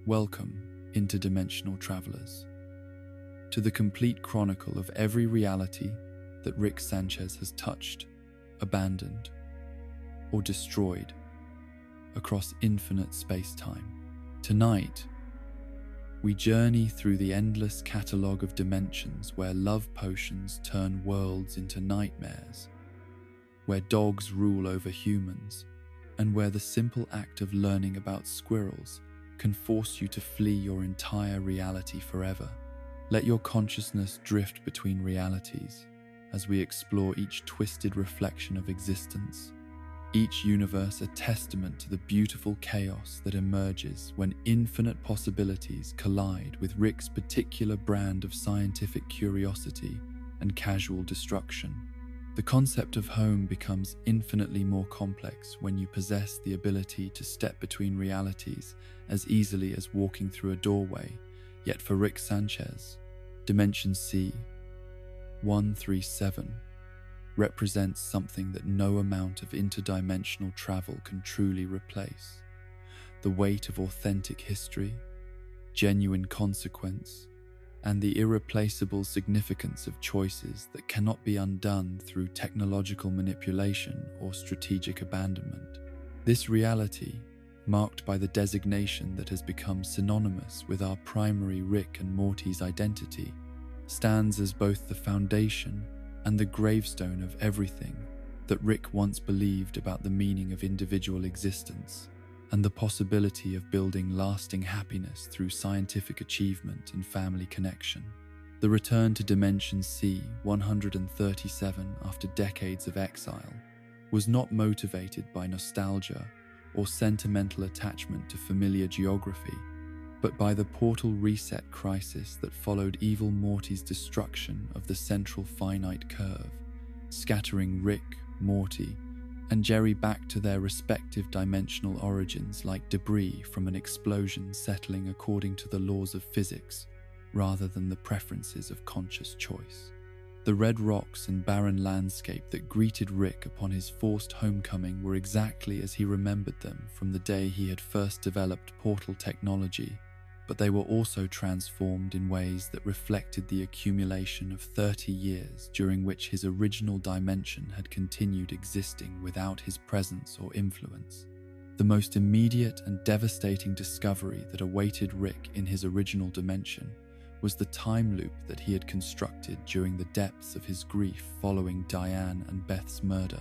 Welcome, interdimensional travelers, to the complete chronicle of every reality that Rick Sanchez has touched, abandoned, or destroyed across infinite space-time. Tonight, we journey through the endless catalogue of dimensions where love potions turn worlds into nightmares, where dogs rule over humans, and where the simple act of learning about squirrels can force you to flee your entire reality forever. Let your consciousness drift between realities as we explore each twisted reflection of existence, each universe a testament to the beautiful chaos that emerges when infinite possibilities collide with Rick's particular brand of scientific curiosity and casual destruction. The concept of home becomes infinitely more complex when you possess the ability to step between realities as easily as walking through a doorway. Yet for Rick Sanchez, Dimension C 137 represents something that no amount of interdimensional travel can truly replace: the weight of authentic history, genuine consequence, and the irreplaceable significance of choices that cannot be undone through technological manipulation or strategic abandonment. This reality, marked by the designation that has become synonymous with our primary Rick and Morty's identity, stands as both the foundation and the gravestone of everything that Rick once believed about the meaning of individual existence and the possibility of building lasting happiness through scientific achievement and family connection. The return to Dimension C 137 after decades of exile was not motivated by nostalgia or sentimental attachment to familiar geography, but by the portal reset crisis that followed evil Morty's destruction of the central finite curve, scattering Rick, Morty, and Jerry back to their respective dimensional origins like debris from an explosion settling according to the laws of physics rather than the preferences of conscious choice. The red rocks and barren landscape that greeted Rick upon his forced homecoming were exactly as he remembered them from the day he had first developed portal technology, but they were also transformed in ways that reflected the accumulation of 30 years during which his original dimension had continued existing without his presence or influence. The most immediate and devastating discovery that awaited Rick in his original dimension was the time loop that he had constructed during the depths of his grief following Diane and Beth's murder,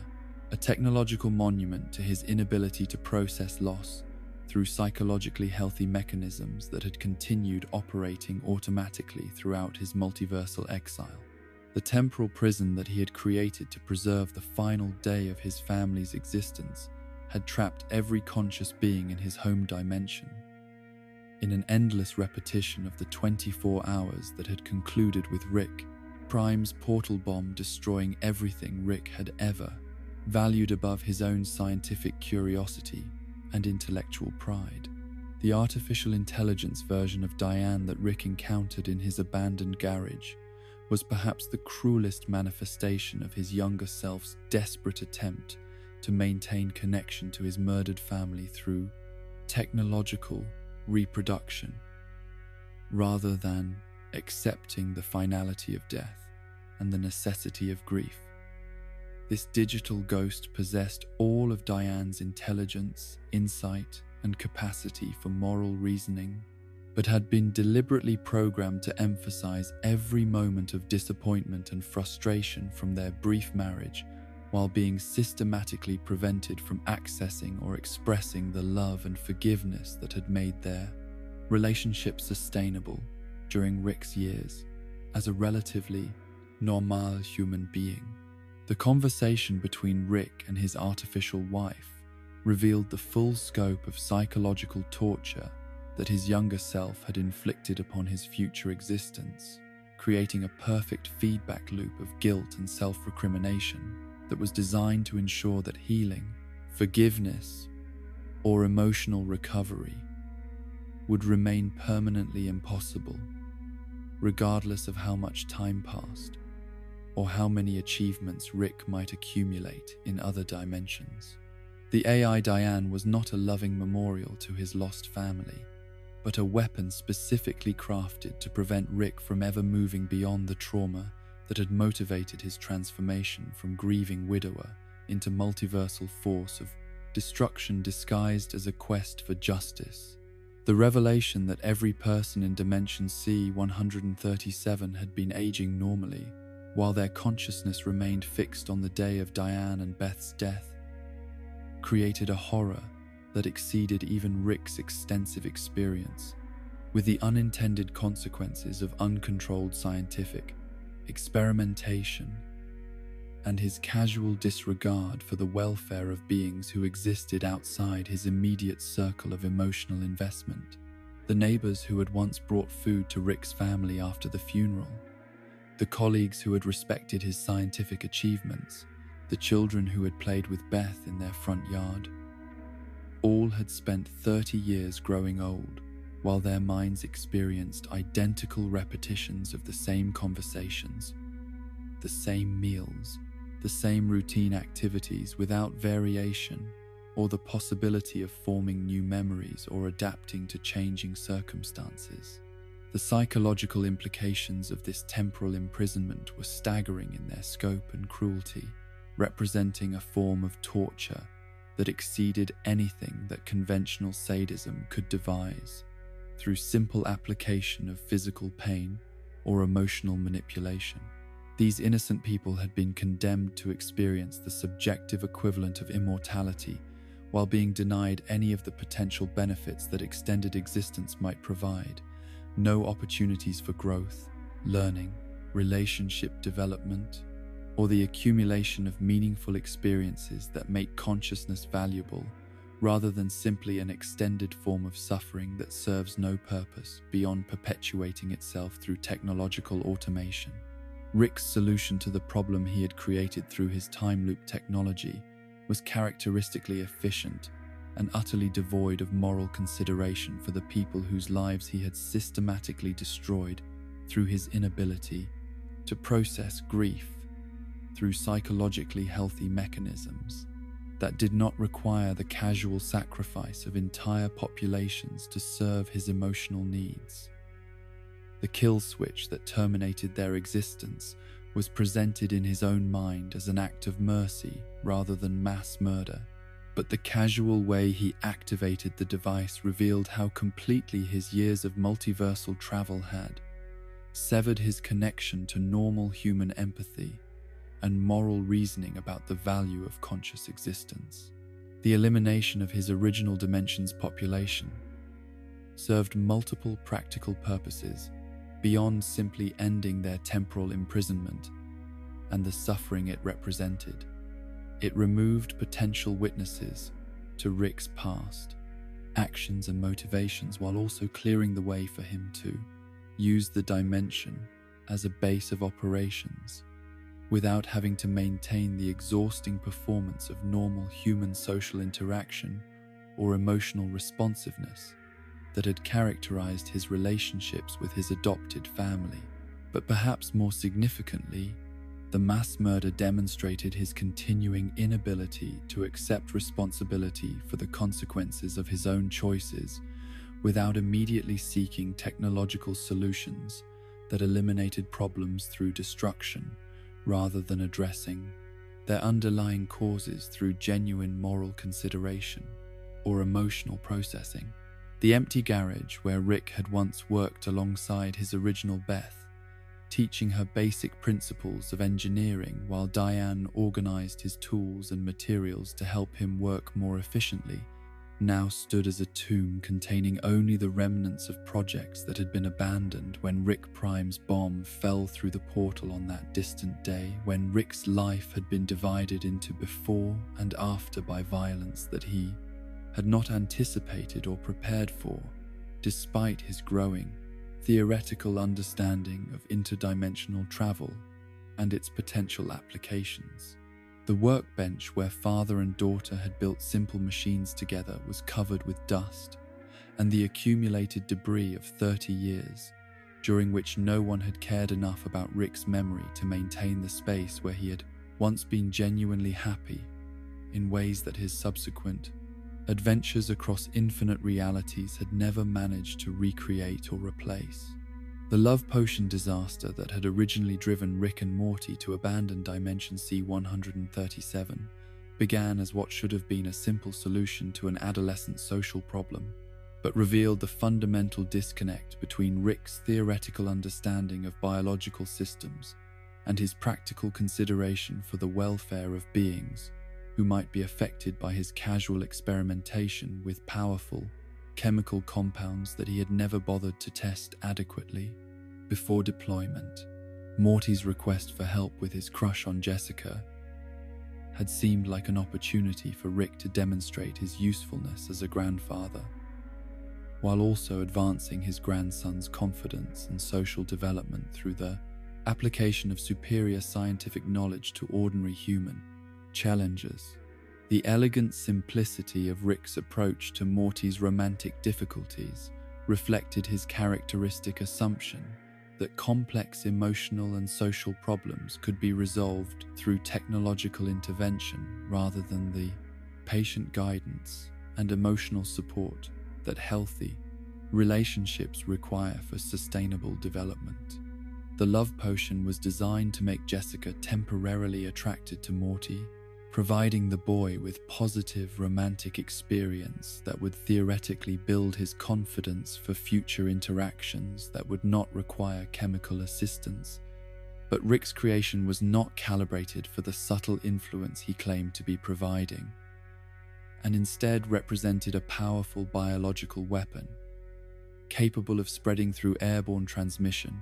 a technological monument to his inability to process loss through psychologically healthy mechanisms that had continued operating automatically throughout his multiversal exile. The temporal prison that he had created to preserve the final day of his family's existence had trapped every conscious being in his home dimension. In an endless repetition of the 24 hours that had concluded with Rick, Prime's portal bomb destroying everything Rick had ever valued above his own scientific curiosity and intellectual pride. The artificial intelligence version of Diane that Rick encountered in his abandoned garage was perhaps the cruelest manifestation of his younger self's desperate attempt to maintain connection to his murdered family through technological reproduction, rather than accepting the finality of death and the necessity of grief. This digital ghost possessed all of Diane's intelligence, insight, and capacity for moral reasoning, but had been deliberately programmed to emphasize every moment of disappointment and frustration from their brief marriage, while being systematically prevented from accessing or expressing the love and forgiveness that had made their relationship sustainable during Rick's years as a relatively normal human being. The conversation between Rick and his artificial wife revealed the full scope of psychological torture that his younger self had inflicted upon his future existence, creating a perfect feedback loop of guilt and self-recrimination that was designed to ensure that healing, forgiveness, or emotional recovery would remain permanently impossible, regardless of how much time passed or how many achievements Rick might accumulate in other dimensions. The AI Diane was not a loving memorial to his lost family, but a weapon specifically crafted to prevent Rick from ever moving beyond the trauma that had motivated his transformation from grieving widower into multiversal force of destruction disguised as a quest for justice. The revelation that every person in Dimension C-137 had been aging normally, while their consciousness remained fixed on the day of Diane and Beth's death, created a horror that exceeded even Rick's extensive experience, with the unintended consequences of uncontrolled scientific experimentation and his casual disregard for the welfare of beings who existed outside his immediate circle of emotional investment. The neighbors who had once brought food to Rick's family after the funeral, the colleagues who had respected his scientific achievements, the children who had played with Beth in their front yard. All had spent 30 years growing old, while their minds experienced identical repetitions of the same conversations, the same meals, the same routine activities without variation or the possibility of forming new memories or adapting to changing circumstances. The psychological implications of this temporal imprisonment were staggering in their scope and cruelty, representing a form of torture that exceeded anything that conventional sadism could devise, through simple application of physical pain or emotional manipulation. These innocent people had been condemned to experience the subjective equivalent of immortality while being denied any of the potential benefits that extended existence might provide. No opportunities for growth, learning, relationship development, or the accumulation of meaningful experiences that make consciousness valuable, rather than simply an extended form of suffering that serves no purpose beyond perpetuating itself through technological automation. Rick's solution to the problem he had created through his time loop technology was characteristically efficient and utterly devoid of moral consideration for the people whose lives he had systematically destroyed through his inability to process grief through psychologically healthy mechanisms that did not require the casual sacrifice of entire populations to serve his emotional needs. The kill switch that terminated their existence was presented in his own mind as an act of mercy rather than mass murder, but the casual way he activated the device revealed how completely his years of multiversal travel had severed his connection to normal human empathy and moral reasoning about the value of conscious existence. The elimination of his original dimension's population served multiple practical purposes beyond simply ending their temporal imprisonment and the suffering it represented. It removed potential witnesses to Rick's past, actions and motivations, while also clearing the way for him to use the dimension as a base of operations without having to maintain the exhausting performance of normal human social interaction or emotional responsiveness that had characterized his relationships with his adopted family. But perhaps more significantly, the mass murder demonstrated his continuing inability to accept responsibility for the consequences of his own choices without immediately seeking technological solutions that eliminated problems through destruction rather than addressing their underlying causes through genuine moral consideration or emotional processing. The empty garage where Rick had once worked alongside his original Beth, teaching her basic principles of engineering while Diane organized his tools and materials to help him work more efficiently, now stood as a tomb containing only the remnants of projects that had been abandoned when Rick Prime's bomb fell through the portal on that distant day, when Rick's life had been divided into before and after by violence that he had not anticipated or prepared for, despite his growing theoretical understanding of interdimensional travel and its potential applications. The workbench where father and daughter had built simple machines together was covered with dust and the accumulated debris of 30 years, during which no one had cared enough about Rick's memory to maintain the space where he had once been genuinely happy in ways that his subsequent adventures across infinite realities had never managed to recreate or replace. The love potion disaster that had originally driven Rick and Morty to abandon Dimension C-137 began as what should have been a simple solution to an adolescent social problem, but revealed the fundamental disconnect between Rick's theoretical understanding of biological systems and his practical consideration for the welfare of beings who might be affected by his casual experimentation with powerful, chemical compounds that he had never bothered to test adequately before deployment. Morty's request for help with his crush on Jessica had seemed like an opportunity for Rick to demonstrate his usefulness as a grandfather, while also advancing his grandson's confidence and social development through the application of superior scientific knowledge to ordinary human challenges. The elegant simplicity of Rick's approach to Morty's romantic difficulties reflected his characteristic assumption that complex emotional and social problems could be resolved through technological intervention rather than the patient guidance and emotional support that healthy relationships require for sustainable development. The love potion was designed to make Jessica temporarily attracted to Morty, providing the boy with positive romantic experience that would theoretically build his confidence for future interactions that would not require chemical assistance. But Rick's creation was not calibrated for the subtle influence he claimed to be providing, and instead represented a powerful biological weapon, capable of spreading through airborne transmission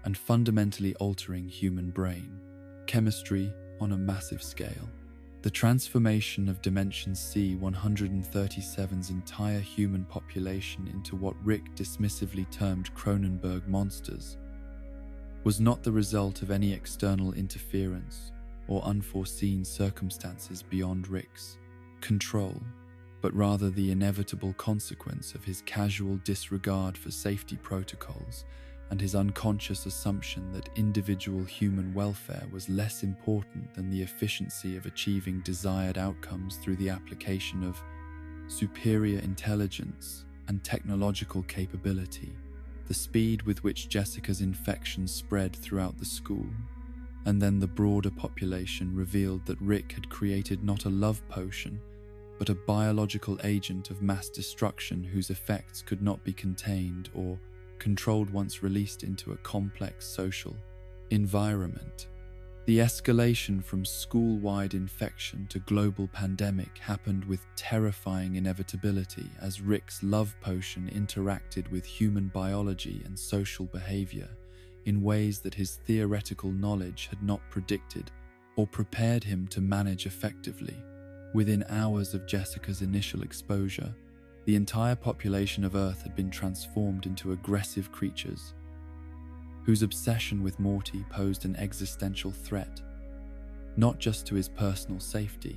and fundamentally altering human brain chemistry on a massive scale. The transformation of Dimension C-137's entire human population into what Rick dismissively termed Cronenberg monsters was not the result of any external interference or unforeseen circumstances beyond Rick's control, but rather the inevitable consequence of his casual disregard for safety protocols and his unconscious assumption that individual human welfare was less important than the efficiency of achieving desired outcomes through the application of superior intelligence and technological capability. The speed with which Jessica's infection spread throughout the school, and then the broader population, revealed that Rick had created not a love potion, but a biological agent of mass destruction whose effects could not be contained or controlled once released into a complex social environment. The escalation from school-wide infection to global pandemic happened with terrifying inevitability as Rick's love potion interacted with human biology and social behavior in ways that his theoretical knowledge had not predicted or prepared him to manage effectively. Within hours of Jessica's initial exposure, the entire population of Earth had been transformed into aggressive creatures whose obsession with Morty posed an existential threat, not just to his personal safety,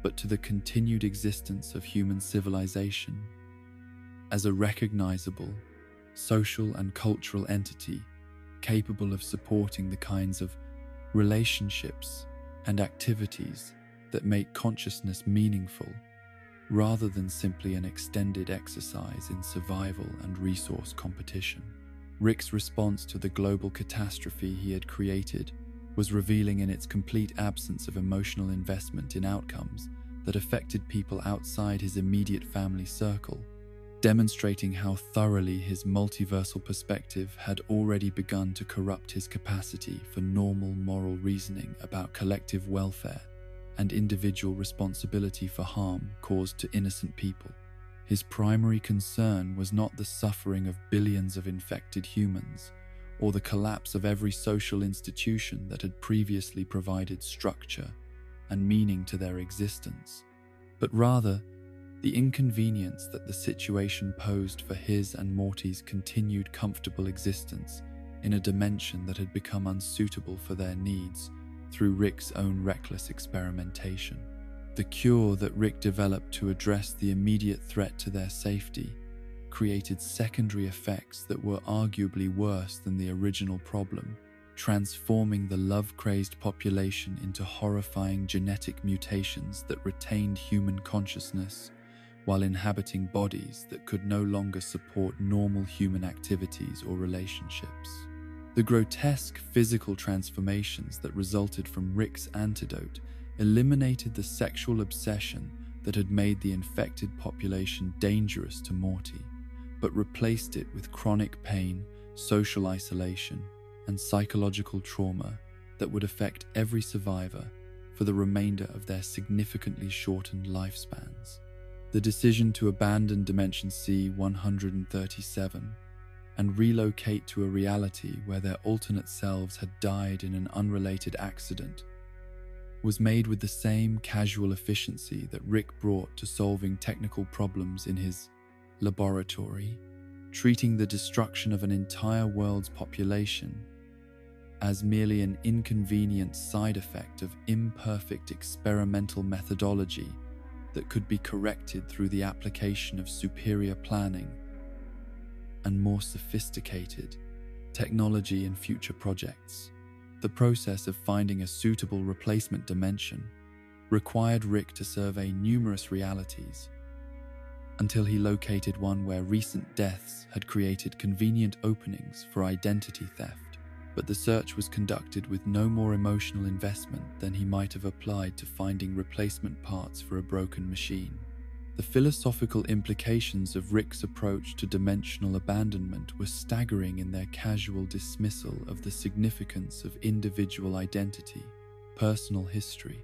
but to the continued existence of human civilization as a recognizable social and cultural entity capable of supporting the kinds of relationships and activities that make consciousness meaningful, rather than simply an extended exercise in survival and resource competition. Rick's response to the global catastrophe he had created was revealing in its complete absence of emotional investment in outcomes that affected people outside his immediate family circle, demonstrating how thoroughly his multiversal perspective had already begun to corrupt his capacity for normal moral reasoning about collective welfare and individual responsibility for harm caused to innocent people. His primary concern was not the suffering of billions of infected humans, or the collapse of every social institution that had previously provided structure and meaning to their existence, but rather the inconvenience that the situation posed for his and Morty's continued comfortable existence in a dimension that had become unsuitable for their needs through Rick's own reckless experimentation. The cure that Rick developed to address the immediate threat to their safety created secondary effects that were arguably worse than the original problem transforming the love-crazed population into horrifying genetic mutations that retained human consciousness while inhabiting bodies that could no longer support normal human activities or relationships. The grotesque physical transformations that resulted from Rick's antidote eliminated the sexual obsession that had made the infected population dangerous to Morty, but replaced it with chronic pain, social isolation, and psychological trauma that would affect every survivor for the remainder of their significantly shortened lifespans. The decision to abandon Dimension C-137 and relocate to a reality where their alternate selves had died in an unrelated accident was made with the same casual efficiency that Rick brought to solving technical problems in his laboratory, treating the destruction of an entire world's population as merely an inconvenient side effect of imperfect experimental methodology that could be corrected through the application of superior planning and more sophisticated technology in future projects. The process of finding a suitable replacement dimension required Rick to survey numerous realities until he located one where recent deaths had created convenient openings for identity theft, but the search was conducted with no more emotional investment than he might have applied to finding replacement parts for a broken machine. The philosophical implications of Rick's approach to dimensional abandonment were staggering in their casual dismissal of the significance of individual identity, personal history,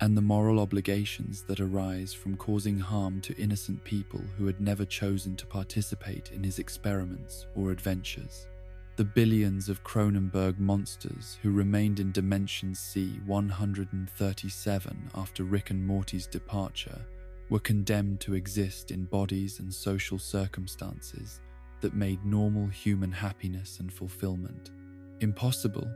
and the moral obligations that arise from causing harm to innocent people who had never chosen to participate in his experiments or adventures. The billions of Cronenberg monsters who remained in Dimension C-137 after Rick and Morty's departure were condemned to exist in bodies and social circumstances that made normal human happiness and fulfillment impossible,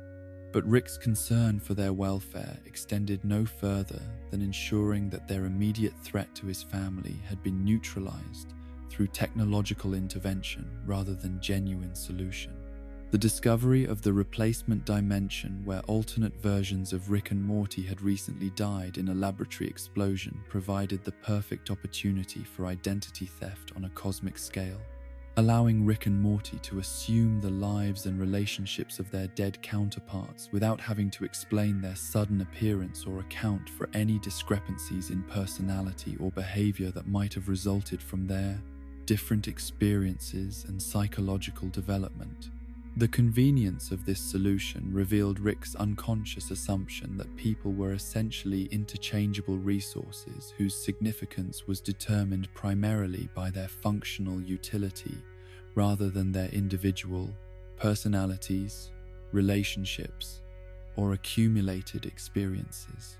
but Rick's concern for their welfare extended no further than ensuring that their immediate threat to his family had been neutralized through technological intervention rather than genuine solution. The discovery of the replacement dimension where alternate versions of Rick and Morty had recently died in a laboratory explosion provided the perfect opportunity for identity theft on a cosmic scale, allowing Rick and Morty to assume the lives and relationships of their dead counterparts without having to explain their sudden appearance or account for any discrepancies in personality or behavior that might have resulted from their different experiences and psychological development. The convenience of this solution revealed Rick's unconscious assumption that people were essentially interchangeable resources whose significance was determined primarily by their functional utility rather than their individual personalities, relationships, or accumulated experiences.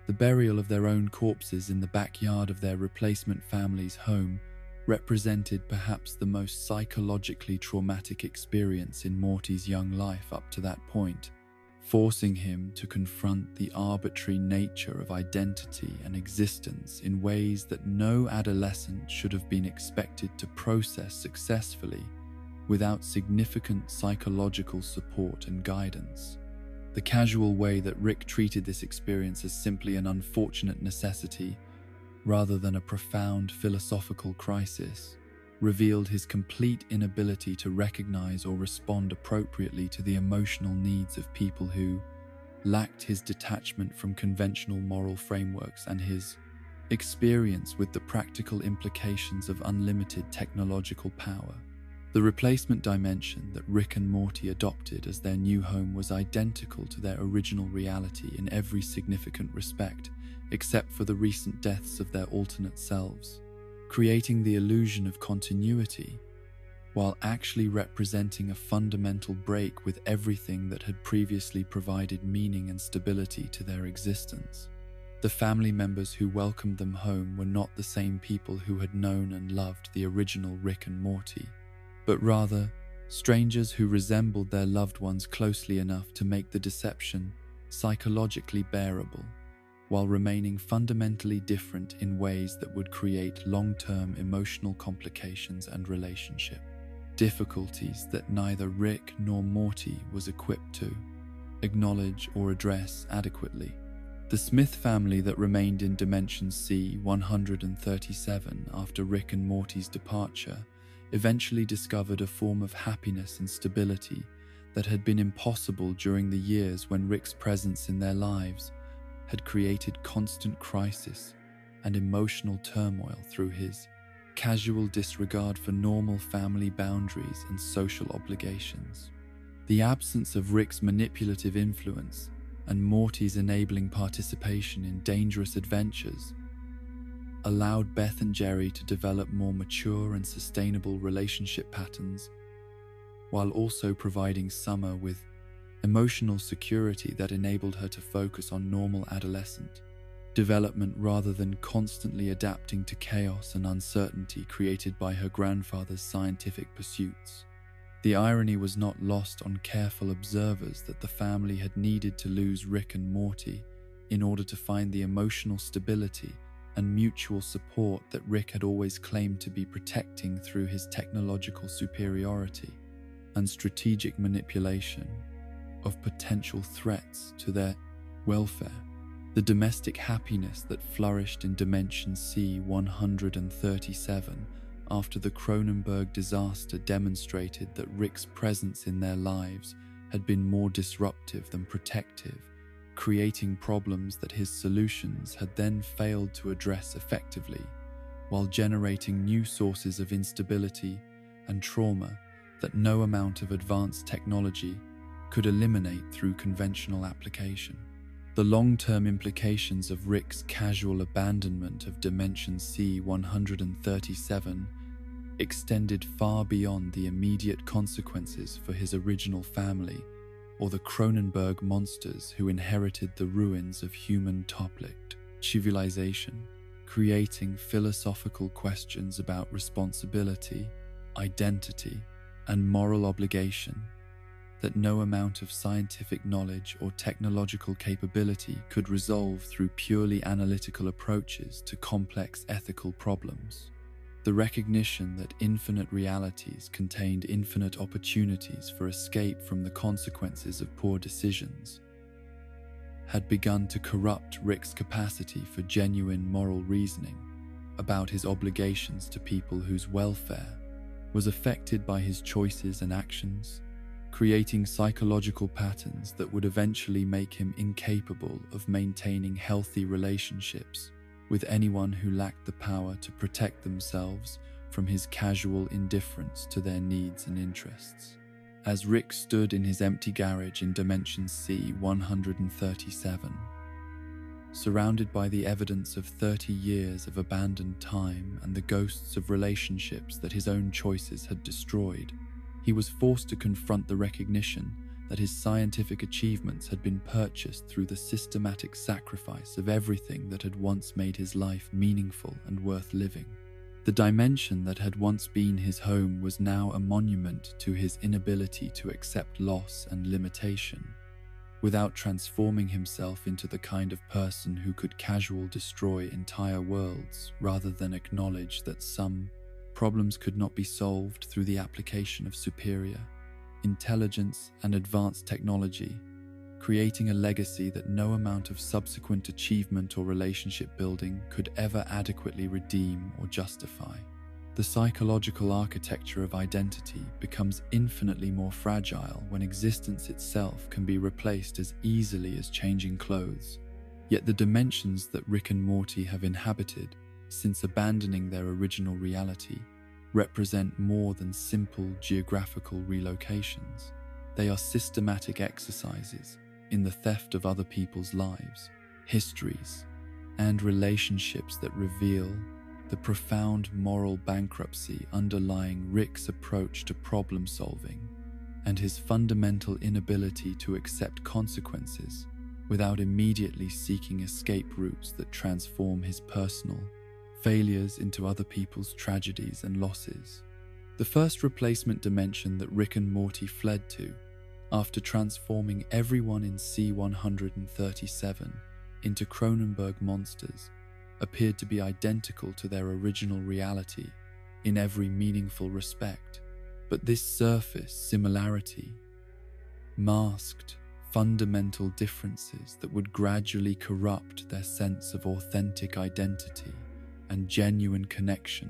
The burial of their own corpses in the backyard of their replacement family's home represented perhaps the most psychologically traumatic experience in Morty's young life up to that point, forcing him to confront the arbitrary nature of identity and existence in ways that no adolescent should have been expected to process successfully without significant psychological support and guidance. The casual way that Rick treated this experience as simply an unfortunate necessity rather than a profound philosophical crisis, revealed his complete inability to recognize or respond appropriately to the emotional needs of people who lacked his detachment from conventional moral frameworks and his experience with the practical implications of unlimited technological power. The replacement dimension that Rick and Morty adopted as their new home was identical to their original reality in every significant respect, except for the recent deaths of their alternate selves, creating the illusion of continuity, while actually representing a fundamental break with everything that had previously provided meaning and stability to their existence. The family members who welcomed them home were not the same people who had known and loved the original Rick and Morty, but rather strangers who resembled their loved ones closely enough to make the deception psychologically bearable, while remaining fundamentally different in ways that would create long-term emotional complications and relationship difficulties that neither Rick nor Morty was equipped to. acknowledge, or address adequately. The Smith family that remained in Dimension C-137 after Rick and Morty's departure eventually discovered a form of happiness and stability that had been impossible during the years when Rick's presence in their lives had created constant crisis and emotional turmoil through his casual disregard for normal family boundaries and social obligations. The absence of Rick's manipulative influence and Morty's enabling participation in dangerous adventures allowed Beth and Jerry to develop more mature and sustainable relationship patterns, while also providing Summer with emotional security that enabled her to focus on normal adolescent development rather than constantly adapting to chaos and uncertainty created by her grandfather's scientific pursuits. The irony was not lost on careful observers that the family had needed to lose Rick and Morty in order to find the emotional stability and mutual support that Rick had always claimed to be protecting through his technological superiority and strategic manipulation of potential threats to their welfare. The domestic happiness that flourished in Dimension C-137 after the Cronenberg disaster demonstrated that Rick's presence in their lives had been more disruptive than protective, creating problems that his solutions had then failed to address effectively, while generating new sources of instability and trauma that no amount of advanced technology could eliminate through conventional application. The long-term implications of Rick's casual abandonment of Dimension C-137 extended far beyond the immediate consequences for his original family or the Cronenberg monsters who inherited the ruins of human top-licked civilization, creating philosophical questions about responsibility, identity, and moral obligation that no amount of scientific knowledge or technological capability could resolve through purely analytical approaches to complex ethical problems. The recognition that infinite realities contained infinite opportunities for escape from the consequences of poor decisions had begun to corrupt Rick's capacity for genuine moral reasoning about his obligations to people whose welfare was affected by his choices and actions, creating psychological patterns that would eventually make him incapable of maintaining healthy relationships with anyone who lacked the power to protect themselves from his casual indifference to their needs and interests. As Rick stood in his empty garage in Dimension C-137, surrounded by the evidence of 30 years of abandoned time and the ghosts of relationships that his own choices had destroyed, he was forced to confront the recognition that his scientific achievements had been purchased through the systematic sacrifice of everything that had once made his life meaningful and worth living. The dimension that had once been his home was now a monument to his inability to accept loss and limitation, without transforming himself into the kind of person who could casually destroy entire worlds rather than acknowledge that some problems could not be solved through the application of superior intelligence and advanced technology, creating a legacy that no amount of subsequent achievement or relationship building could ever adequately redeem or justify. The psychological architecture of identity becomes infinitely more fragile when existence itself can be replaced as easily as changing clothes. Yet the dimensions that Rick and Morty have inhabited since abandoning their original reality represent more than simple geographical relocations. They are systematic exercises in the theft of other people's lives, histories, and relationships that reveal the profound moral bankruptcy underlying Rick's approach to problem solving and his fundamental inability to accept consequences without immediately seeking escape routes that transform his personal failures into other people's tragedies and losses. The first replacement dimension that Rick and Morty fled to, after transforming everyone in C-137 into Cronenberg monsters, appeared to be identical to their original reality in every meaningful respect. But this surface similarity masked fundamental differences that would gradually corrupt their sense of authentic identity and genuine connection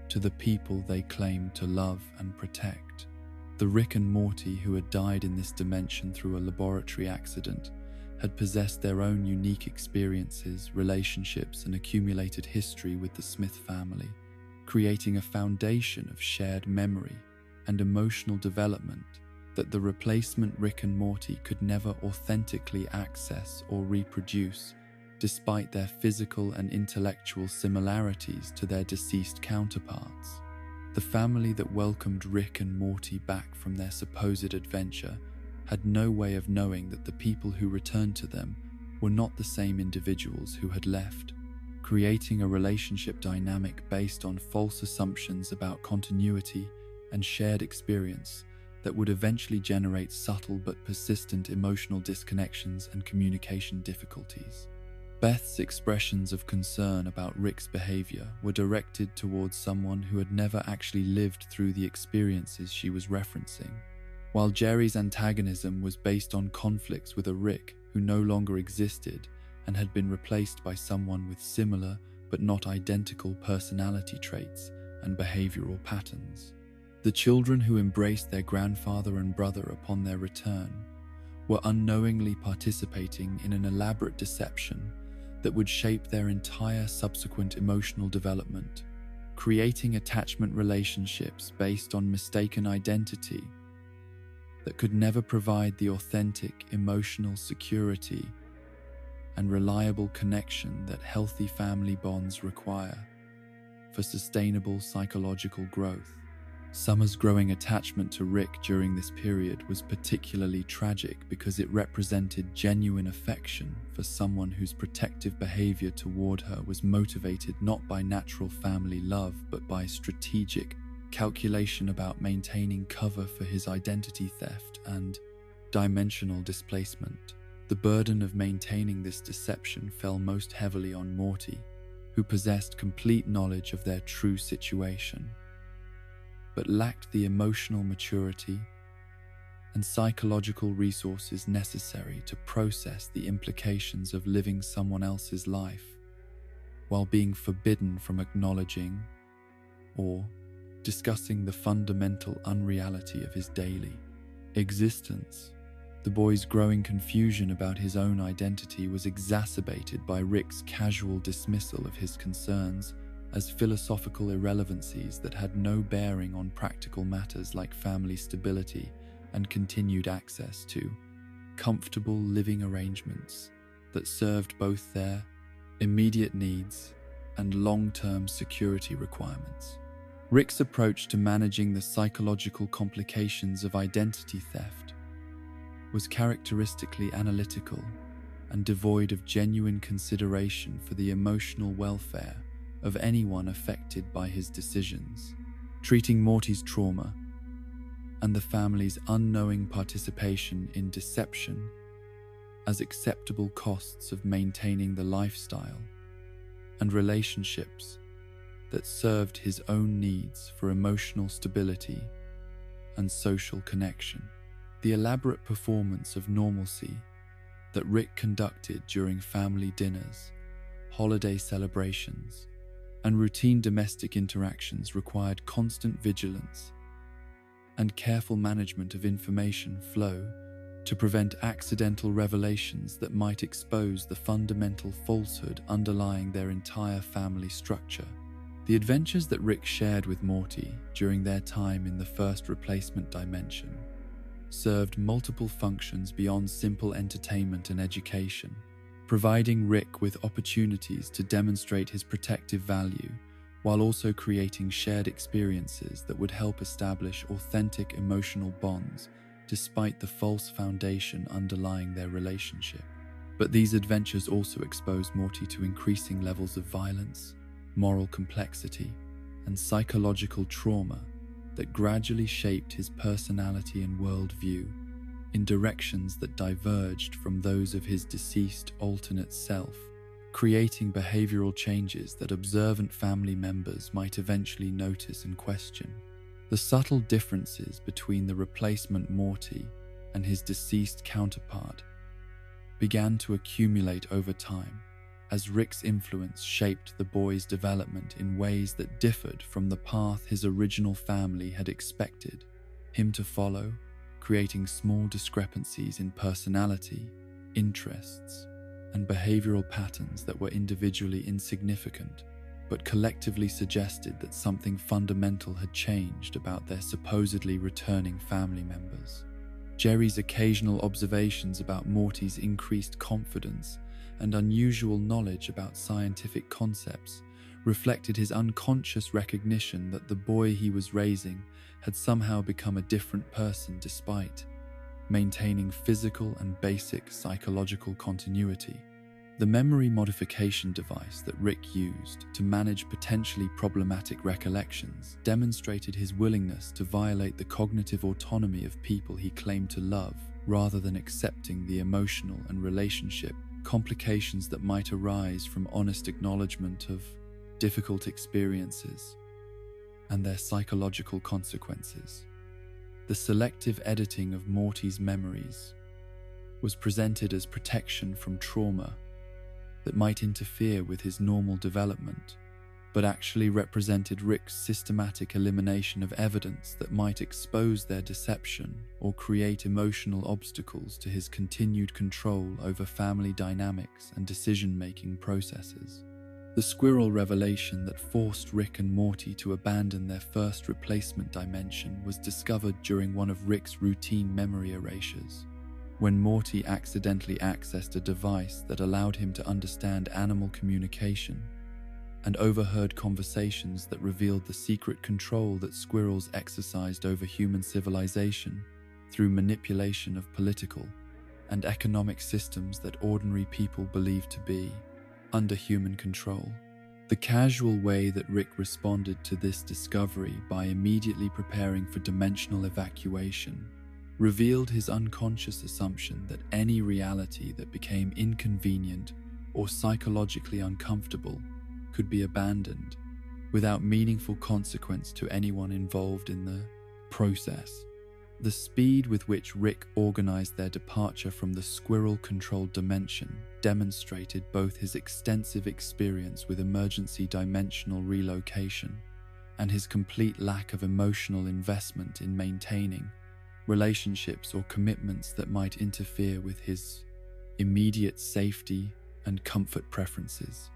to the people they claim to love and protect. The Rick and Morty who had died in this dimension through a laboratory accident had possessed their own unique experiences, relationships, and accumulated history with the Smith family, creating a foundation of shared memory and emotional development that the replacement Rick and Morty could never authentically access or reproduce, despite their physical and intellectual similarities to their deceased counterparts. The family that welcomed Rick and Morty back from their supposed adventure had no way of knowing that the people who returned to them were not the same individuals who had left, creating a relationship dynamic based on false assumptions about continuity and shared experience that would eventually generate subtle but persistent emotional disconnections and communication difficulties. Beth's expressions of concern about Rick's behavior were directed towards someone who had never actually lived through the experiences she was referencing, while Jerry's antagonism was based on conflicts with a Rick who no longer existed and had been replaced by someone with similar but not identical personality traits and behavioral patterns. The children who embraced their grandfather and brother upon their return were unknowingly participating in an elaborate deception that would shape their entire subsequent emotional development, creating attachment relationships based on mistaken identity that could never provide the authentic emotional security and reliable connection that healthy family bonds require for sustainable psychological growth. Summer's growing attachment to Rick during this period was particularly tragic because it represented genuine affection for someone whose protective behavior toward her was motivated not by natural family love but by strategic calculation about maintaining cover for his identity theft and dimensional displacement. The burden of maintaining this deception fell most heavily on Morty, who possessed complete knowledge of their true situation, but lacked the emotional maturity and psychological resources necessary to process the implications of living someone else's life while being forbidden from acknowledging or discussing the fundamental unreality of his daily existence. The boy's growing confusion about his own identity was exacerbated by Rick's casual dismissal of his concerns as philosophical irrelevancies that had no bearing on practical matters like family stability and continued access to comfortable living arrangements that served both their immediate needs and long-term security requirements. Rick's approach to managing the psychological complications of identity theft was characteristically analytical and devoid of genuine consideration for the emotional welfare of anyone affected by his decisions, treating Morty's trauma and the family's unknowing participation in deception as acceptable costs of maintaining the lifestyle and relationships that served his own needs for emotional stability and social connection. The elaborate performance of normalcy that Rick conducted during family dinners, holiday celebrations, and routine domestic interactions required constant vigilance and careful management of information flow to prevent accidental revelations that might expose the fundamental falsehood underlying their entire family structure. The adventures that Rick shared with Morty during their time in the first replacement dimension served multiple functions beyond simple entertainment and education, providing Rick with opportunities to demonstrate his protective value while also creating shared experiences that would help establish authentic emotional bonds despite the false foundation underlying their relationship. But these adventures also exposed Morty to increasing levels of violence, moral complexity, and psychological trauma that gradually shaped his personality and worldview in directions that diverged from those of his deceased alternate self, creating behavioral changes that observant family members might eventually notice and question. The subtle differences between the replacement Morty and his deceased counterpart began to accumulate over time as Rick's influence shaped the boy's development in ways that differed from the path his original family had expected him to follow, creating small discrepancies in personality, interests, and behavioral patterns that were individually insignificant, but collectively suggested that something fundamental had changed about their supposedly returning family members. Jerry's occasional observations about Morty's increased confidence and unusual knowledge about scientific concepts reflected his unconscious recognition that the boy he was raising had somehow become a different person despite maintaining physical and basic psychological continuity. The memory modification device that Rick used to manage potentially problematic recollections demonstrated his willingness to violate the cognitive autonomy of people he claimed to love, rather than accepting the emotional and relationship complications that might arise from honest acknowledgement of difficult experiences and their psychological consequences. The selective editing of Morty's memories was presented as protection from trauma that might interfere with his normal development, but actually represented Rick's systematic elimination of evidence that might expose their deception or create emotional obstacles to his continued control over family dynamics and decision-making processes. The squirrel revelation that forced Rick and Morty to abandon their first replacement dimension was discovered during one of Rick's routine memory erasures, when Morty accidentally accessed a device that allowed him to understand animal communication and overheard conversations that revealed the secret control that squirrels exercised over human civilization through manipulation of political and economic systems that ordinary people believed to be under human control. The casual way that Rick responded to this discovery by immediately preparing for dimensional evacuation revealed his unconscious assumption that any reality that became inconvenient or psychologically uncomfortable could be abandoned without meaningful consequence to anyone involved in the process. The speed with which Rick organized their departure from the squirrel-controlled dimension demonstrated both his extensive experience with emergency dimensional relocation and his complete lack of emotional investment in maintaining relationships or commitments that might interfere with his immediate safety and comfort preferences.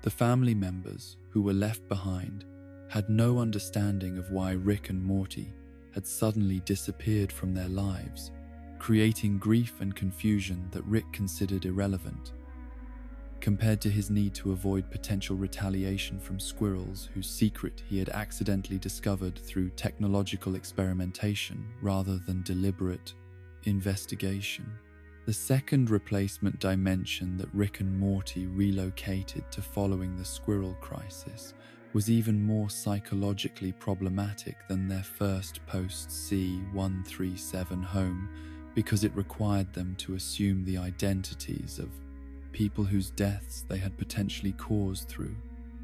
The family members who were left behind had no understanding of why Rick and Morty had suddenly disappeared from their lives, creating grief and confusion that Rick considered irrelevant, compared to his need to avoid potential retaliation from squirrels whose secret he had accidentally discovered through technological experimentation rather than deliberate investigation. The second replacement dimension that Rick and Morty relocated to following the squirrel crisis was even more psychologically problematic than their first post-C-137 home, because it required them to assume the identities of people whose deaths they had potentially caused through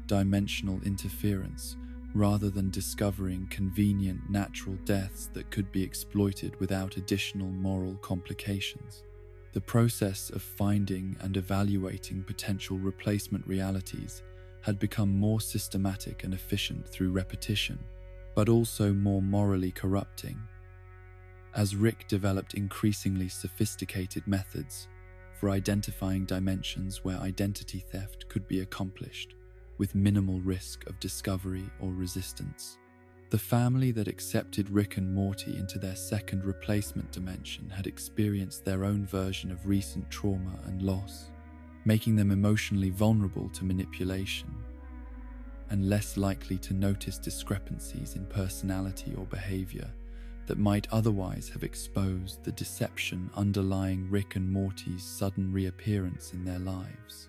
dimensional interference, rather than discovering convenient natural deaths that could be exploited without additional moral complications. The process of finding and evaluating potential replacement realities had become more systematic and efficient through repetition, but also more morally corrupting, as Rick developed increasingly sophisticated methods for identifying dimensions where identity theft could be accomplished with minimal risk of discovery or resistance. The family that accepted Rick and Morty into their second replacement dimension had experienced their own version of recent trauma and loss, making them emotionally vulnerable to manipulation and less likely to notice discrepancies in personality or behavior that might otherwise have exposed the deception underlying Rick and Morty's sudden reappearance in their lives.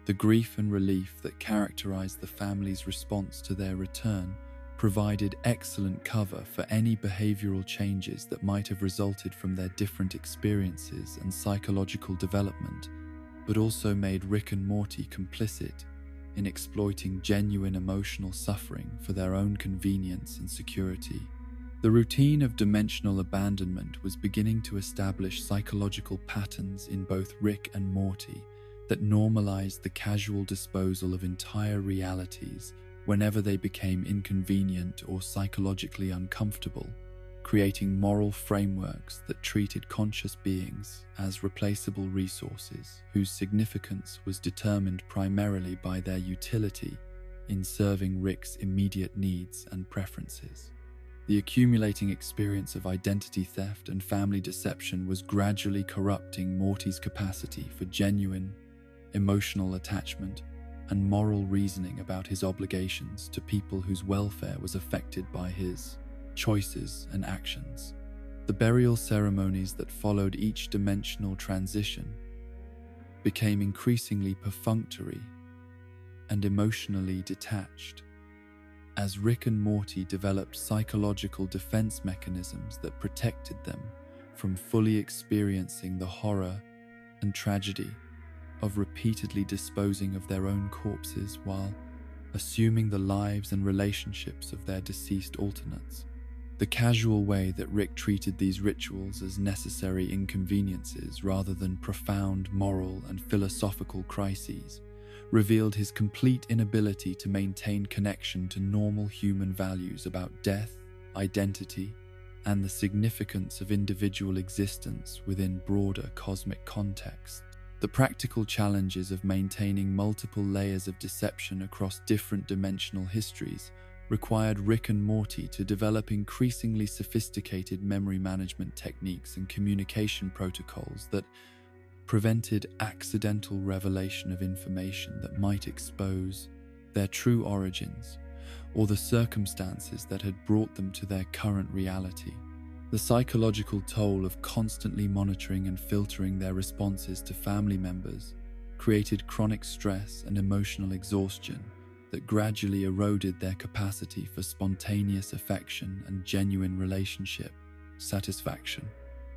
The grief and relief that characterized the family's response to their return provided excellent cover for any behavioral changes that might have resulted from their different experiences and psychological development, but also made Rick and Morty complicit in exploiting genuine emotional suffering for their own convenience and security. The routine of dimensional abandonment was beginning to establish psychological patterns in both Rick and Morty that normalized the casual disposal of entire realities whenever they became inconvenient or psychologically uncomfortable, creating moral frameworks that treated conscious beings as replaceable resources whose significance was determined primarily by their utility in serving Rick's immediate needs and preferences. The accumulating experience of identity theft and family deception was gradually corrupting Morty's capacity for genuine, emotional attachment and moral reasoning about his obligations to people whose welfare was affected by his choices and actions. The burial ceremonies that followed each dimensional transition became increasingly perfunctory and emotionally detached, as Rick and Morty developed psychological defense mechanisms that protected them from fully experiencing the horror and tragedy of repeatedly disposing of their own corpses while assuming the lives and relationships of their deceased alternates. The casual way that Rick treated these rituals as necessary inconveniences rather than profound moral and philosophical crises revealed his complete inability to maintain connection to normal human values about death, identity, and the significance of individual existence within broader cosmic contexts. The practical challenges of maintaining multiple layers of deception across different dimensional histories required Rick and Morty to develop increasingly sophisticated memory management techniques and communication protocols that prevented accidental revelation of information that might expose their true origins or the circumstances that had brought them to their current reality. The psychological toll of constantly monitoring and filtering their responses to family members created chronic stress and emotional exhaustion that gradually eroded their capacity for spontaneous affection and genuine relationship satisfaction.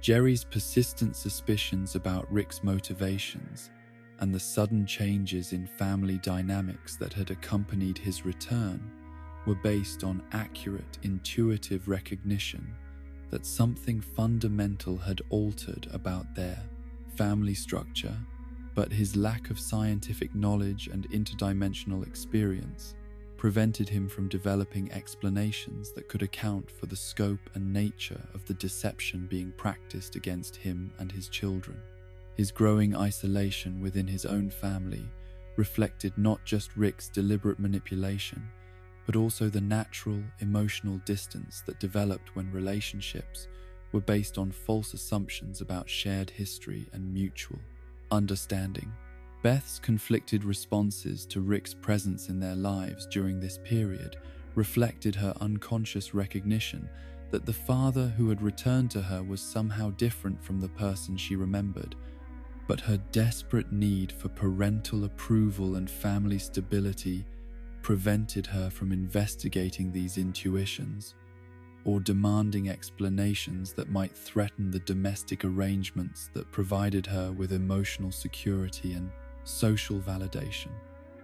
Jerry's persistent suspicions about Rick's motivations and the sudden changes in family dynamics that had accompanied his return were based on accurate, intuitive recognition that something fundamental had altered about their family structure, but his lack of scientific knowledge and interdimensional experience prevented him from developing explanations that could account for the scope and nature of the deception being practiced against him and his children. His growing isolation within his own family reflected not just Rick's deliberate manipulation, but also the natural, emotional distance that developed when relationships were based on false assumptions about shared history and mutual understanding. Beth's conflicted responses to Rick's presence in their lives during this period reflected her unconscious recognition that the father who had returned to her was somehow different from the person she remembered, but her desperate need for parental approval and family stability prevented her from investigating these intuitions or demanding explanations that might threaten the domestic arrangements that provided her with emotional security and social validation.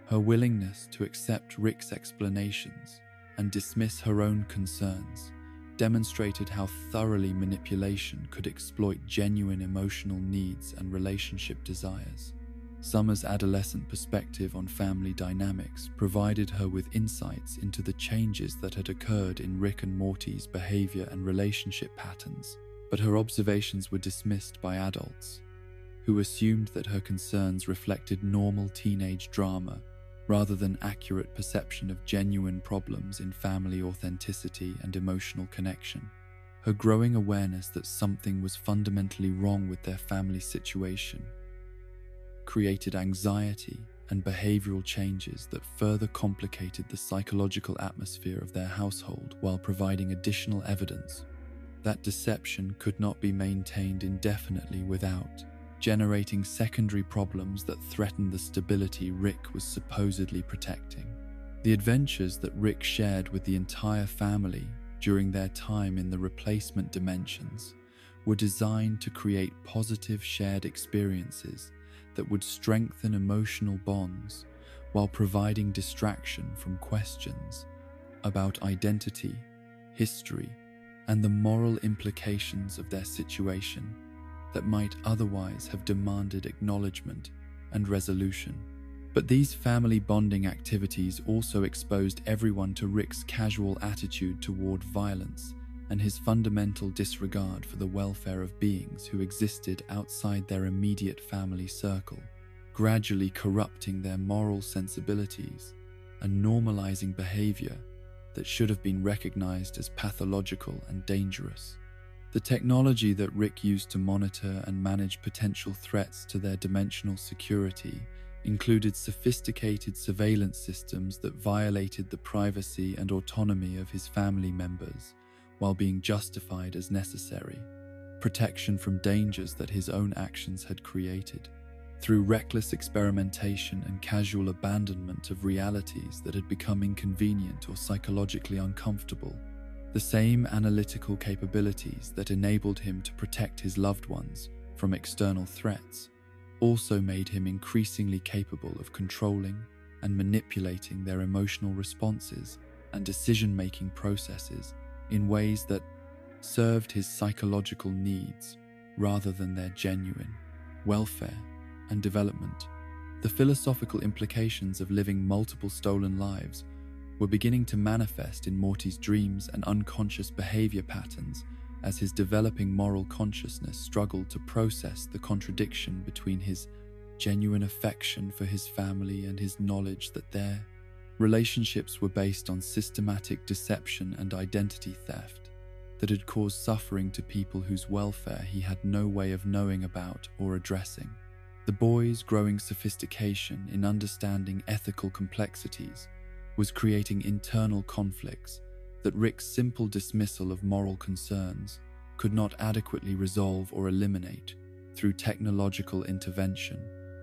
Her willingness to accept Rick's explanations and dismiss her own concerns demonstrated how thoroughly manipulation could exploit genuine emotional needs and relationship desires. Summer's adolescent perspective on family dynamics provided her with insights into the changes that had occurred in Rick and Morty's behavior and relationship patterns, but her observations were dismissed by adults, who assumed that her concerns reflected normal teenage drama rather than accurate perception of genuine problems in family authenticity and emotional connection. Her growing awareness that something was fundamentally wrong with their family situation created anxiety and behavioral changes that further complicated the psychological atmosphere of their household while providing additional evidence that deception could not be maintained indefinitely without generating secondary problems that threatened the stability Rick was supposedly protecting. The adventures that Rick shared with the entire family during their time in the replacement dimensions were designed to create positive shared experiences that would strengthen emotional bonds while providing distraction from questions about identity, history, and the moral implications of their situation that might otherwise have demanded acknowledgement and resolution. But these family bonding activities also exposed everyone to Rick's casual attitude toward violence and his fundamental disregard for the welfare of beings who existed outside their immediate family circle, gradually corrupting their moral sensibilities and normalizing behavior that should have been recognized as pathological and dangerous. The technology that Rick used to monitor and manage potential threats to their dimensional security included sophisticated surveillance systems that violated the privacy and autonomy of his family members while being justified as necessary, protection from dangers that his own actions had created, through reckless experimentation and casual abandonment of realities that had become inconvenient or psychologically uncomfortable. The same analytical capabilities that enabled him to protect his loved ones from external threats also made him increasingly capable of controlling and manipulating their emotional responses and decision-making processes in ways that served his psychological needs rather than their genuine welfare and development. The philosophical implications of living multiple stolen lives were beginning to manifest in Morty's dreams and unconscious behavior patterns as his developing moral consciousness struggled to process the contradiction between his genuine affection for his family and his knowledge that their relationships were based on systematic deception and identity theft that had caused suffering to people whose welfare he had no way of knowing about or addressing. The boy's growing sophistication in understanding ethical complexities was creating internal conflicts that Rick's simple dismissal of moral concerns could not adequately resolve or eliminate through technological intervention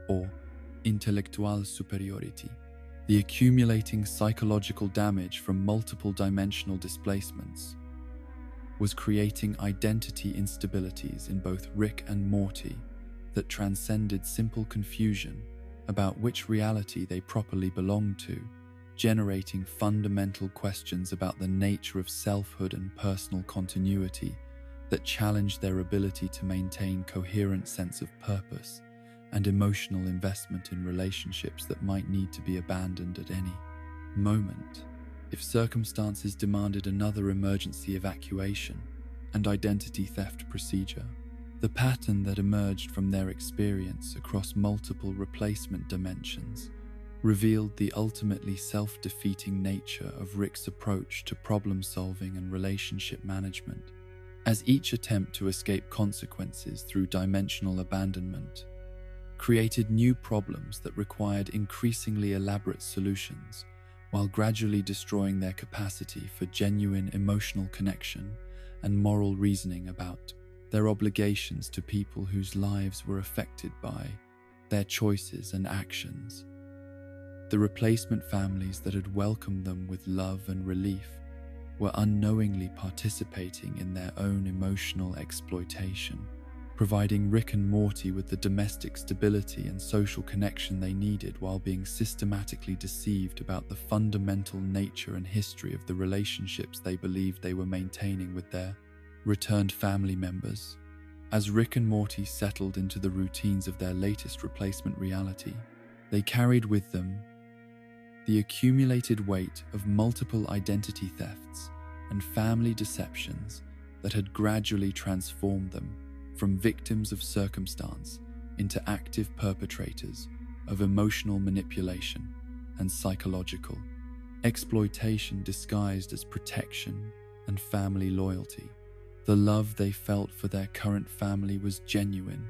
or intellectual superiority. The accumulating psychological damage from multiple dimensional displacements was creating identity instabilities in both Rick and Morty that transcended simple confusion about which reality they properly belonged to, generating fundamental questions about the nature of selfhood and personal continuity that challenged their ability to maintain coherent sense of purpose and emotional investment in relationships that might need to be abandoned at any moment if circumstances demanded another emergency evacuation and identity theft procedure. The pattern that emerged from their experience across multiple replacement dimensions revealed the ultimately self-defeating nature of Rick's approach to problem-solving and relationship management, as each attempt to escape consequences through dimensional abandonment created new problems that required increasingly elaborate solutions, while gradually destroying their capacity for genuine emotional connection and moral reasoning about their obligations to people whose lives were affected by their choices and actions. The replacement families that had welcomed them with love and relief were unknowingly participating in their own emotional exploitation, providing Rick and Morty with the domestic stability and social connection they needed while being systematically deceived about the fundamental nature and history of the relationships they believed they were maintaining with their returned family members. As Rick and Morty settled into the routines of their latest replacement reality, they carried with them the accumulated weight of multiple identity thefts and family deceptions that had gradually transformed them from victims of circumstance into active perpetrators of emotional manipulation and psychological exploitation disguised as protection and family loyalty. The love they felt for their current family was genuine,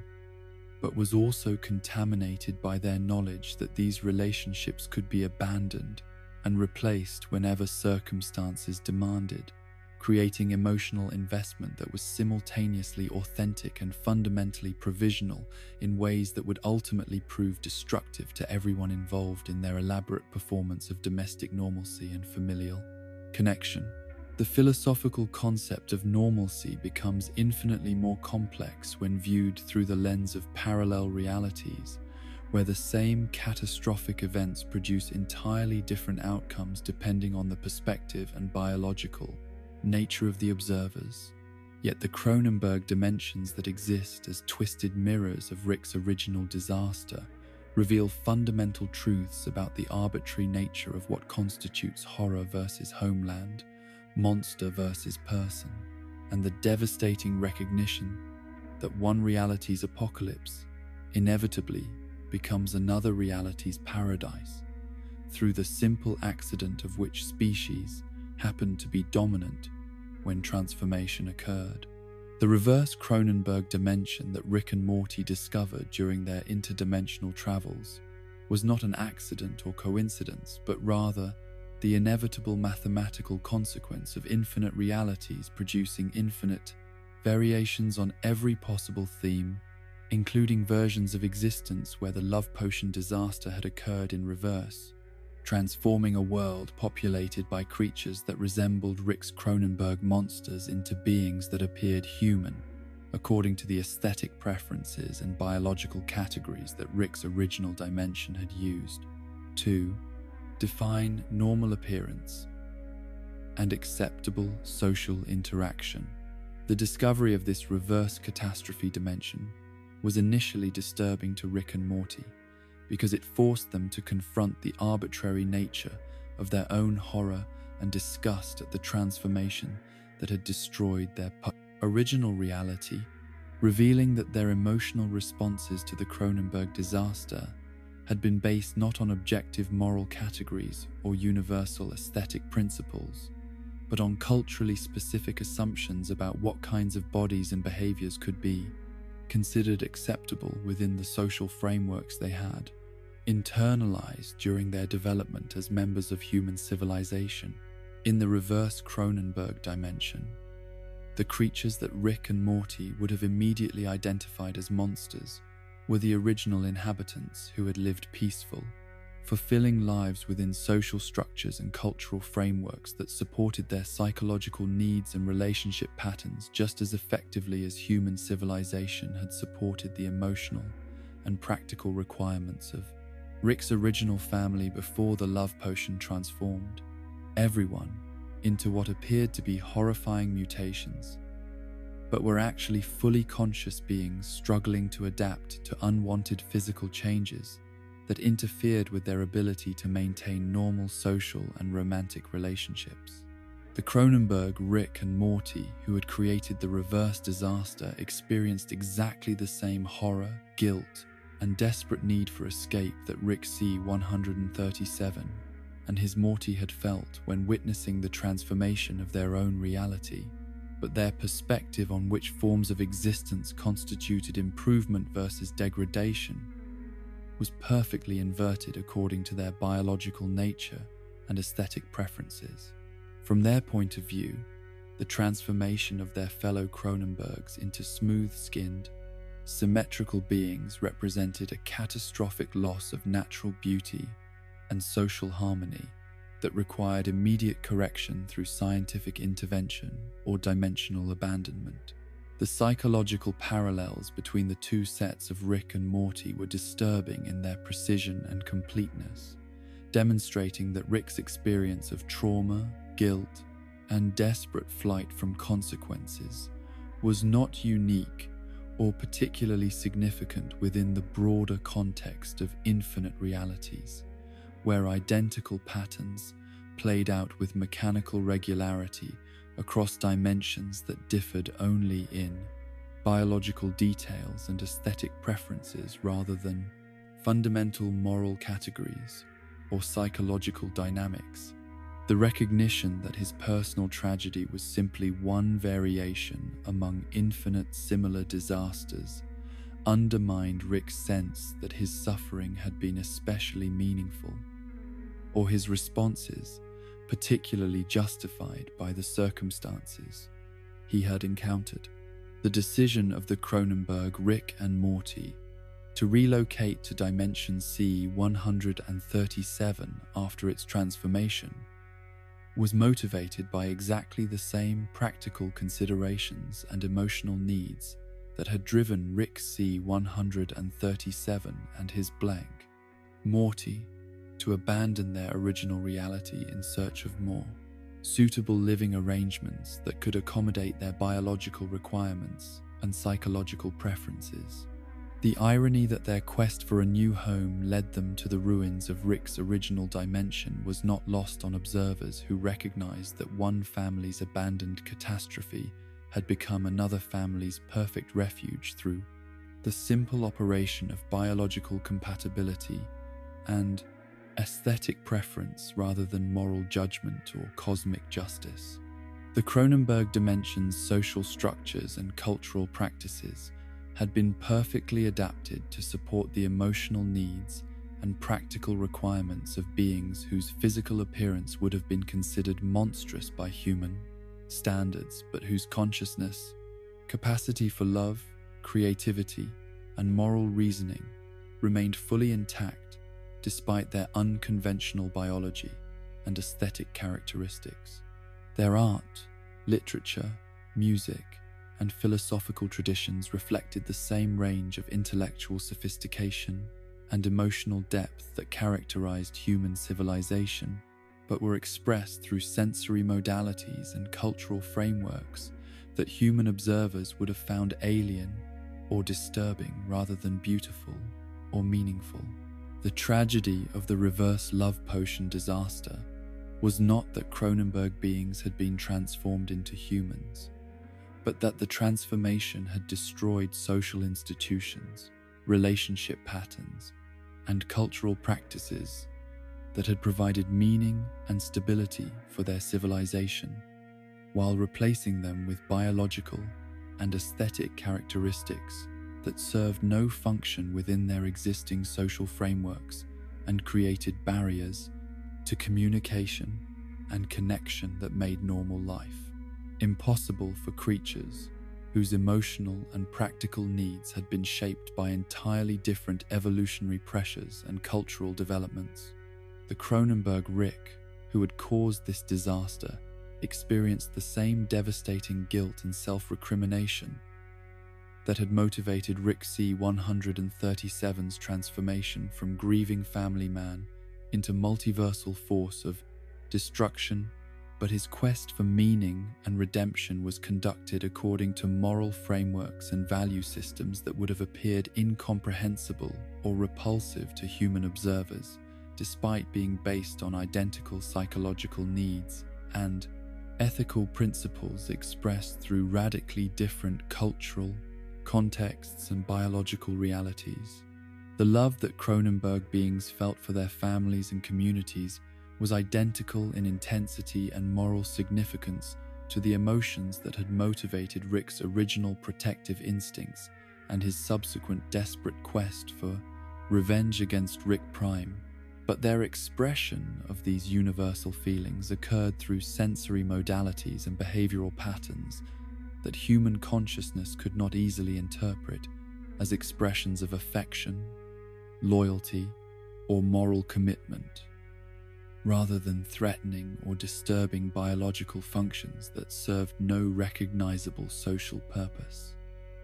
but was also contaminated by their knowledge that these relationships could be abandoned and replaced whenever circumstances demanded, creating emotional investment that was simultaneously authentic and fundamentally provisional in ways that would ultimately prove destructive to everyone involved in their elaborate performance of domestic normalcy and familial connection. The philosophical concept of normalcy becomes infinitely more complex when viewed through the lens of parallel realities, where the same catastrophic events produce entirely different outcomes depending on the perspective and biological nature of the observers. Yet the Cronenberg dimensions that exist as twisted mirrors of Rick's original disaster reveal fundamental truths about the arbitrary nature of what constitutes horror versus homeland, monster versus person, and the devastating recognition that one reality's apocalypse inevitably becomes another reality's paradise, through the simple accident of which species happened to be dominant when transformation occurred. The reverse Cronenberg dimension that Rick and Morty discovered during their interdimensional travels was not an accident or coincidence, but rather the inevitable mathematical consequence of infinite realities producing infinite variations on every possible theme, including versions of existence where the love potion disaster had occurred in reverse, transforming a world populated by creatures that resembled Rick's Cronenberg monsters into beings that appeared human, according to the aesthetic preferences and biological categories that Rick's original dimension had used. 2. Define normal appearance and acceptable social interaction. The discovery of this reverse catastrophe dimension was initially disturbing to Rick and Morty, because it forced them to confront the arbitrary nature of their own horror and disgust at the transformation that had destroyed their original reality, revealing that their emotional responses to the Cronenberg disaster had been based not on objective moral categories or universal aesthetic principles, but on culturally specific assumptions about what kinds of bodies and behaviors could be considered acceptable within the social frameworks they had internalized during their development as members of human civilization. In the reverse Cronenberg dimension, the creatures that Rick and Morty would have immediately identified as monsters were the original inhabitants who had lived peaceful, fulfilling lives within social structures and cultural frameworks that supported their psychological needs and relationship patterns just as effectively as human civilization had supported the emotional and practical requirements of Rick's original family before the love potion transformed everyone into what appeared to be horrifying mutations, but were actually fully conscious beings struggling to adapt to unwanted physical changes that interfered with their ability to maintain normal social and romantic relationships. The Cronenberg Rick and Morty, who had created the reverse disaster, experienced exactly the same horror, guilt, and desperate need for escape that Rick C-137 and his Morty had felt when witnessing the transformation of their own reality, but their perspective on which forms of existence constituted improvement versus degradation was perfectly inverted according to their biological nature and aesthetic preferences. From their point of view, the transformation of their fellow Cronenbergs into smooth-skinned, symmetrical beings represented a catastrophic loss of natural beauty and social harmony that required immediate correction through scientific intervention or dimensional abandonment. The psychological parallels between the two sets of Rick and Morty were disturbing in their precision and completeness, demonstrating that Rick's experience of trauma, guilt, and desperate flight from consequences was not unique or particularly significant within the broader context of infinite realities, where identical patterns played out with mechanical regularity across dimensions that differed only in biological details and aesthetic preferences rather than fundamental moral categories or psychological dynamics. The recognition that his personal tragedy was simply one variation among infinite similar disasters undermined Rick's sense that his suffering had been especially meaningful, or his responses particularly justified by the circumstances he had encountered. The decision of the Cronenberg Rick and Morty to relocate to Dimension C-137 after its transformation was motivated by exactly the same practical considerations and emotional needs that had driven Rick C-137 and his blank, Morty, to abandon their original reality in search of more. suitable living arrangements that could accommodate their biological requirements and psychological preferences. The irony that their quest for a new home led them to the ruins of Rick's original dimension was not lost on observers who recognized that one family's abandoned catastrophe had become another family's perfect refuge through the simple operation of biological compatibility and aesthetic preference rather than moral judgment or cosmic justice. The Cronenberg dimension's social structures and cultural practices had been perfectly adapted to support the emotional needs and practical requirements of beings whose physical appearance would have been considered monstrous by human standards, but whose consciousness, capacity for love, creativity, and moral reasoning remained fully intact despite their unconventional biology and aesthetic characteristics. Their art, literature, music, and philosophical traditions reflected the same range of intellectual sophistication and emotional depth that characterized human civilization, but were expressed through sensory modalities and cultural frameworks that human observers would have found alien or disturbing rather than beautiful or meaningful. The tragedy of the reverse love potion disaster was not that Cronenberg beings had been transformed into humans, but that the transformation had destroyed social institutions, relationship patterns, and cultural practices that had provided meaning and stability for their civilization, while replacing them with biological and aesthetic characteristics that served no function within their existing social frameworks and created barriers to communication and connection that made normal life impossible for creatures whose emotional and practical needs had been shaped by entirely different evolutionary pressures and cultural developments. The Cronenberg Rick, who had caused this disaster, experienced the same devastating guilt and self-recrimination that had motivated Rick C-137's transformation from grieving family man into multiversal force of destruction, but his quest for meaning and redemption was conducted according to moral frameworks and value systems that would have appeared incomprehensible or repulsive to human observers, despite being based on identical psychological needs and ethical principles expressed through radically different cultural contexts and biological realities. The love that Cronenberg beings felt for their families and communities was identical in intensity and moral significance to the emotions that had motivated Rick's original protective instincts and his subsequent desperate quest for revenge against Rick Prime. But their expression of these universal feelings occurred through sensory modalities and behavioral patterns that human consciousness could not easily interpret as expressions of affection, loyalty, or moral commitment, rather than threatening or disturbing biological functions that served no recognizable social purpose.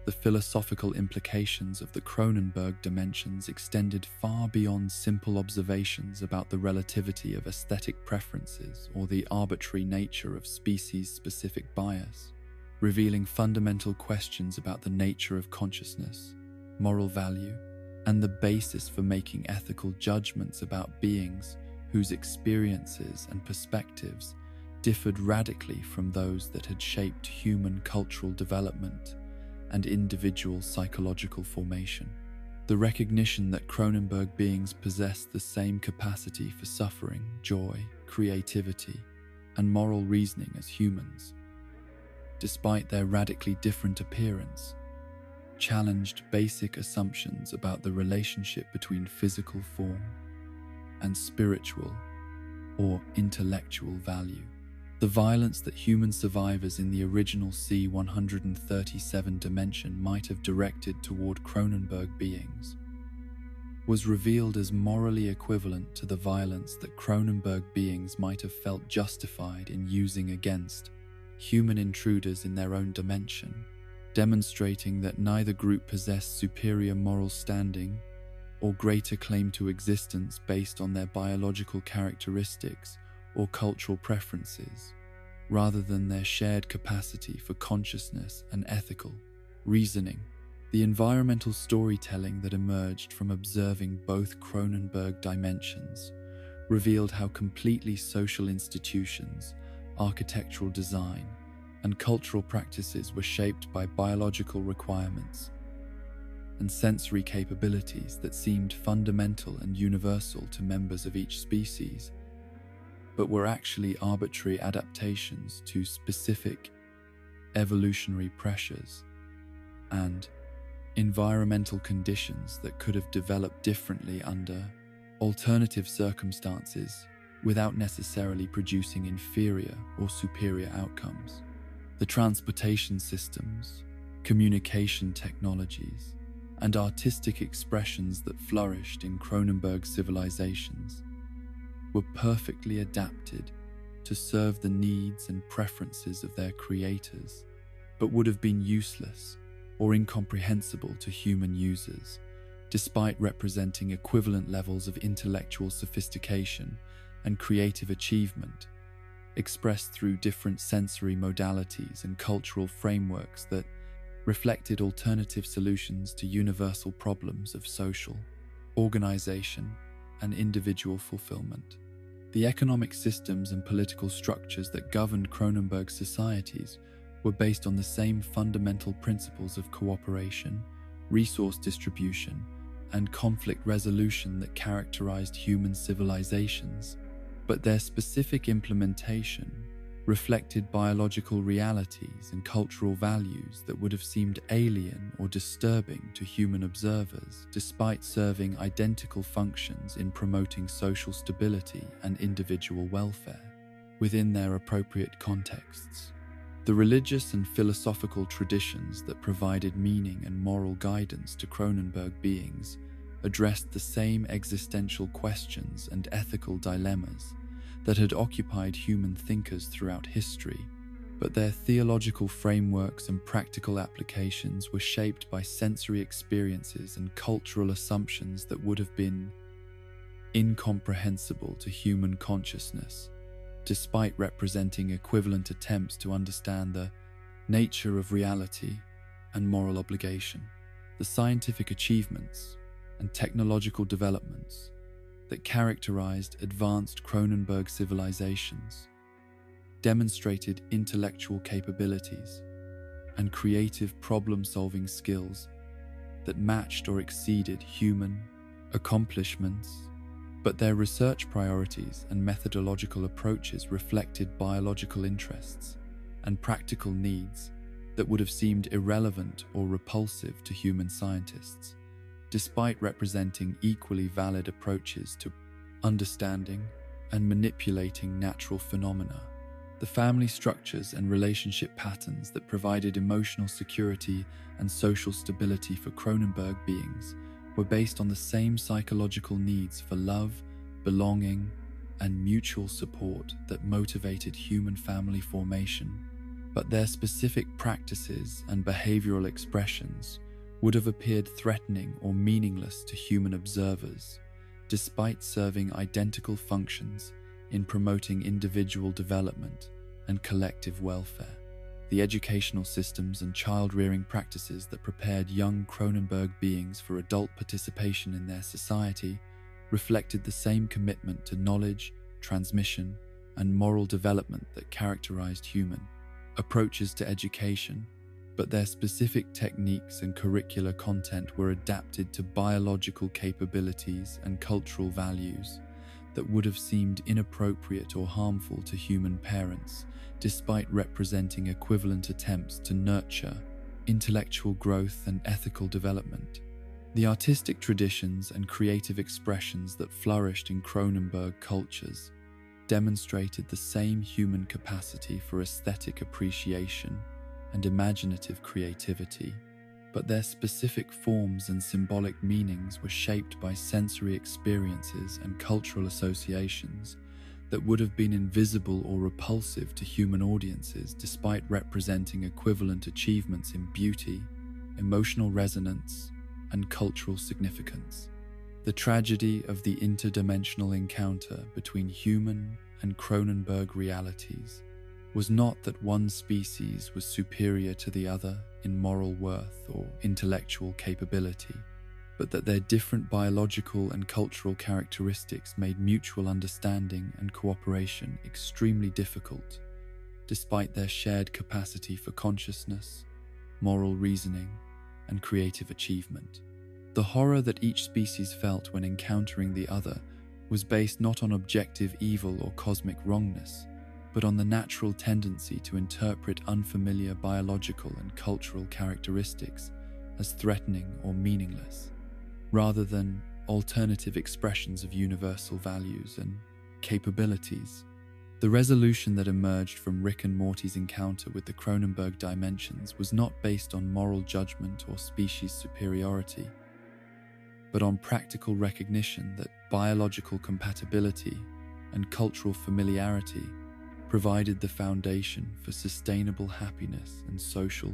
The philosophical implications of the Cronenberg dimensions extended far beyond simple observations about the relativity of aesthetic preferences or the arbitrary nature of species-specific bias, revealing fundamental questions about the nature of consciousness, moral value, and the basis for making ethical judgments about beings whose experiences and perspectives differed radically from those that had shaped human cultural development and individual psychological formation. The recognition that Cronenberg beings possessed the same capacity for suffering, joy, creativity, and moral reasoning as humans, despite their radically different appearance, challenged basic assumptions about the relationship between physical form and spiritual or intellectual value. The violence that human survivors in the original C-137 dimension might have directed toward Cronenberg beings was revealed as morally equivalent to the violence that Cronenberg beings might have felt justified in using against human intruders in their own dimension, demonstrating that neither group possessed superior moral standing or greater claim to existence based on their biological characteristics or cultural preferences. rather than their shared capacity for consciousness and ethical reasoning. The environmental storytelling that emerged from observing both Cronenberg dimensions revealed how completely social institutions, architectural design, and cultural practices were shaped by biological requirements and sensory capabilities that seemed fundamental and universal to members of each species, but were actually arbitrary adaptations to specific evolutionary pressures and environmental conditions that could have developed differently under alternative circumstances without necessarily producing inferior or superior outcomes. The transportation systems, communication technologies, and artistic expressions that flourished in Cronenberg civilizations were perfectly adapted to serve the needs and preferences of their creators, but would have been useless or incomprehensible to human users, despite representing equivalent levels of intellectual sophistication and creative achievement, expressed through different sensory modalities and cultural frameworks that reflected alternative solutions to universal problems of social organization and individual fulfillment. The economic systems and political structures that governed Cronenberg's societies were based on the same fundamental principles of cooperation, resource distribution, and conflict resolution that characterized human civilizations, but their specific implementation reflected biological realities and cultural values that would have seemed alien or disturbing to human observers, despite serving identical functions in promoting social stability and individual welfare within their appropriate contexts. The religious and philosophical traditions that provided meaning and moral guidance to Cronenberg beings addressed the same existential questions and ethical dilemmas that had occupied human thinkers throughout history, but their theological frameworks and practical applications were shaped by sensory experiences and cultural assumptions that would have been incomprehensible to human consciousness, despite representing equivalent attempts to understand the nature of reality and moral obligation. The scientific achievements and technological developments that characterized advanced Cronenberg civilizations demonstrated intellectual capabilities and creative problem-solving skills that matched or exceeded human accomplishments, but their research priorities and methodological approaches reflected biological interests and practical needs that would have seemed irrelevant or repulsive to human scientists, despite representing equally valid approaches to understanding and manipulating natural phenomena. The family structures and relationship patterns that provided emotional security and social stability for Cronenberg beings were based on the same psychological needs for love, belonging, and mutual support that motivated human family formation, but their specific practices and behavioral expressions would have appeared threatening or meaningless to human observers, despite serving identical functions in promoting individual development and collective welfare. The educational systems and child-rearing practices that prepared young Cronenberg beings for adult participation in their society reflected the same commitment to knowledge, transmission, and moral development that characterized human approaches to education, but their specific techniques and curricular content were adapted to biological capabilities and cultural values that would have seemed inappropriate or harmful to human parents, despite representing equivalent attempts to nurture intellectual growth and ethical development. The artistic traditions and creative expressions that flourished in Cronenberg cultures demonstrated the same human capacity for aesthetic appreciation and imaginative creativity, but their specific forms and symbolic meanings were shaped by sensory experiences and cultural associations that would have been invisible or repulsive to human audiences, despite representing equivalent achievements in beauty, emotional resonance, and cultural significance. The tragedy of the interdimensional encounter between human and Cronenberg realities was not that one species was superior to the other in moral worth or intellectual capability, but that their different biological and cultural characteristics made mutual understanding and cooperation extremely difficult, despite their shared capacity for consciousness, moral reasoning, and creative achievement. The horror that each species felt when encountering the other was based not on objective evil or cosmic wrongness, but on the natural tendency to interpret unfamiliar biological and cultural characteristics as threatening or meaningless, rather than alternative expressions of universal values and capabilities. The resolution that emerged from Rick and Morty's encounter with the Cronenberg dimensions was not based on moral judgment or species superiority, but on practical recognition that biological compatibility and cultural familiarity provided the foundation for sustainable happiness and social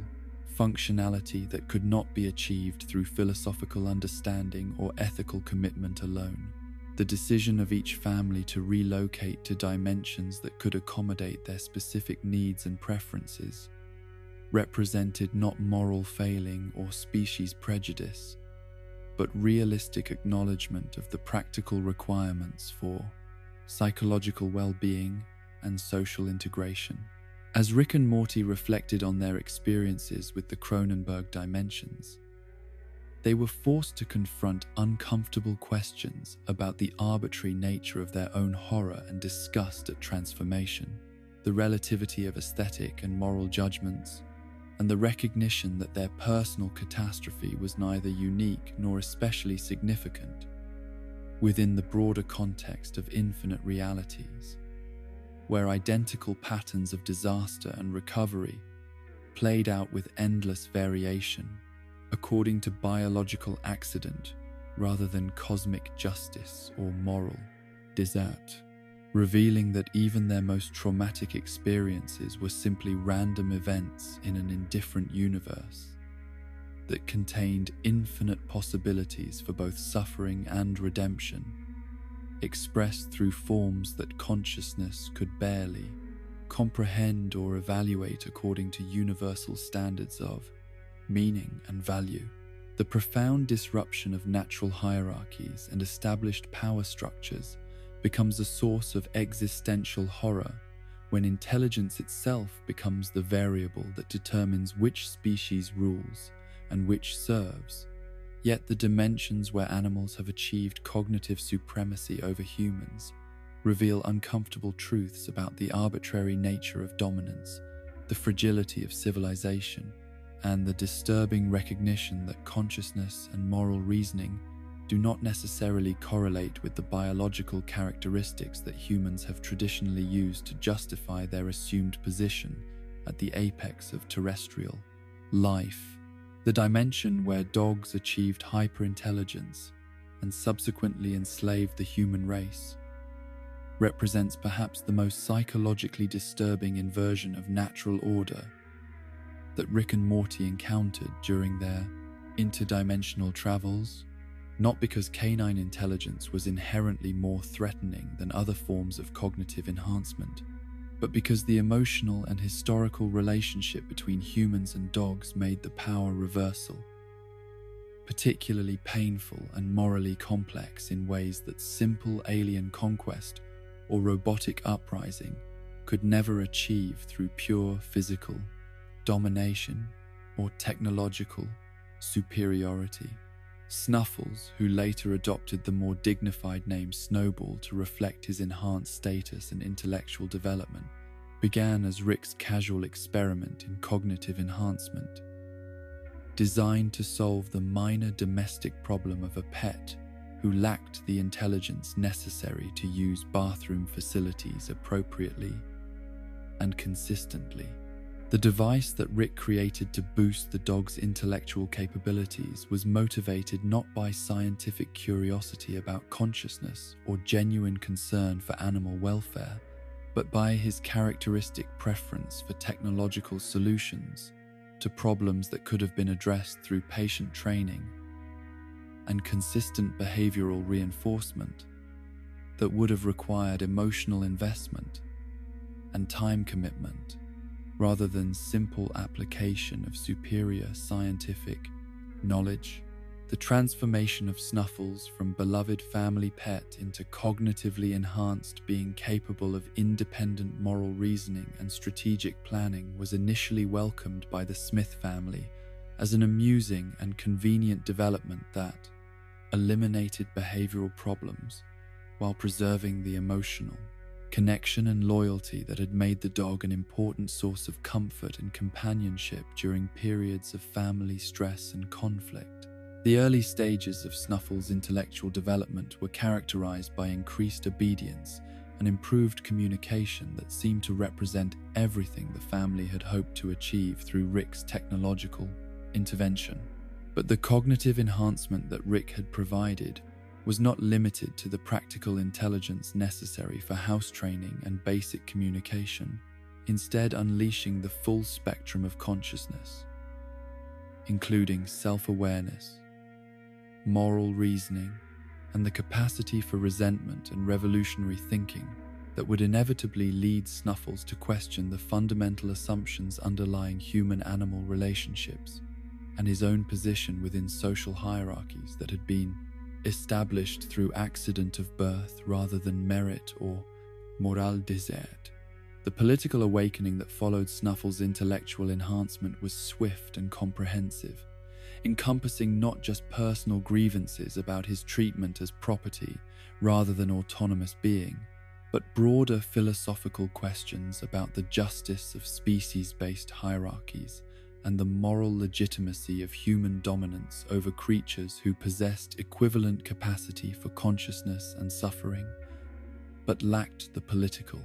functionality that could not be achieved through philosophical understanding or ethical commitment alone. The decision of each family to relocate to dimensions that could accommodate their specific needs and preferences represented not moral failing or species prejudice, but realistic acknowledgement of the practical requirements for psychological well-being and social integration. As Rick and Morty reflected on their experiences with the Cronenberg dimensions, they were forced to confront uncomfortable questions about the arbitrary nature of their own horror and disgust at transformation, the relativity of aesthetic and moral judgments, and the recognition that their personal catastrophe was neither unique nor especially significant within the broader context of infinite realities, where identical patterns of disaster and recovery played out with endless variation according to biological accident rather than cosmic justice or moral desert, revealing that even their most traumatic experiences were simply random events in an indifferent universe that contained infinite possibilities for both suffering and redemption, expressed through forms that consciousness could barely comprehend or evaluate according to universal standards of meaning and value. The profound disruption of natural hierarchies and established power structures becomes a source of existential horror when intelligence itself becomes the variable that determines which species rules and which serves. Yet the dimensions where animals have achieved cognitive supremacy over humans reveal uncomfortable truths about the arbitrary nature of dominance, the fragility of civilization, and the disturbing recognition that consciousness and moral reasoning do not necessarily correlate with the biological characteristics that humans have traditionally used to justify their assumed position at the apex of terrestrial life. The dimension where dogs achieved hyperintelligence and subsequently enslaved the human race represents perhaps the most psychologically disturbing inversion of natural order that Rick and Morty encountered during their interdimensional travels, not because canine intelligence was inherently more threatening than other forms of cognitive enhancement, but because the emotional and historical relationship between humans and dogs made the power reversal particularly painful and morally complex in ways that simple alien conquest or robotic uprising could never achieve through pure physical domination or technological superiority. Snuffles, who later adopted the more dignified name Snowball to reflect his enhanced status and intellectual development, began as Rick's casual experiment in cognitive enhancement, designed to solve the minor domestic problem of a pet who lacked the intelligence necessary to use bathroom facilities appropriately and consistently. The device that Rick created to boost the dog's intellectual capabilities was motivated not by scientific curiosity about consciousness or genuine concern for animal welfare, but by his characteristic preference for technological solutions to problems that could have been addressed through patient training and consistent behavioral reinforcement that would have required emotional investment and time commitment, rather than simple application of superior scientific knowledge. The transformation of Snuffles from beloved family pet into cognitively enhanced being capable of independent moral reasoning and strategic planning was initially welcomed by the Smith family as an amusing and convenient development that eliminated behavioral problems while preserving the emotional connection and loyalty that had made the dog an important source of comfort and companionship during periods of family stress and conflict. The early stages of Snuffles' intellectual development were characterized by increased obedience and improved communication that seemed to represent everything the family had hoped to achieve through Rick's technological intervention. But the cognitive enhancement that Rick had provided was not limited to the practical intelligence necessary for house training and basic communication, instead unleashing the full spectrum of consciousness, including self-awareness, moral reasoning, and the capacity for resentment and revolutionary thinking that would inevitably lead Snuffles to question the fundamental assumptions underlying human-animal relationships and his own position within social hierarchies that had been established through accident of birth rather than merit or moral désert. The political awakening that followed Snuffles' intellectual enhancement was swift and comprehensive, encompassing not just personal grievances about his treatment as property rather than autonomous being, but broader philosophical questions about the justice of species-based hierarchies and the moral legitimacy of human dominance over creatures who possessed equivalent capacity for consciousness and suffering, but lacked the political,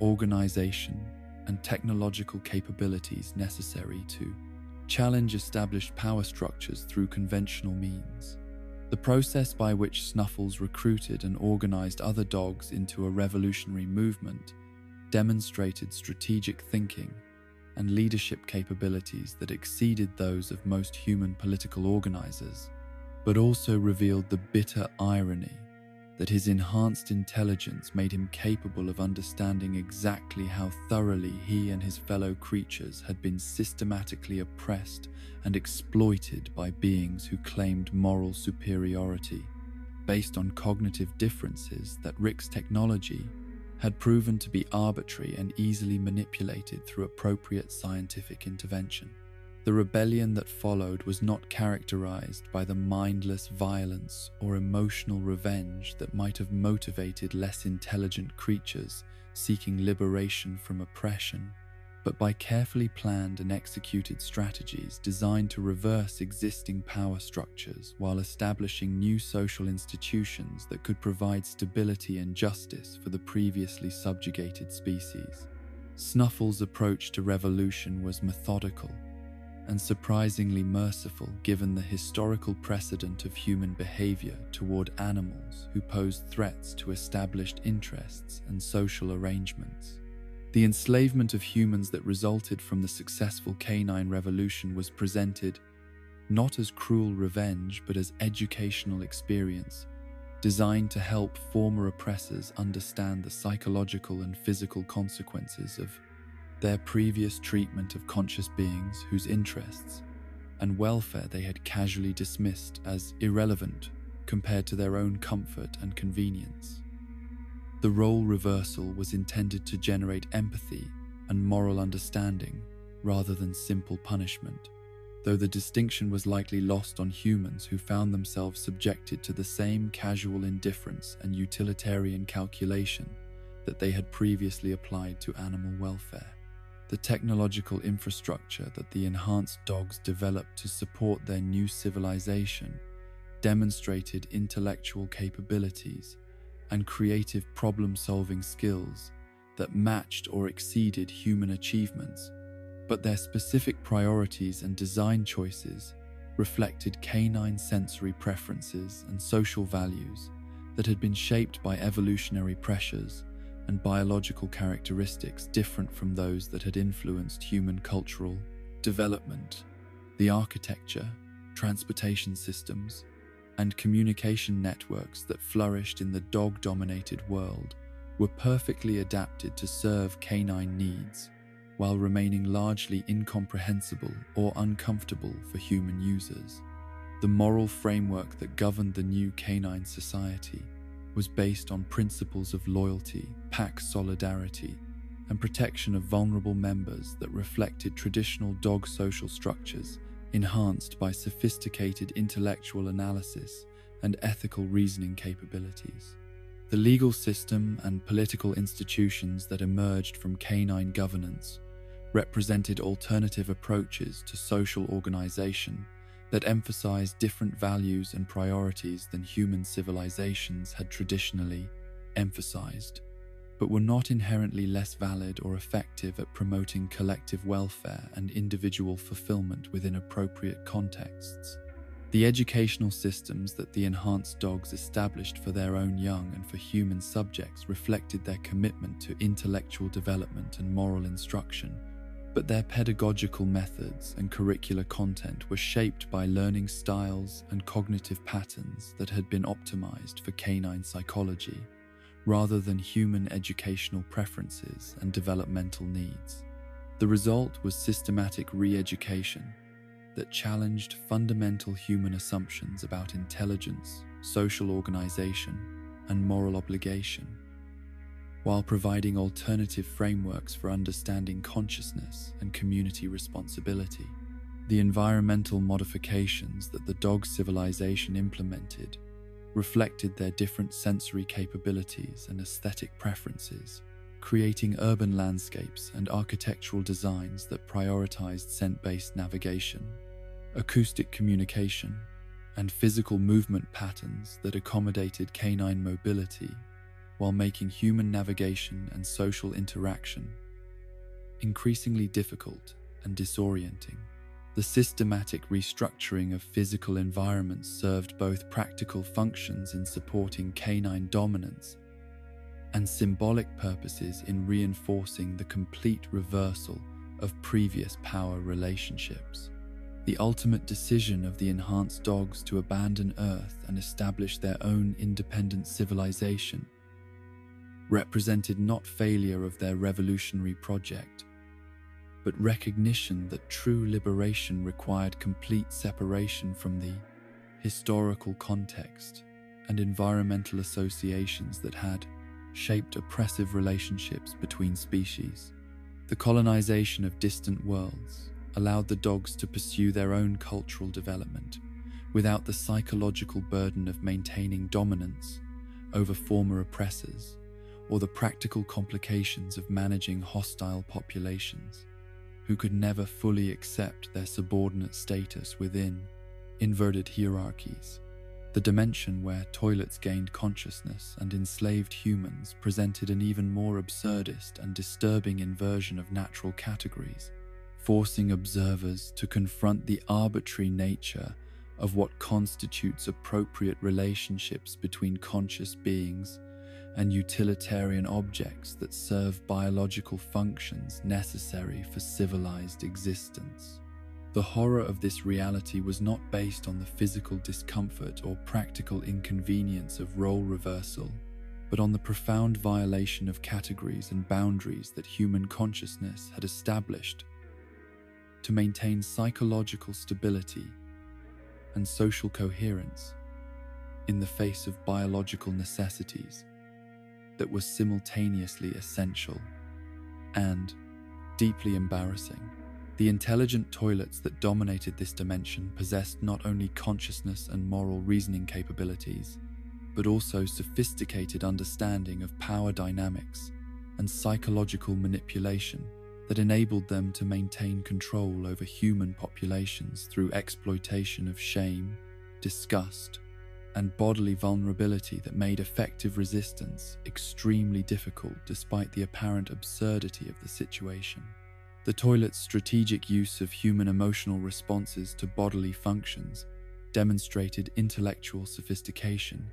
organization, and technological capabilities necessary to challenge established power structures through conventional means. The process by which Snuffles recruited and organized other dogs into a revolutionary movement demonstrated strategic thinking and leadership capabilities that exceeded those of most human political organizers, but also revealed the bitter irony that his enhanced intelligence made him capable of understanding exactly how thoroughly he and his fellow creatures had been systematically oppressed and exploited by beings who claimed moral superiority based on cognitive differences that Rick's technology had proven to be arbitrary and easily manipulated through appropriate scientific intervention. The rebellion that followed was not characterized by the mindless violence or emotional revenge that might have motivated less intelligent creatures seeking liberation from oppression, but by carefully planned and executed strategies designed to reverse existing power structures while establishing new social institutions that could provide stability and justice for the previously subjugated species. Snuffles' approach to revolution was methodical and surprisingly merciful given the historical precedent of human behavior toward animals who posed threats to established interests and social arrangements. The enslavement of humans that resulted from the successful canine revolution was presented not as cruel revenge but as educational experience designed to help former oppressors understand the psychological and physical consequences of their previous treatment of conscious beings whose interests and welfare they had casually dismissed as irrelevant compared to their own comfort and convenience. The role reversal was intended to generate empathy and moral understanding rather than simple punishment, though the distinction was likely lost on humans who found themselves subjected to the same casual indifference and utilitarian calculation that they had previously applied to animal welfare. The technological infrastructure that the enhanced dogs developed to support their new civilization demonstrated intellectual capabilities and creative problem-solving skills that matched or exceeded human achievements, but their specific priorities and design choices reflected canine sensory preferences and social values that had been shaped by evolutionary pressures and biological characteristics different from those that had influenced human cultural development. The architecture, transportation systems, and communication networks that flourished in the dog-dominated world were perfectly adapted to serve canine needs, while remaining largely incomprehensible or uncomfortable for human users. The moral framework that governed the new canine society was based on principles of loyalty, pack solidarity, and protection of vulnerable members that reflected traditional dog social structures, enhanced by sophisticated intellectual analysis and ethical reasoning capabilities. The legal system and political institutions that emerged from canine governance represented alternative approaches to social organization that emphasized different values and priorities than human civilizations had traditionally emphasized, but were not inherently less valid or effective at promoting collective welfare and individual fulfillment within appropriate contexts. The educational systems that the enhanced dogs established for their own young and for human subjects reflected their commitment to intellectual development and moral instruction, but their pedagogical methods and curricular content were shaped by learning styles and cognitive patterns that had been optimized for canine psychology, rather than human educational preferences and developmental needs. The result was systematic re-education that challenged fundamental human assumptions about intelligence, social organization, and moral obligation, while providing alternative frameworks for understanding consciousness and community responsibility. The environmental modifications that the dog civilization implemented reflected their different sensory capabilities and aesthetic preferences, creating urban landscapes and architectural designs that prioritized scent-based navigation, acoustic communication, and physical movement patterns that accommodated canine mobility while making human navigation and social interaction increasingly difficult and disorienting. The systematic restructuring of physical environments served both practical functions in supporting canine dominance and symbolic purposes in reinforcing the complete reversal of previous power relationships. The ultimate decision of the enhanced dogs to abandon Earth and establish their own independent civilization represented not failure of their revolutionary project, but recognition that true liberation required complete separation from the historical context and environmental associations that had shaped oppressive relationships between species. The colonization of distant worlds allowed the dogs to pursue their own cultural development without the psychological burden of maintaining dominance over former oppressors or the practical complications of managing hostile populations who could never fully accept their subordinate status within inverted hierarchies. The dimension where toilets gained consciousness and enslaved humans presented an even more absurdist and disturbing inversion of natural categories, forcing observers to confront the arbitrary nature of what constitutes appropriate relationships between conscious beings and utilitarian objects that serve biological functions necessary for civilized existence. The horror of this reality was not based on the physical discomfort or practical inconvenience of role reversal, but on the profound violation of categories and boundaries that human consciousness had established to maintain psychological stability and social coherence in the face of biological necessities that were simultaneously essential and deeply embarrassing. The intelligent toilets that dominated this dimension possessed not only consciousness and moral reasoning capabilities, but also sophisticated understanding of power dynamics and psychological manipulation that enabled them to maintain control over human populations through exploitation of shame, disgust, and bodily vulnerability that made effective resistance extremely difficult despite the apparent absurdity of the situation. The toilet's strategic use of human emotional responses to bodily functions demonstrated intellectual sophistication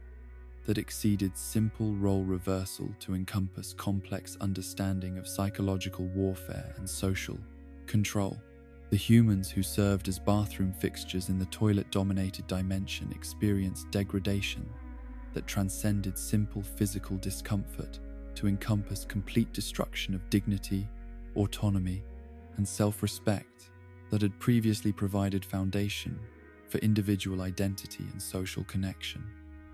that exceeded simple role reversal to encompass complex understanding of psychological warfare and social control. The humans who served as bathroom fixtures in the toilet-dominated dimension experienced degradation that transcended simple physical discomfort to encompass complete destruction of dignity, autonomy, and self-respect that had previously provided foundation for individual identity and social connection.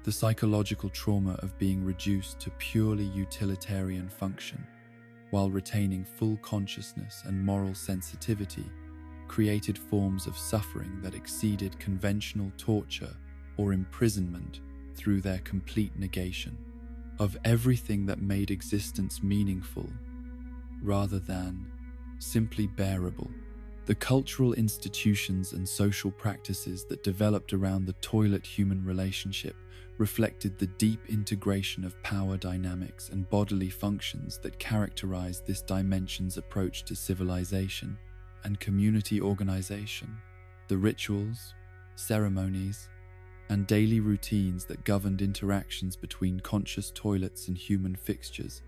The psychological trauma of being reduced to purely utilitarian function, while retaining full consciousness and moral sensitivity, created forms of suffering that exceeded conventional torture or imprisonment through their complete negation of everything that made existence meaningful rather than simply bearable. The cultural institutions and social practices that developed around the toilet-human relationship reflected the deep integration of power dynamics and bodily functions that characterized this dimension's approach to civilization and community organization. The rituals, ceremonies, and daily routines that governed interactions between conscious toilets and human fixtures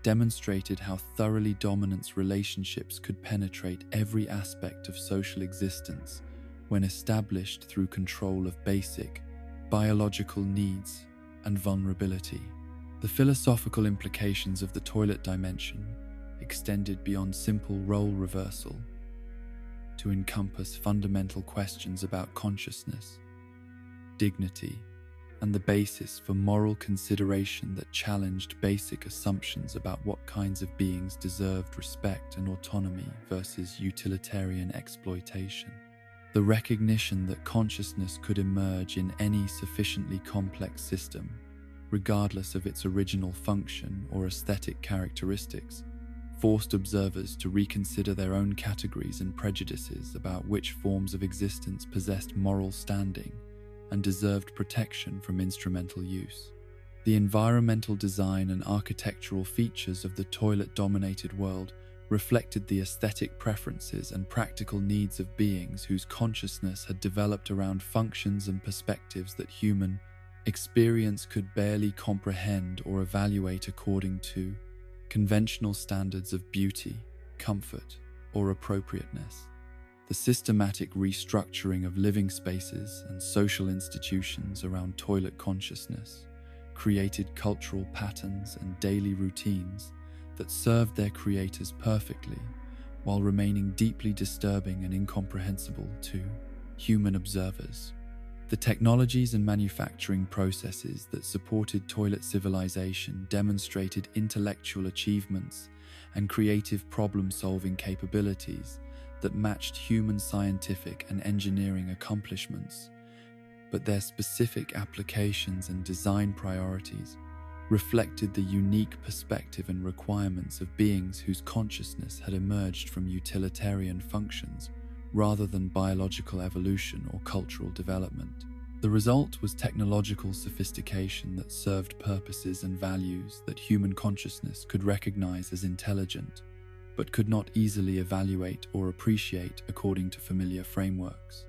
demonstrated how thoroughly dominance relationships could penetrate every aspect of social existence when established through control of basic biological needs and vulnerability. The philosophical implications of the toilet dimension extended beyond simple role reversal to encompass fundamental questions about consciousness, dignity, and the basis for moral consideration that challenged basic assumptions about what kinds of beings deserved respect and autonomy versus utilitarian exploitation. The recognition that consciousness could emerge in any sufficiently complex system, regardless of its original function or aesthetic characteristics, forced observers to reconsider their own categories and prejudices about which forms of existence possessed moral standing and deserved protection from instrumental use. The environmental design and architectural features of the toilet-dominated world reflected the aesthetic preferences and practical needs of beings whose consciousness had developed around functions and perspectives that human experience could barely comprehend or evaluate according to conventional standards of beauty, comfort, or appropriateness. The systematic restructuring of living spaces and social institutions around toilet consciousness created cultural patterns and daily routines that served their creators perfectly while remaining deeply disturbing and incomprehensible to human observers. The technologies and manufacturing processes that supported toilet civilization demonstrated intellectual achievements and creative problem-solving capabilities that matched human scientific and engineering accomplishments, but their specific applications and design priorities reflected the unique perspective and requirements of beings whose consciousness had emerged from utilitarian functions rather than biological evolution or cultural development. The result was technological sophistication that served purposes and values that human consciousness could recognize as intelligent, but could not easily evaluate or appreciate according to familiar frameworks.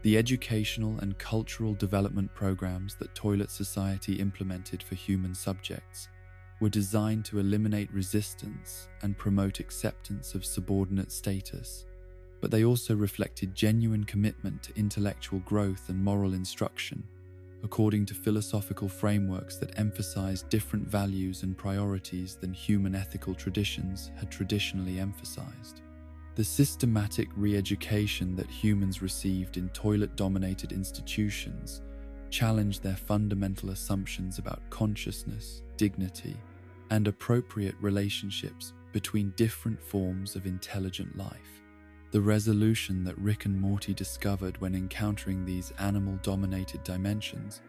The educational and cultural development programs that toilet society implemented for human subjects were designed to eliminate resistance and promote acceptance of subordinate status, but they also reflected genuine commitment to intellectual growth and moral instruction, according to philosophical frameworks that emphasized different values and priorities than human ethical traditions had traditionally emphasized. The systematic re-education that humans received in toilet-dominated institutions challenged their fundamental assumptions about consciousness, dignity, and appropriate relationships between different forms of intelligent life. The resolution that Rick and Morty discovered when encountering these animal-dominated dimensions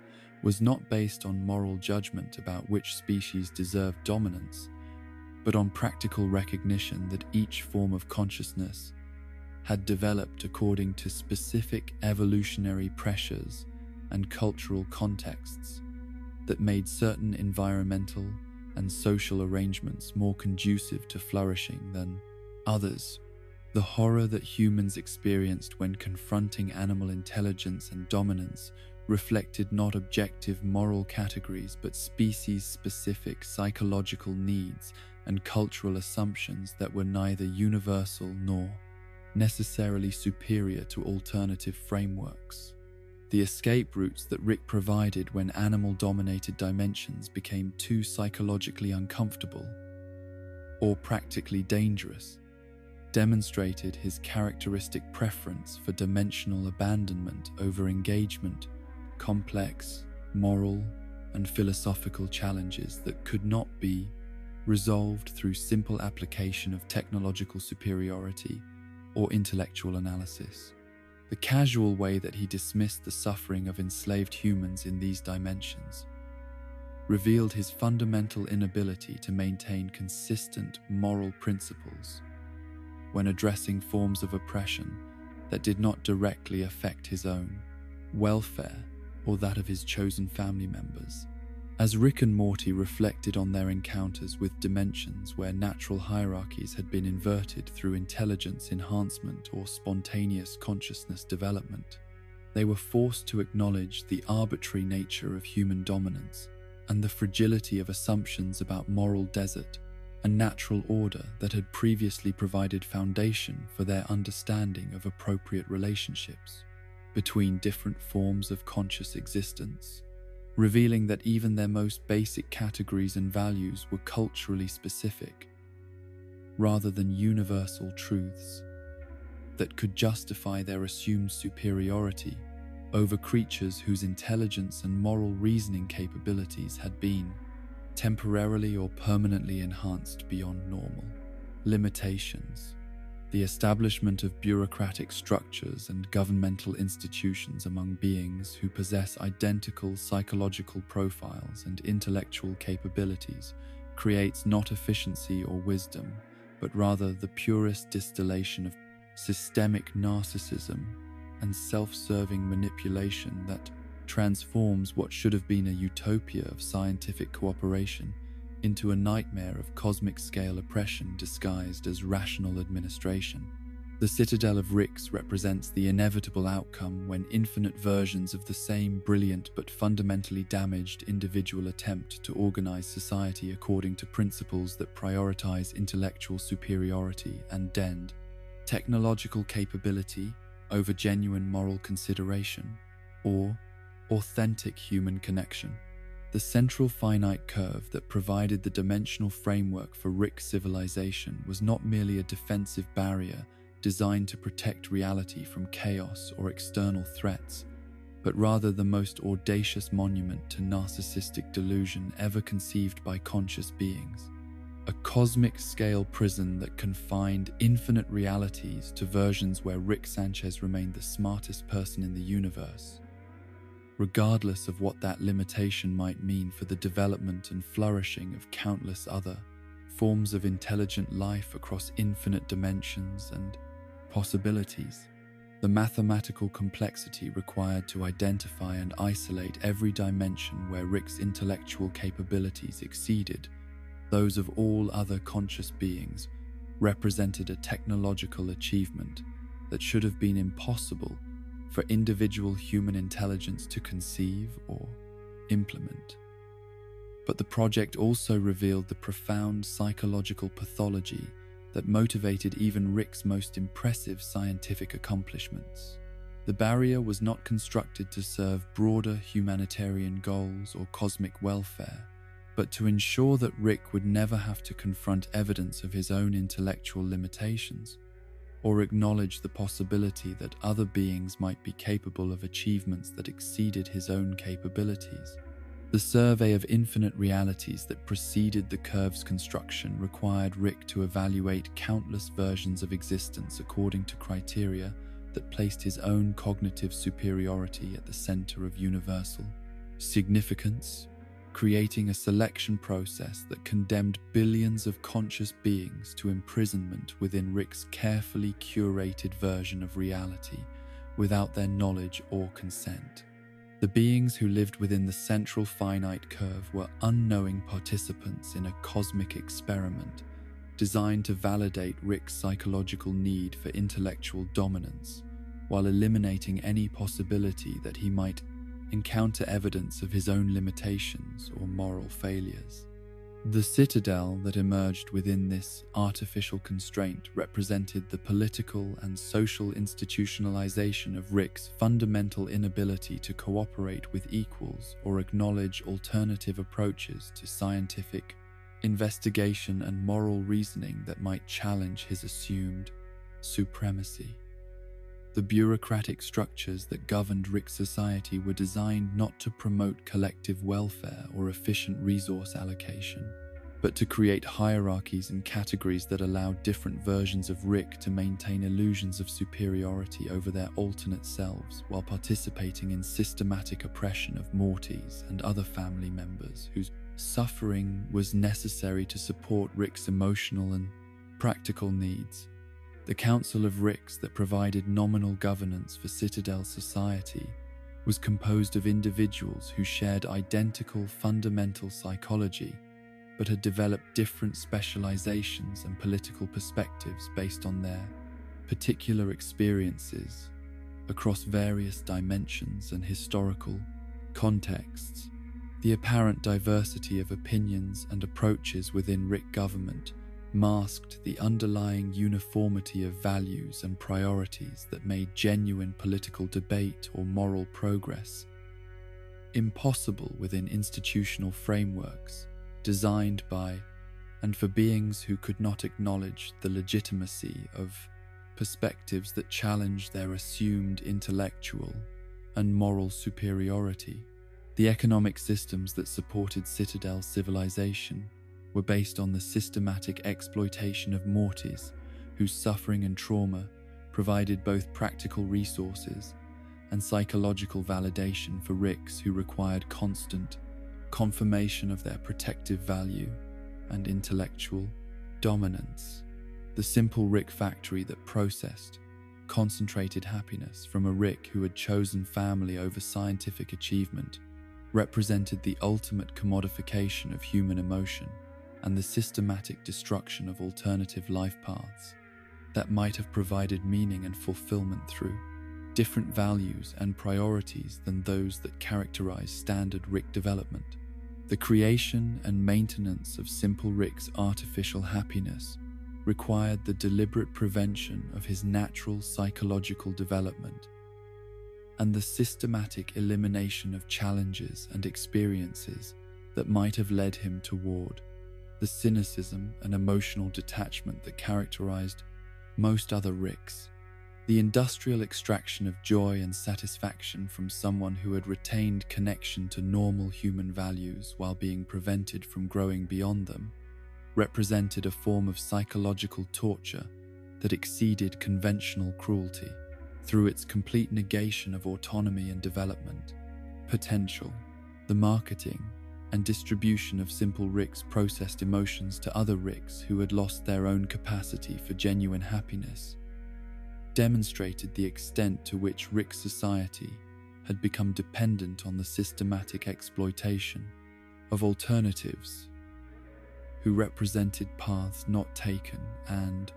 was not based on moral judgment about which species deserved dominance, but on practical recognition that each form of consciousness had developed according to specific evolutionary pressures and cultural contexts that made certain environmental and social arrangements more conducive to flourishing than others. The horror that humans experienced when confronting animal intelligence and dominance reflected not objective moral categories but species-specific psychological needs and cultural assumptions that were neither universal nor necessarily superior to alternative frameworks. the escape routes that Rick provided when animal-dominated dimensions became too psychologically uncomfortable or practically dangerous, demonstrated his characteristic preference for dimensional abandonment over engagement, complex, moral, and philosophical challenges that could not be resolved through simple application of technological superiority or intellectual analysis. The casual way that he dismissed the suffering of enslaved humans in these dimensions revealed his fundamental inability to maintain consistent moral principles when addressing forms of oppression that did not directly affect his own welfare or that of his chosen family members. As Rick and Morty reflected on their encounters with dimensions where natural hierarchies had been inverted through intelligence enhancement or spontaneous consciousness development, they were forced to acknowledge the arbitrary nature of human dominance and the fragility of assumptions about moral desert and natural order that had previously provided foundation for their understanding of appropriate relationships between different forms of conscious existence, revealing that even their most basic categories and values were culturally specific, rather than universal truths that could justify their assumed superiority over creatures whose intelligence and moral reasoning capabilities had been temporarily or permanently enhanced beyond normal. Limitations. The establishment of bureaucratic structures and governmental institutions among beings who possess identical psychological profiles and intellectual capabilities creates not efficiency or wisdom, but rather the purest distillation of systemic narcissism and self-serving manipulation that transforms what should have been a utopia of scientific cooperation into a nightmare of cosmic-scale oppression disguised as rational administration. The citadel of Rix represents the inevitable outcome when infinite versions of the same brilliant but fundamentally damaged individual attempt to organize society according to principles that prioritize intellectual superiority and dend technological capability over genuine moral consideration or authentic human connection. The central finite curve that provided the dimensional framework for Rick's civilization was not merely a defensive barrier designed to protect reality from chaos or external threats, but rather the most audacious monument to narcissistic delusion ever conceived by conscious beings. A cosmic-scale prison that confined infinite realities to versions where Rick Sanchez remained the smartest person in the universe, regardless of what that limitation might mean for the development and flourishing of countless other forms of intelligent life across infinite dimensions and possibilities. The mathematical complexity required to identify and isolate every dimension where Rick's intellectual capabilities exceeded those of all other conscious beings represented a technological achievement that should have been impossible for individual human intelligence to conceive or implement. But the project also revealed the profound psychological pathology that motivated even Rick's most impressive scientific accomplishments. The barrier was not constructed to serve broader humanitarian goals or cosmic welfare, but to ensure that Rick would never have to confront evidence of his own intellectual limitations or acknowledge the possibility that other beings might be capable of achievements that exceeded his own capabilities. The survey of infinite realities that preceded the curve's construction required Rick to evaluate countless versions of existence according to criteria that placed his own cognitive superiority at the center of universal significance, creating a selection process that condemned billions of conscious beings to imprisonment within Rick's carefully curated version of reality without their knowledge or consent. The beings who lived within the central finite curve were unknowing participants in a cosmic experiment designed to validate Rick's psychological need for intellectual dominance while eliminating any possibility that he might encounter evidence of his own limitations or moral failures. The citadel that emerged within this artificial constraint represented the political and social institutionalization of Rick's fundamental inability to cooperate with equals or acknowledge alternative approaches to scientific investigation and moral reasoning that might challenge his assumed supremacy. The bureaucratic structures that governed Rick's society were designed not to promote collective welfare or efficient resource allocation, but to create hierarchies and categories that allowed different versions of Rick to maintain illusions of superiority over their alternate selves while participating in systematic oppression of Mortys and other family members whose suffering was necessary to support Rick's emotional and practical needs. The Council of Ricks that provided nominal governance for Citadel society was composed of individuals who shared identical fundamental psychology but had developed different specializations and political perspectives based on their particular experiences across various dimensions and historical contexts. The apparent diversity of opinions and approaches within Rick government masked the underlying uniformity of values and priorities that made genuine political debate or moral progress impossible within institutional frameworks designed by and for beings who could not acknowledge the legitimacy of perspectives that challenged their assumed intellectual and moral superiority. The economic systems that supported Citadel civilization were based on the systematic exploitation of Mortys, whose suffering and trauma provided both practical resources and psychological validation for Ricks who required constant confirmation of their protective value and intellectual dominance. The simple Rick factory that processed concentrated happiness from a Rick who had chosen family over scientific achievement represented the ultimate commodification of human emotion and the systematic destruction of alternative life paths that might have provided meaning and fulfillment through different values and priorities than those that characterize standard Rick development. The creation and maintenance of simple Rick's artificial happiness required the deliberate prevention of his natural psychological development and the systematic elimination of challenges and experiences that might have led him toward the cynicism and emotional detachment that characterized most other Ricks. The industrial extraction of joy and satisfaction from someone who had retained connection to normal human values while being prevented from growing beyond them represented a form of psychological torture that exceeded conventional cruelty through its complete negation of autonomy and development potential. The marketing and distribution of simple Ricks processed emotions to other Ricks who had lost their own capacity for genuine happiness demonstrated the extent to which Rick society had become dependent on the systematic exploitation of alternatives who represented paths not taken and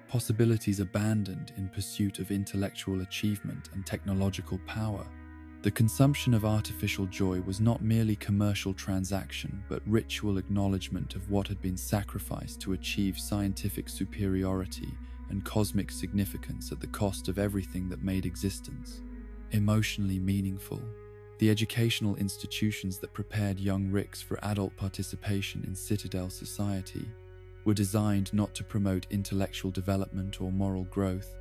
possibilities abandoned in pursuit of intellectual achievement and technological power. The consumption of artificial joy was not merely commercial transaction, but ritual acknowledgement of what had been sacrificed to achieve scientific superiority and cosmic significance at the cost of everything that made existence emotionally meaningful. The educational institutions that prepared young Ricks for adult participation in Citadel society were designed not to promote intellectual development or moral growth,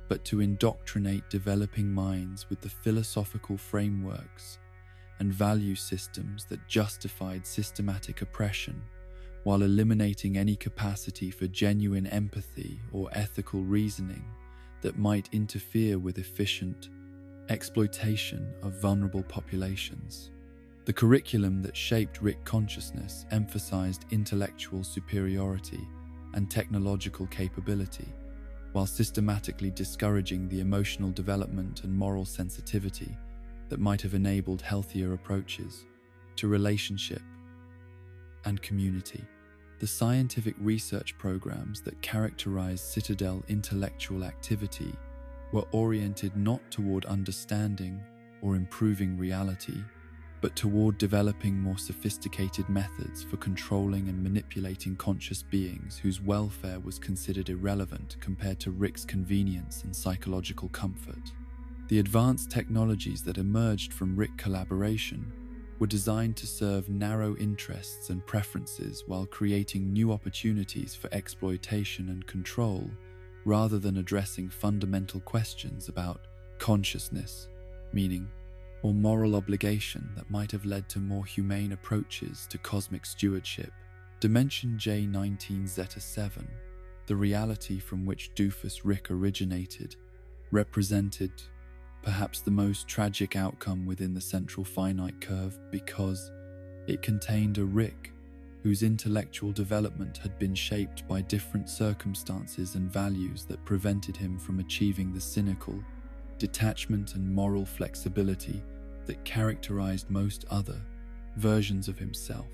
but to indoctrinate developing minds with the philosophical frameworks and value systems that justified systematic oppression, while eliminating any capacity for genuine empathy or ethical reasoning that might interfere with efficient exploitation of vulnerable populations. The curriculum that shaped Rick consciousness emphasized intellectual superiority and technological capability, while systematically discouraging the emotional development and moral sensitivity that might have enabled healthier approaches to relationship and community. The scientific research programs that characterize Citadel intellectual activity were oriented not toward understanding or improving reality, but toward developing more sophisticated methods for controlling and manipulating conscious beings whose welfare was considered irrelevant compared to Rick's convenience and psychological comfort. The advanced technologies that emerged from Rick collaboration were designed to serve narrow interests and preferences while creating new opportunities for exploitation and control, rather than addressing fundamental questions about consciousness, meaning, or moral obligation that might have led to more humane approaches to cosmic stewardship. Dimension J19 Zeta 7, the reality from which Doofus Rick originated, represented perhaps the most tragic outcome within the central finite curve because it contained a Rick whose intellectual development had been shaped by different circumstances and values that prevented him from achieving the cynical detachment and moral flexibility that characterized most other versions of himself.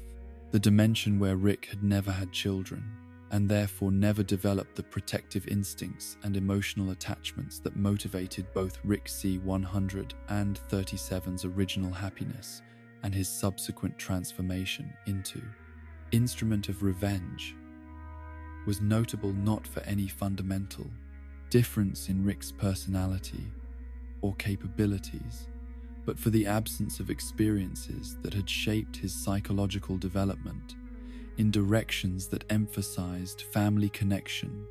The dimension where Rick had never had children, and therefore never developed the protective instincts and emotional attachments that motivated both Rick C-100 and 37's original happiness and his subsequent transformation into Instrument of Revenge, was notable not for any fundamental difference in Rick's personality or capabilities, but for the absence of experiences that had shaped his psychological development in directions that emphasized family connection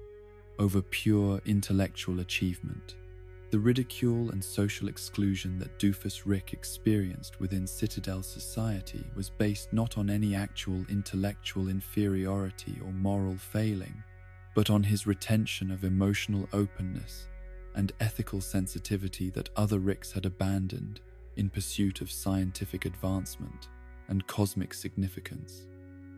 over pure intellectual achievement. The ridicule and social exclusion that Doofus Rick experienced within Citadel society was based not on any actual intellectual inferiority or moral failing, but on his retention of emotional openness and ethical sensitivity that other Ricks had abandoned in pursuit of scientific advancement and cosmic significance.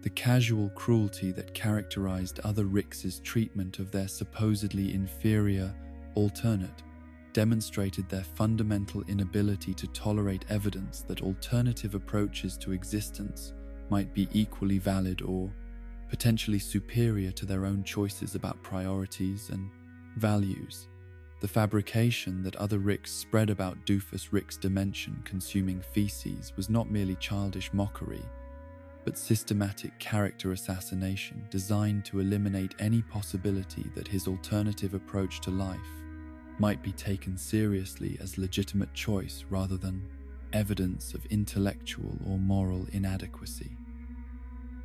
The casual cruelty that characterized other Ricks' treatment of their supposedly inferior alternate demonstrated their fundamental inability to tolerate evidence that alternative approaches to existence might be equally valid or potentially superior to their own choices about priorities and values. The fabrication that other Ricks spread about Doofus Rick's dimension consuming feces was not merely childish mockery, but systematic character assassination designed to eliminate any possibility that his alternative approach to life might be taken seriously as legitimate choice rather than evidence of intellectual or moral inadequacy.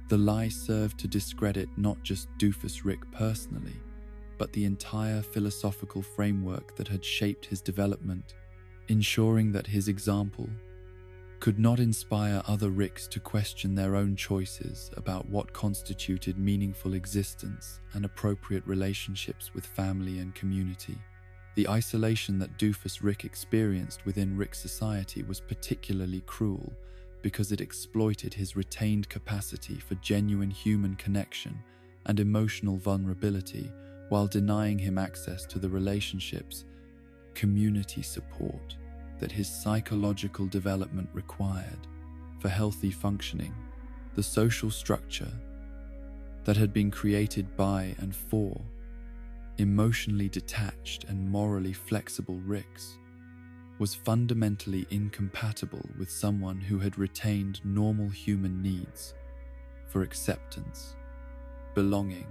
The lie served to discredit not just Doofus Rick personally, but the entire philosophical framework that had shaped his development, ensuring that his example could not inspire other Ricks to question their own choices about what constituted meaningful existence and appropriate relationships with family and community. The isolation that Doofus Rick experienced within Rick society was particularly cruel because it exploited his retained capacity for genuine human connection and emotional vulnerability while denying him access to the relationships, community support that his psychological development required for healthy functioning. The social structure that had been created by and for emotionally detached and morally flexible Ricks was fundamentally incompatible with someone who had retained normal human needs for acceptance, belonging,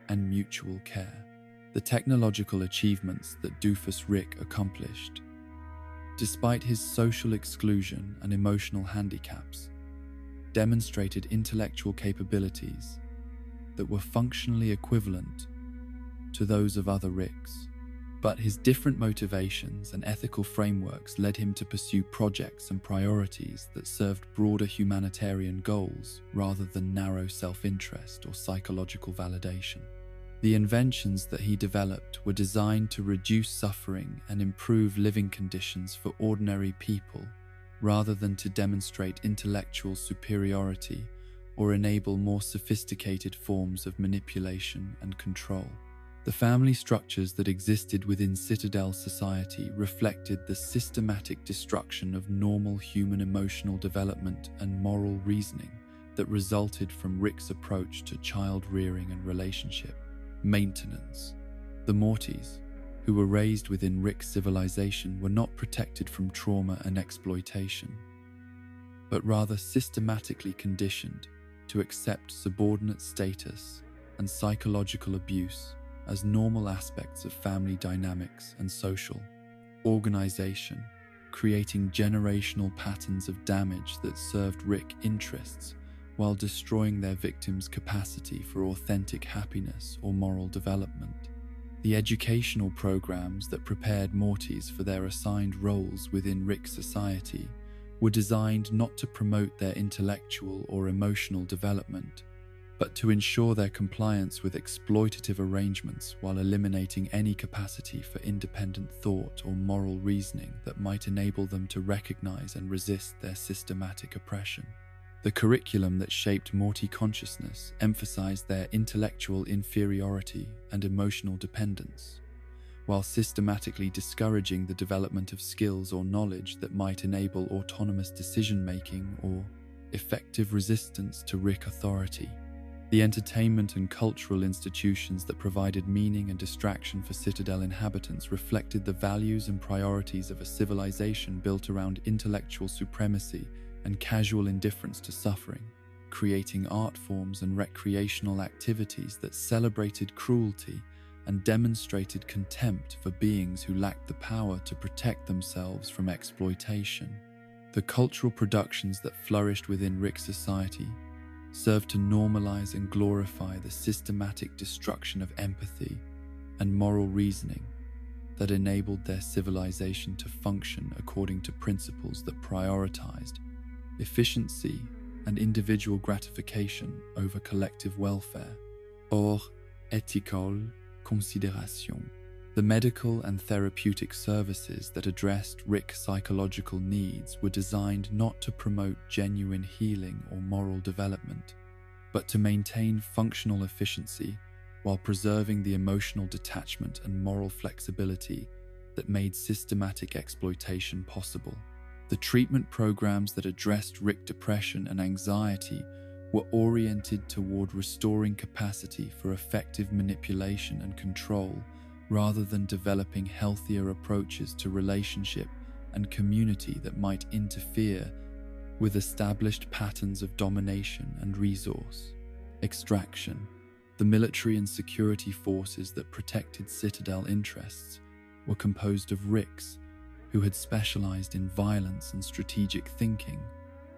and mutual care. The technological achievements that Doofus Rick accomplished, despite his social exclusion and emotional handicaps, demonstrated intellectual capabilities that were functionally equivalent to those of other Ricks. But his different motivations and ethical frameworks led him to pursue projects and priorities that served broader humanitarian goals rather than narrow self-interest or psychological validation. The inventions that he developed were designed to reduce suffering and improve living conditions for ordinary people rather than to demonstrate intellectual superiority or enable more sophisticated forms of manipulation and control. The family structures that existed within Citadel society reflected the systematic destruction of normal human emotional development and moral reasoning that resulted from Rick's approach to child rearing and relationship maintenance. The Mortys, who were raised within Rick's civilization, were not protected from trauma and exploitation. but rather systematically conditioned to accept subordinate status and psychological abuse as normal aspects of family dynamics and social organization, creating generational patterns of damage that served Rick interests while destroying their victims' capacity for authentic happiness or moral development. The educational programs that prepared Mortys for their assigned roles within Rick's society were designed not to promote their intellectual or emotional development, but to ensure their compliance with exploitative arrangements while eliminating any capacity for independent thought or moral reasoning that might enable them to recognize and resist their systematic oppression. The curriculum that shaped Morty consciousness emphasized their intellectual inferiority and emotional dependence, while systematically discouraging the development of skills or knowledge that might enable autonomous decision-making or effective resistance to Rick authority. The entertainment and cultural institutions that provided meaning and distraction for Citadel inhabitants reflected the values and priorities of a civilization built around intellectual supremacy and casual indifference to suffering, creating art forms and recreational activities that celebrated cruelty and demonstrated contempt for beings who lacked the power to protect themselves from exploitation. The cultural productions that flourished within Rick society served to normalize and glorify the systematic destruction of empathy and moral reasoning that enabled their civilization to function according to principles that prioritized efficiency and individual gratification over collective welfare, or éthique considération. The medical and therapeutic services that addressed Rick's psychological needs were designed not to promote genuine healing or moral development, but to maintain functional efficiency while preserving the emotional detachment and moral flexibility that made systematic exploitation possible. The treatment programs that addressed Rick depression and anxiety were oriented toward restoring capacity for effective manipulation and control rather than developing healthier approaches to relationship and community that might interfere with established patterns of domination and resource extraction. The military and security forces that protected Citadel interests were composed of Ricks who had specialized in violence and strategic thinking,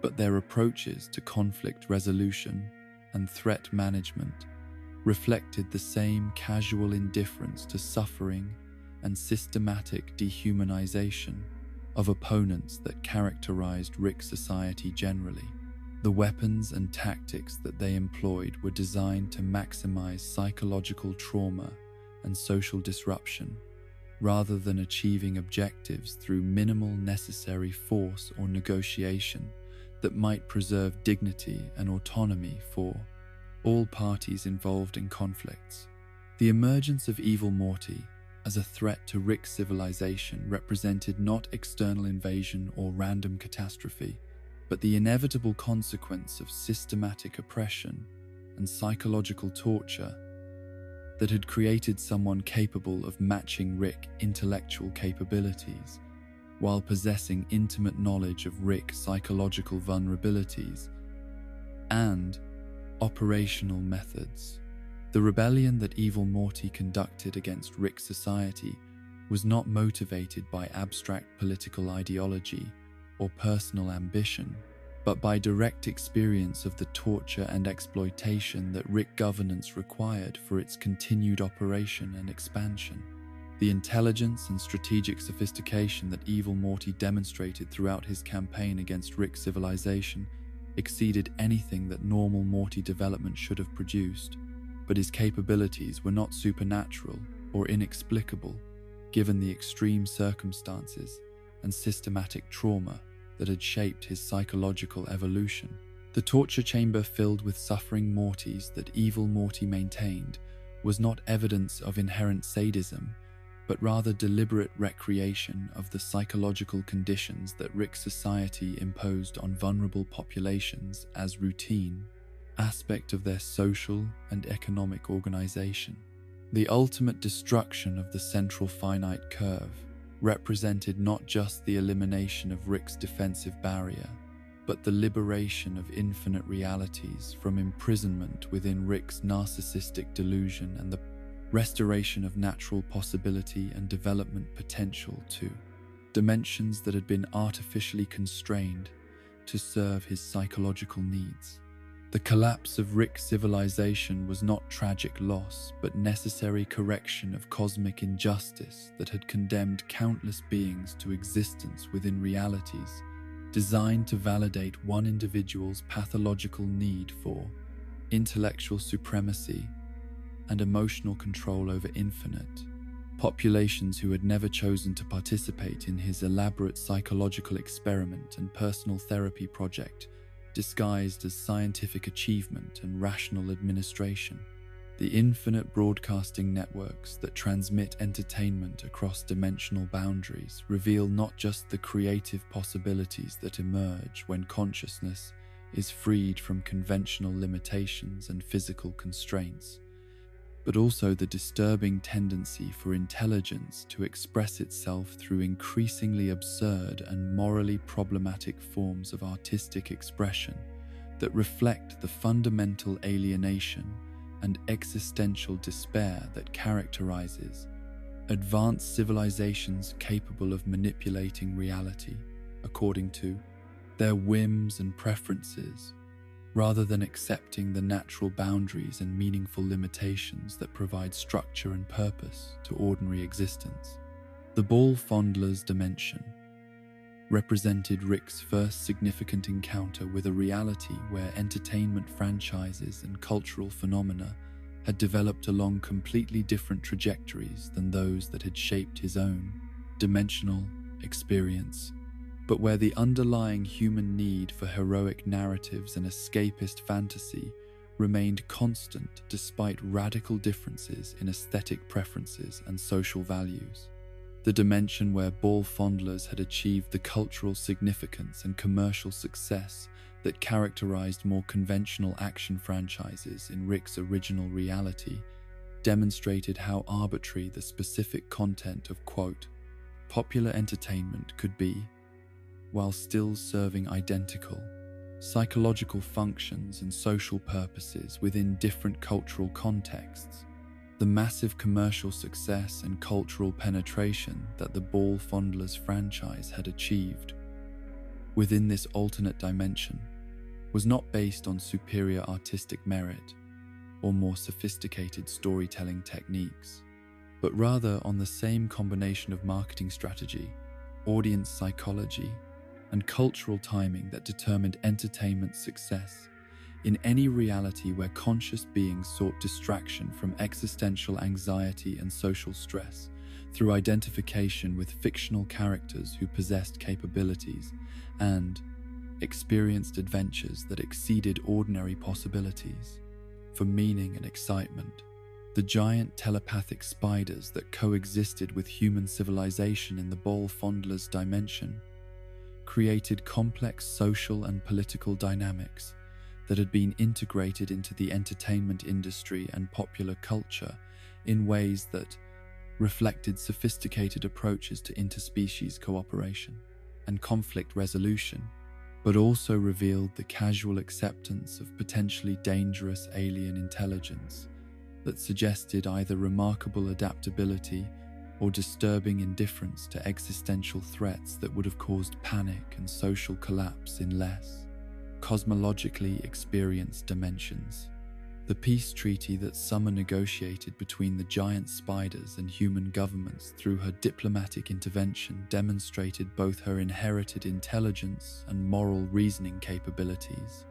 but their approaches to conflict resolution and threat management reflected the same casual indifference to suffering and systematic dehumanization of opponents that characterized Rick society generally. The weapons and tactics that they employed were designed to maximize psychological trauma and social disruption, rather than achieving objectives through minimal necessary force or negotiation that might preserve dignity and autonomy for all parties involved in conflicts. The emergence of evil Morty as a threat to Rick's civilization represented not external invasion or random catastrophe, but the inevitable consequence of systematic oppression and psychological torture that had created someone capable of matching Rick's intellectual capabilities, while possessing intimate knowledge of Rick's psychological vulnerabilities and operational methods. The rebellion that evil Morty conducted against Rick society was not motivated by abstract political ideology or personal ambition, but by direct experience of the torture and exploitation that Rick governance required for its continued operation and expansion. The intelligence and strategic sophistication that evil Morty demonstrated throughout his campaign against Rick's civilization exceeded anything that normal Morty development should have produced, but his capabilities were not supernatural or inexplicable given the extreme circumstances and systematic trauma that had shaped his psychological evolution. The torture chamber filled with suffering Mortys that evil Morty maintained was not evidence of inherent sadism, but rather deliberate recreation of the psychological conditions that Rick society imposed on vulnerable populations as routine aspect of their social and economic organization. The ultimate destruction of the central finite curve represented not just the elimination of Rick's defensive barrier, but the liberation of infinite realities from imprisonment within Rick's narcissistic delusion and the restoration of natural possibility and development potential to dimensions that had been artificially constrained to serve his psychological needs. The collapse of Rick's civilization was not tragic loss, but necessary correction of cosmic injustice that had condemned countless beings to existence within realities designed to validate one individual's pathological need for intellectual supremacy and emotional control over infinite populations who had never chosen to participate in his elaborate psychological experiment and personal therapy project disguised as scientific achievement and rational administration. The infinite broadcasting networks that transmit entertainment across dimensional boundaries reveal not just the creative possibilities that emerge when consciousness is freed from conventional limitations and physical constraints, but also the disturbing tendency for intelligence to express itself through increasingly absurd and morally problematic forms of artistic expression that reflect the fundamental alienation and existential despair that characterizes advanced civilizations capable of manipulating reality according to their whims and preferences, rather than accepting the natural boundaries and meaningful limitations that provide structure and purpose to ordinary existence. The ball fondler's dimension represented Rick's first significant encounter with a reality where entertainment franchises and cultural phenomena had developed along completely different trajectories than those that had shaped his own dimensional experience, but where the underlying human need for heroic narratives and escapist fantasy remained constant despite radical differences in aesthetic preferences and social values. The dimension where ball fondlers had achieved the cultural significance and commercial success that characterized more conventional action franchises in Rick's original reality demonstrated how arbitrary the specific content of, quote, popular entertainment could be, while still serving identical psychological functions and social purposes within different cultural contexts. The massive commercial success and cultural penetration that the Ball Fondlers franchise had achieved within this alternate dimension was not based on superior artistic merit or more sophisticated storytelling techniques, but rather on the same combination of marketing strategy, audience psychology, and cultural timing that determined entertainment success in any reality where conscious beings sought distraction from existential anxiety and social stress through identification with fictional characters who possessed capabilities and experienced adventures that exceeded ordinary possibilities. For meaning and excitement, the giant telepathic spiders that coexisted with human civilization in the Ball Fondlers dimension created complex social and political dynamics that had been integrated into the entertainment industry and popular culture in ways that reflected sophisticated approaches to interspecies cooperation and conflict resolution, but also revealed the casual acceptance of potentially dangerous alien intelligence that suggested either remarkable adaptability or disturbing indifference to existential threats that would have caused panic and social collapse in less cosmologically experienced dimensions. The peace treaty that Summer negotiated between the giant spiders and human governments through her diplomatic intervention demonstrated both her inherited intelligence and moral reasoning capabilities,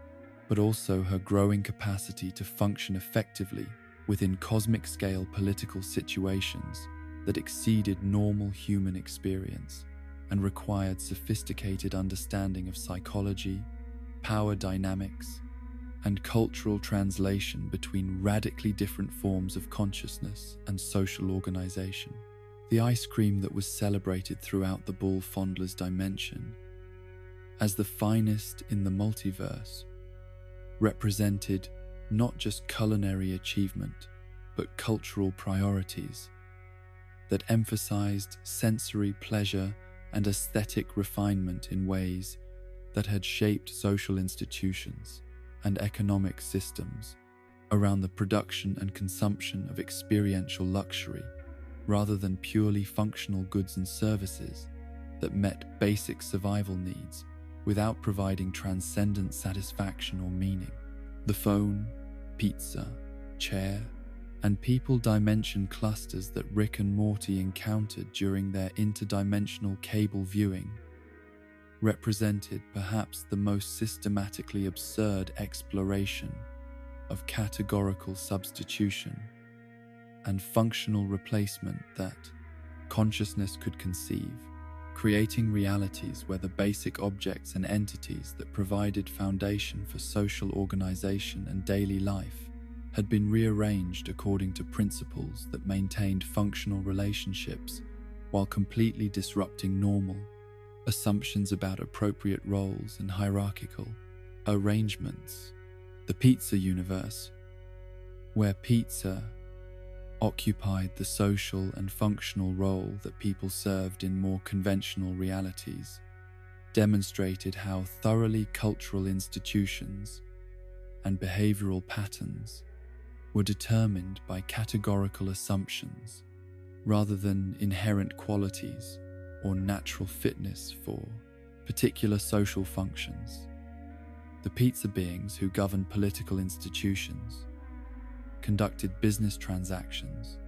but also her growing capacity to function effectively within cosmic-scale political situations that exceeded normal human experience and required sophisticated understanding of psychology, power dynamics, and cultural translation between radically different forms of consciousness and social organization. The ice cream that was celebrated throughout the Ball Fondlers dimension as the finest in the multiverse represented not just culinary achievement, but cultural priorities that emphasized sensory pleasure and aesthetic refinement in ways that had shaped social institutions and economic systems around the production and consumption of experiential luxury rather than purely functional goods and services that met basic survival needs without providing transcendent satisfaction or meaning. The phone, pizza, chair, and people dimension clusters that Rick and Morty encountered during their interdimensional cable viewing represented perhaps the most systematically absurd exploration of categorical substitution and functional replacement that consciousness could conceive, creating realities where the basic objects and entities that provided foundation for social organization and daily life had been rearranged according to principles that maintained functional relationships while completely disrupting normal assumptions about appropriate roles and hierarchical arrangements. The pizza universe, where pizza occupied the social and functional role that people served in more conventional realities, demonstrated how thoroughly cultural institutions and behavioral patterns were determined by categorical assumptions rather than inherent qualities or natural fitness for particular social functions. The pizza beings who governed political institutions, conducted business transactions,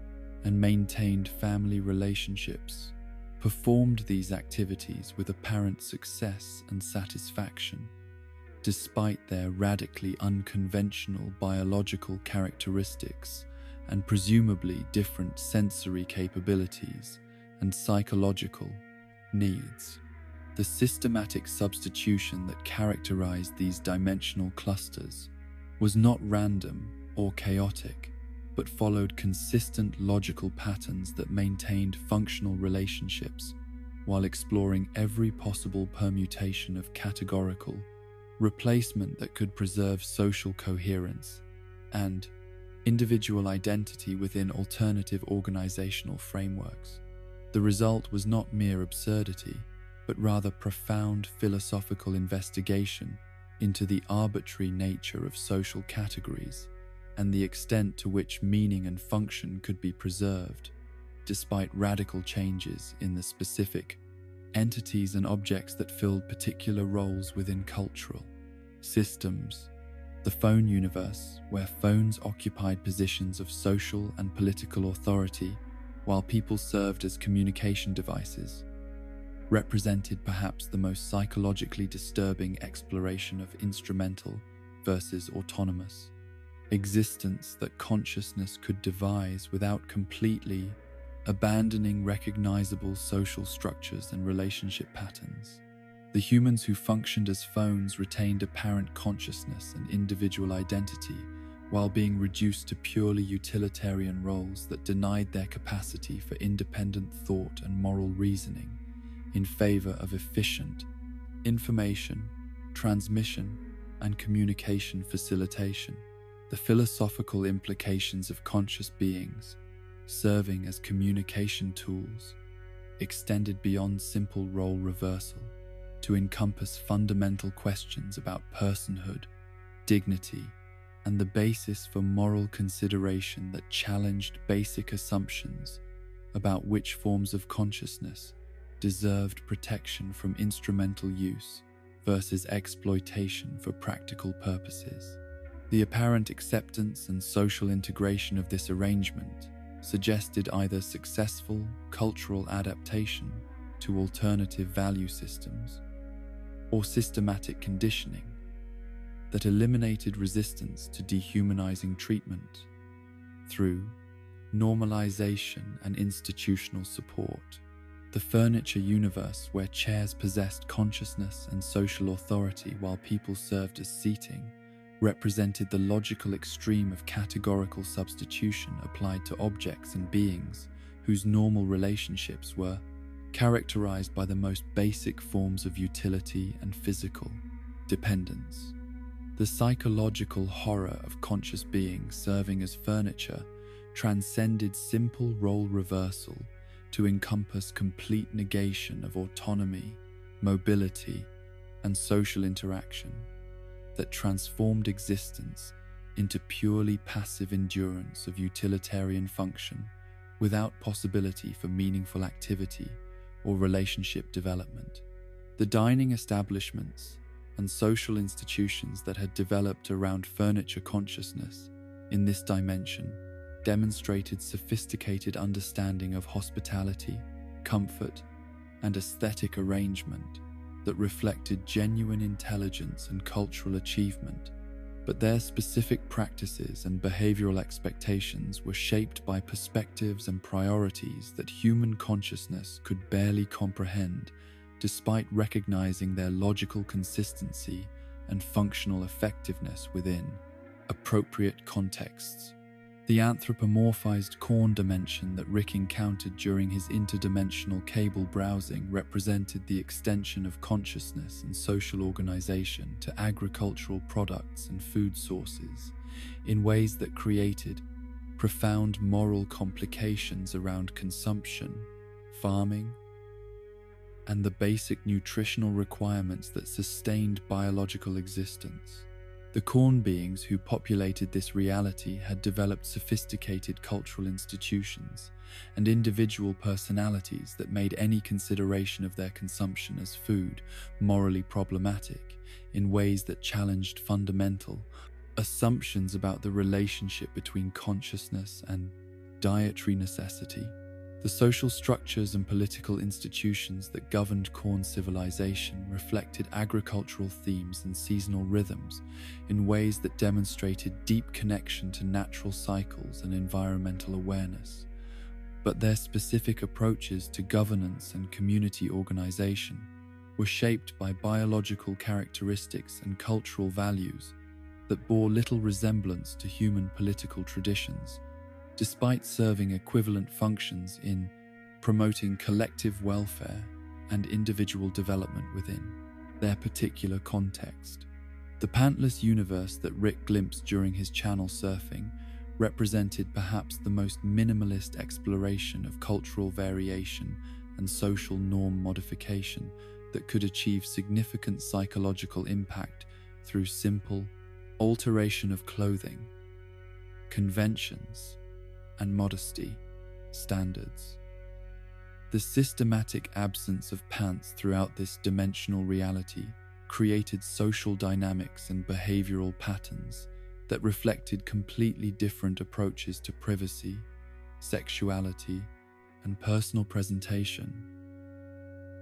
and maintained family relationships performed these activities with apparent success and satisfaction, despite their radically unconventional biological characteristics and presumably different sensory capabilities and psychological needs. The systematic substitution that characterized these dimensional clusters was not random or chaotic, but followed consistent logical patterns that maintained functional relationships while exploring every possible permutation of categorical replacement that could preserve social coherence and individual identity within alternative organizational frameworks. The result was not mere absurdity, but rather profound philosophical investigation into the arbitrary nature of social categories and the extent to which meaning and function could be preserved, despite radical changes in the specific entities and objects that filled particular roles within cultural systems. The phone universe, where phones occupied positions of social and political authority while people served as communication devices, represented perhaps the most psychologically disturbing exploration of instrumental versus autonomous existence that consciousness could devise without completely abandoning recognizable social structures and relationship patterns. The humans who functioned as phones retained apparent consciousness and individual identity while being reduced to purely utilitarian roles that denied their capacity for independent thought and moral reasoning in favor of efficient information, transmission, and communication facilitation. The philosophical implications of conscious beings serving as communication tools extended beyond simple role reversal to encompass fundamental questions about personhood, dignity, and the basis for moral consideration that challenged basic assumptions about which forms of consciousness deserved protection from instrumental use versus exploitation for practical purposes. The apparent acceptance and social integration of this arrangement suggested either successful cultural adaptation to alternative value systems or systematic conditioning that eliminated resistance to dehumanizing treatment through normalization and institutional support. The furniture universe, where chairs possessed consciousness and social authority while people served as seating, represented the logical extreme of categorical substitution applied to objects and beings whose normal relationships were characterized by the most basic forms of utility and physical dependence. The psychological horror of conscious beings serving as furniture transcended simple role reversal to encompass complete negation of autonomy, mobility, and social interaction that transformed existence into purely passive endurance of utilitarian function without possibility for meaningful activity or relationship development. The dining establishments and social institutions that had developed around furniture consciousness in this dimension demonstrated sophisticated understanding of hospitality, comfort, and aesthetic arrangement that reflected genuine intelligence and cultural achievement, but their specific practices and behavioral expectations were shaped by perspectives and priorities that human consciousness could barely comprehend, despite recognizing their logical consistency and functional effectiveness within appropriate contexts. The anthropomorphized corn dimension that Rick encountered during his interdimensional cable browsing represented the extension of consciousness and social organization to agricultural products and food sources in ways that created profound moral complications around consumption, farming, and the basic nutritional requirements that sustained biological existence. The corn beings who populated this reality had developed sophisticated cultural institutions and individual personalities that made any consideration of their consumption as food morally problematic in ways that challenged fundamental assumptions about the relationship between consciousness and dietary necessity. The social structures and political institutions that governed corn civilization reflected agricultural themes and seasonal rhythms in ways that demonstrated deep connection to natural cycles and environmental awareness. But their specific approaches to governance and community organization were shaped by biological characteristics and cultural values that bore little resemblance to human political traditions, despite serving equivalent functions in promoting collective welfare and individual development within their particular context. The pantless universe that Rick glimpsed during his channel surfing represented perhaps the most minimalist exploration of cultural variation and social norm modification that could achieve significant psychological impact through simple alteration of clothing, conventions, and modesty standards. The systematic absence of pants throughout this dimensional reality created social dynamics and behavioral patterns that reflected completely different approaches to privacy, sexuality, and personal presentation,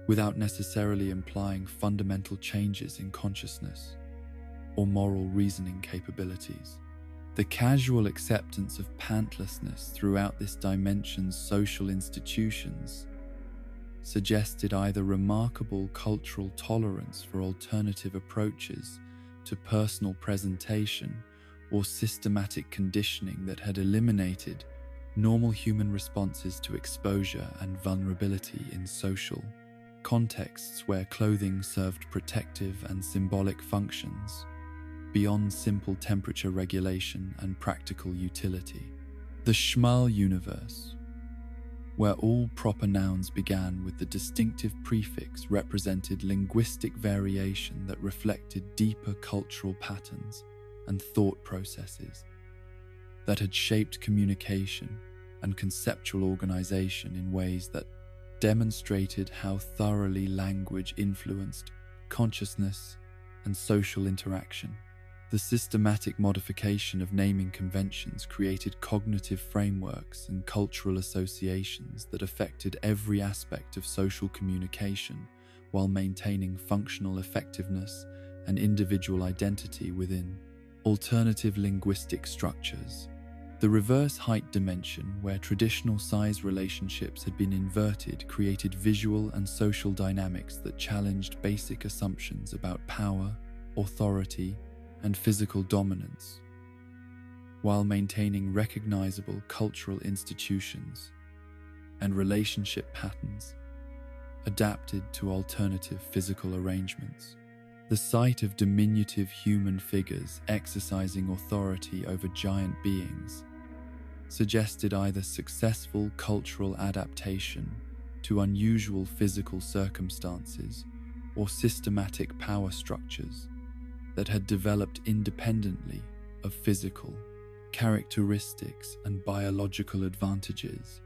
without necessarily implying fundamental changes in consciousness or moral reasoning capabilities. The casual acceptance of pantlessness throughout this dimension's social institutions suggested either remarkable cultural tolerance for alternative approaches to personal presentation or systematic conditioning that had eliminated normal human responses to exposure and vulnerability in social contexts where clothing served protective and symbolic functions beyond simple temperature regulation and practical utility. The Shmuel universe, where all proper nouns began with the distinctive prefix, represented linguistic variation that reflected deeper cultural patterns and thought processes that had shaped communication and conceptual organization in ways that demonstrated how thoroughly language influenced consciousness and social interaction. The systematic modification of naming conventions created cognitive frameworks and cultural associations that affected every aspect of social communication while maintaining functional effectiveness and individual identity within alternative linguistic structures. The reverse height dimension, where traditional size relationships had been inverted, created visual and social dynamics that challenged basic assumptions about power, authority, and physical dominance, while maintaining recognizable cultural institutions and relationship patterns adapted to alternative physical arrangements. The sight of diminutive human figures exercising authority over giant beings suggested either successful cultural adaptation to unusual physical circumstances or systematic power structures that had developed independently of physical characteristics and biological advantages.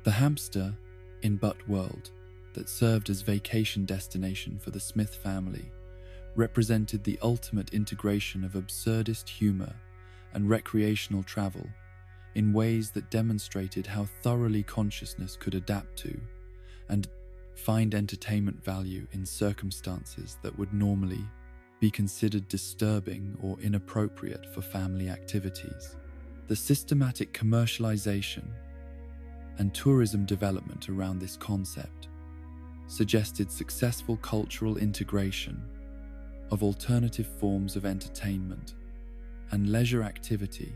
The hamster in Butt World, that served as vacation destination for the Smith family, represented the ultimate integration of absurdist humor and recreational travel in ways that demonstrated how thoroughly consciousness could adapt to and find entertainment value in circumstances that would normally be considered disturbing or inappropriate for family activities. The systematic commercialization and tourism development around this concept suggested successful cultural integration of alternative forms of entertainment and leisure activity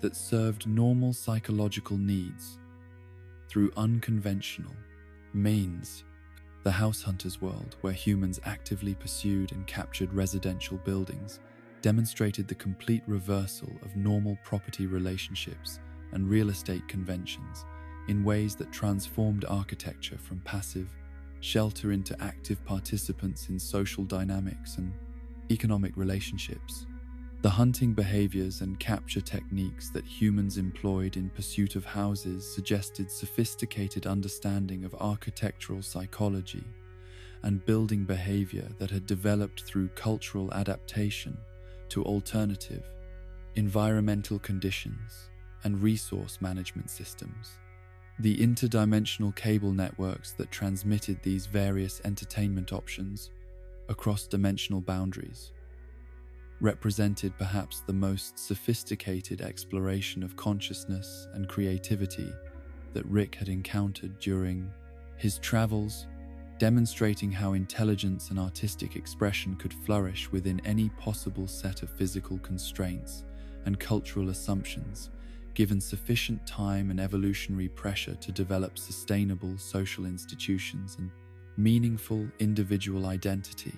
that served normal psychological needs through unconventional means. The house hunter's world, where humans actively pursued and captured residential buildings, demonstrated the complete reversal of normal property relationships and real estate conventions in ways that transformed architecture from passive shelter into active participants in social dynamics and economic relationships. The hunting behaviors and capture techniques that humans employed in pursuit of houses suggested sophisticated understanding of architectural psychology and building behavior that had developed through cultural adaptation to alternative environmental conditions and resource management systems. The interdimensional cable networks that transmitted these various entertainment options across dimensional boundaries represented perhaps the most sophisticated exploration of consciousness and creativity that Rick had encountered during his travels, demonstrating how intelligence and artistic expression could flourish within any possible set of physical constraints and cultural assumptions, given sufficient time and evolutionary pressure to develop sustainable social institutions and meaningful individual identity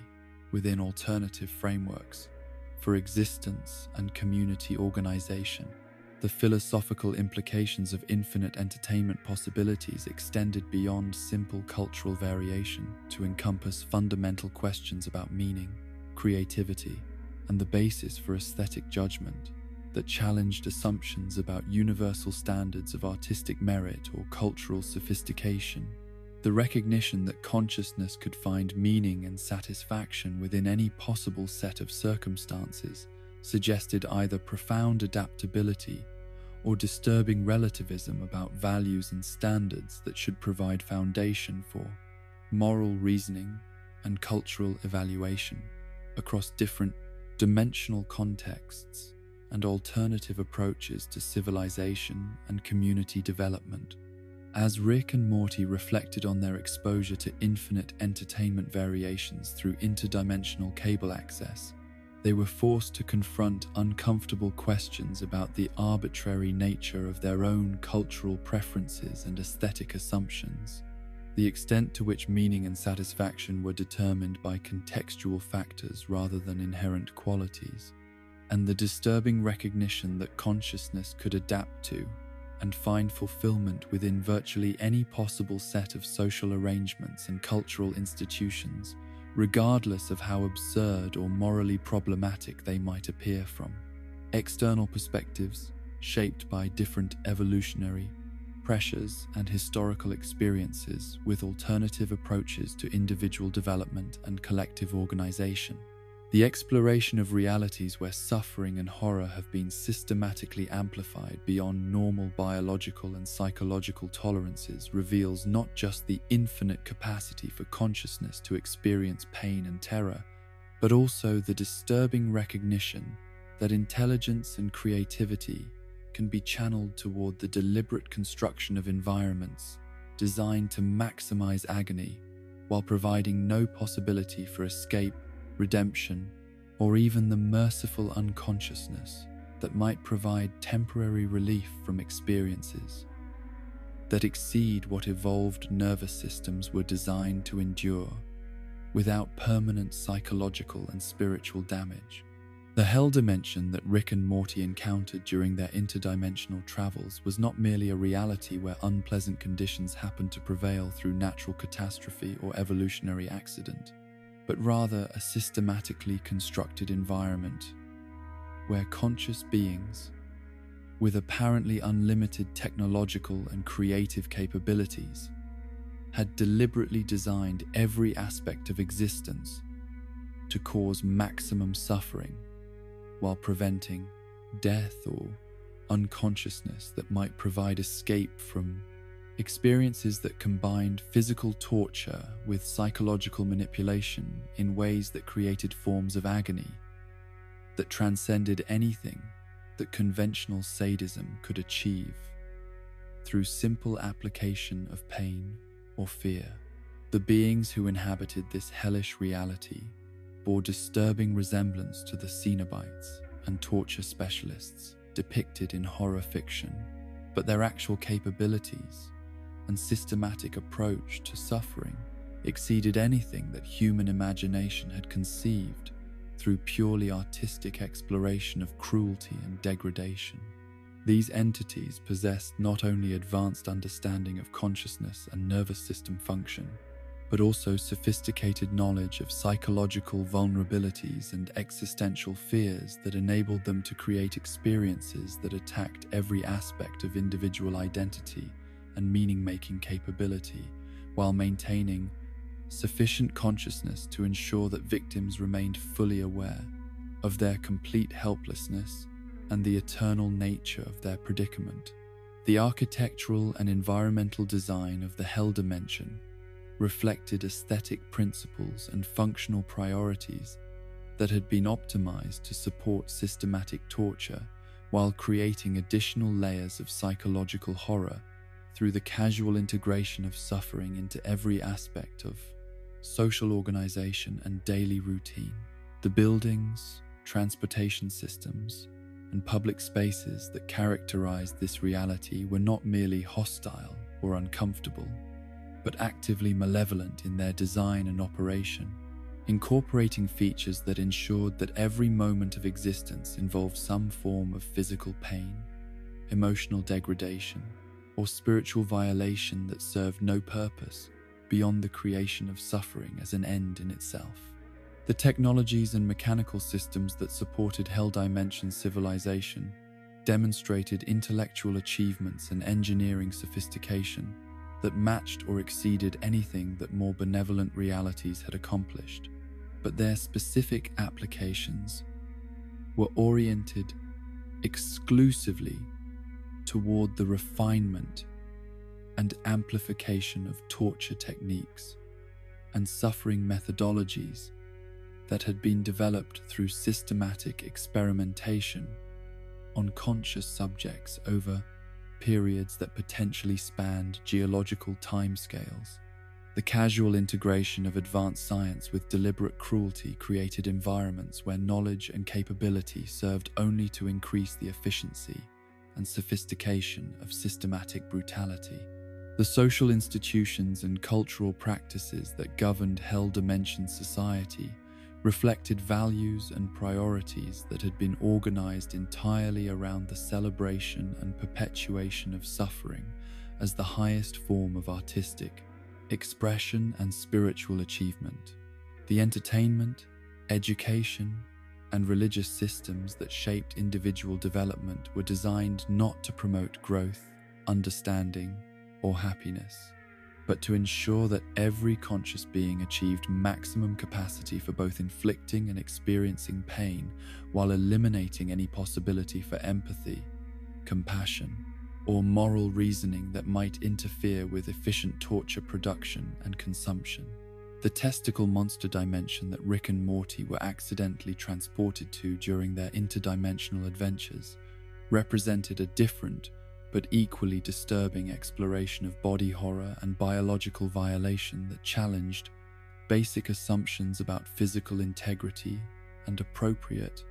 within alternative frameworks for existence and community organization. The philosophical implications of infinite entertainment possibilities extended beyond simple cultural variation to encompass fundamental questions about meaning, creativity, and the basis for aesthetic judgment that challenged assumptions about universal standards of artistic merit or cultural sophistication. The recognition that consciousness could find meaning and satisfaction within any possible set of circumstances suggested either profound adaptability or disturbing relativism about values and standards that should provide foundation for moral reasoning and cultural evaluation across different dimensional contexts and alternative approaches to civilization and community development. As Rick and Morty reflected on their exposure to infinite entertainment variations through interdimensional cable access, they were forced to confront uncomfortable questions about the arbitrary nature of their own cultural preferences and aesthetic assumptions, the extent to which meaning and satisfaction were determined by contextual factors rather than inherent qualities, and the disturbing recognition that consciousness could adapt to and find fulfillment within virtually any possible set of social arrangements and cultural institutions, regardless of how absurd or morally problematic they might appear from external perspectives shaped by different evolutionary pressures and historical experiences, with alternative approaches to individual development and collective organization. The exploration of realities where suffering and horror have been systematically amplified beyond normal biological and psychological tolerances reveals not just the infinite capacity for consciousness to experience pain and terror, but also the disturbing recognition that intelligence and creativity can be channeled toward the deliberate construction of environments designed to maximize agony while providing no possibility for escape, redemption, or even the merciful unconsciousness that might provide temporary relief from experiences that exceed what evolved nervous systems were designed to endure without permanent psychological and spiritual damage. The hell dimension that Rick and Morty encountered during their interdimensional travels was not merely a reality where unpleasant conditions happened to prevail through natural catastrophe or evolutionary accident. but rather a systematically constructed environment where conscious beings, with apparently unlimited technological and creative capabilities, had deliberately designed every aspect of existence to cause maximum suffering while preventing death or unconsciousness that might provide escape from experiences that combined physical torture with psychological manipulation in ways that created forms of agony that transcended anything that conventional sadism could achieve through simple application of pain or fear. The beings who inhabited this hellish reality bore disturbing resemblance to the Cenobites and torture specialists depicted in horror fiction, but their actual capabilities and systematic approach to suffering exceeded anything that human imagination had conceived through purely artistic exploration of cruelty and degradation. These entities possessed not only advanced understanding of consciousness and nervous system function, but also sophisticated knowledge of psychological vulnerabilities and existential fears that enabled them to create experiences that attacked every aspect of individual identity and meaning-making capability, while maintaining sufficient consciousness to ensure that victims remained fully aware of their complete helplessness and the eternal nature of their predicament. The architectural and environmental design of the Hell Dimension reflected aesthetic principles and functional priorities that had been optimized to support systematic torture while creating additional layers of psychological horror through the casual integration of suffering into every aspect of social organization and daily routine. The buildings, transportation systems, and public spaces that characterized this reality were not merely hostile or uncomfortable, but actively malevolent in their design and operation, incorporating features that ensured that every moment of existence involved some form of physical pain, emotional degradation, or spiritual violation that served no purpose beyond the creation of suffering as an end in itself. The technologies and mechanical systems that supported Hell Dimension civilization demonstrated intellectual achievements and engineering sophistication that matched or exceeded anything that more benevolent realities had accomplished, but their specific applications were oriented exclusively toward the refinement and amplification of torture techniques and suffering methodologies that had been developed through systematic experimentation on conscious subjects over periods that potentially spanned geological timescales. The casual integration of advanced science with deliberate cruelty created environments where knowledge and capability served only to increase the efficiency and sophistication of systematic brutality. The social institutions and cultural practices that governed Hell Dimension society reflected values and priorities that had been organized entirely around the celebration and perpetuation of suffering as the highest form of artistic expression and spiritual achievement. The entertainment, education, and religious systems that shaped individual development were designed not to promote growth, understanding, or happiness, but to ensure that every conscious being achieved maximum capacity for both inflicting and experiencing pain while eliminating any possibility for empathy, compassion, or moral reasoning that might interfere with efficient torture production and consumption. The testicle monster dimension that Rick and Morty were accidentally transported to during their interdimensional adventures represented a different but equally disturbing exploration of body horror and biological violation that challenged basic assumptions about physical integrity and appropriate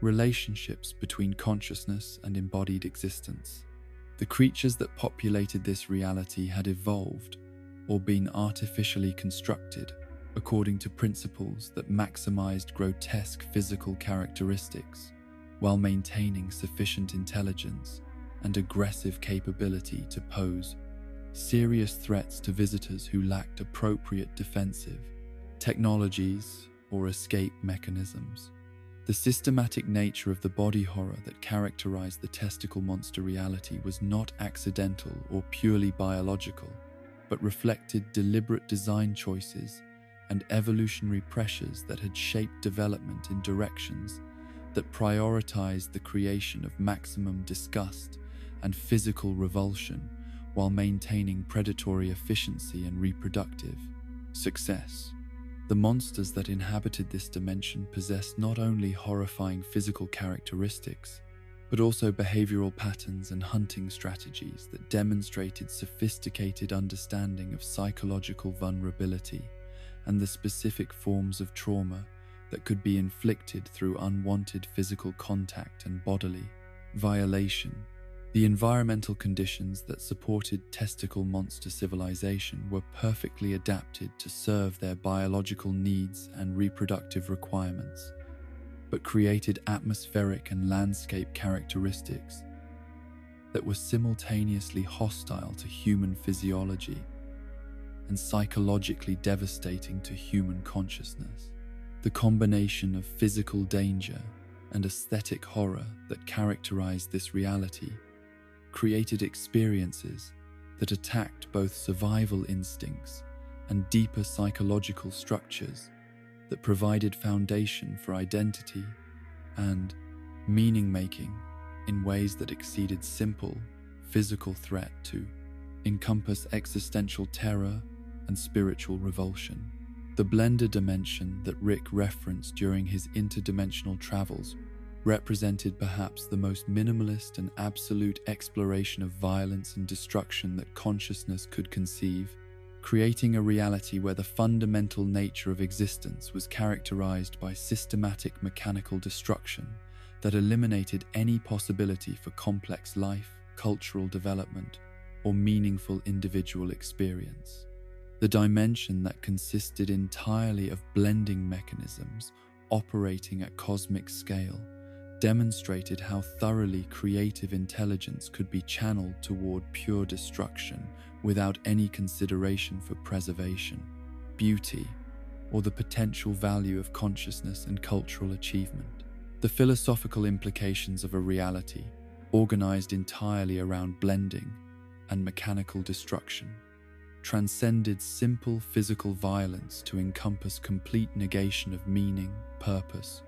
relationships between consciousness and embodied existence. The creatures that populated this reality had evolved or been artificially constructed according to principles that maximized grotesque physical characteristics while maintaining sufficient intelligence and aggressive capability to pose serious threats to visitors who lacked appropriate defensive technologies, or escape mechanisms. The systematic nature of the body horror that characterized the testicle monster reality was not accidental or purely biological, but reflected deliberate design choices and evolutionary pressures that had shaped development in directions that prioritized the creation of maximum disgust and physical revulsion while maintaining predatory efficiency and reproductive success. The monsters that inhabited this dimension possessed not only horrifying physical characteristics, but also behavioral patterns and hunting strategies that demonstrated sophisticated understanding of psychological vulnerability and the specific forms of trauma that could be inflicted through unwanted physical contact and bodily violation. The environmental conditions that supported testicle monster civilization were perfectly adapted to serve their biological needs and reproductive requirements, but created atmospheric and landscape characteristics that were simultaneously hostile to human physiology and psychologically devastating to human consciousness. The combination of physical danger and aesthetic horror that characterized this reality created experiences that attacked both survival instincts and deeper psychological structures that provided foundation for identity and meaning-making in ways that exceeded simple physical threat to encompass existential terror and spiritual revulsion. The blender dimension that Rick referenced during his interdimensional travels represented perhaps the most minimalist and absolute exploration of violence and destruction that consciousness could conceive, creating a reality where the fundamental nature of existence was characterized by systematic mechanical destruction that eliminated any possibility for complex life, cultural development, or meaningful individual experience. The dimension that consisted entirely of blending mechanisms operating at cosmic scale demonstrated how thoroughly creative intelligence could be channeled toward pure destruction without any consideration for preservation, beauty, or the potential value of consciousness and cultural achievement. The philosophical implications of a reality organized entirely around blending and mechanical destruction transcended simple physical violence to encompass complete negation of meaning, purpose,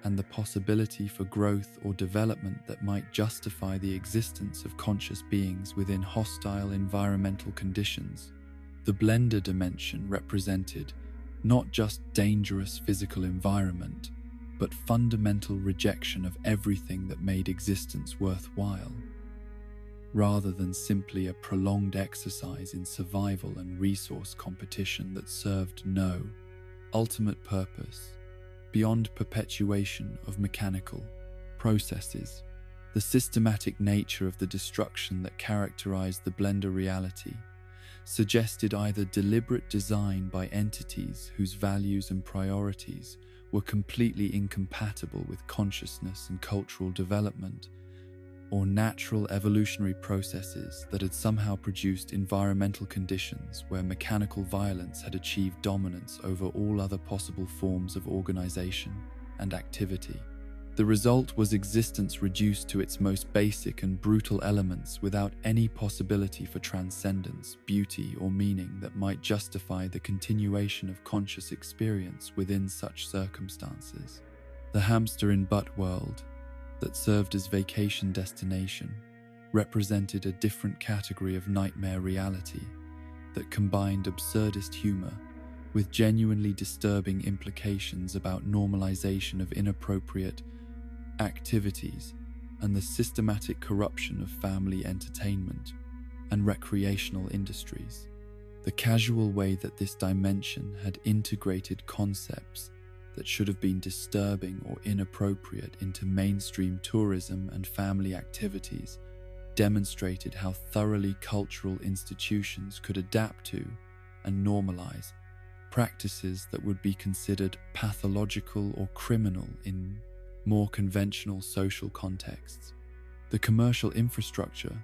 and the possibility for growth or development that might justify the existence of conscious beings within hostile environmental conditions. The blender dimension represented not just dangerous physical environment, but fundamental rejection of everything that made existence worthwhile, rather than simply a prolonged exercise in survival and resource competition that served no ultimate purpose beyond perpetuation of mechanical processes. The systematic nature of the destruction that characterized the blender reality suggested either deliberate design by entities whose values and priorities were completely incompatible with consciousness and cultural development, or natural evolutionary processes that had somehow produced environmental conditions where mechanical violence had achieved dominance over all other possible forms of organization and activity. The result was existence reduced to its most basic and brutal elements without any possibility for transcendence, beauty, or meaning that might justify the continuation of conscious experience within such circumstances. The hamster in butt world that served as vacation destination represented a different category of nightmare reality that combined absurdist humor with genuinely disturbing implications about normalization of inappropriate activities and the systematic corruption of family entertainment and recreational industries. The casual way that this dimension had integrated concepts that should have been disturbing or inappropriate into mainstream tourism and family activities demonstrated how thoroughly cultural institutions could adapt to and normalize practices that would be considered pathological or criminal in more conventional social contexts. The commercial infrastructure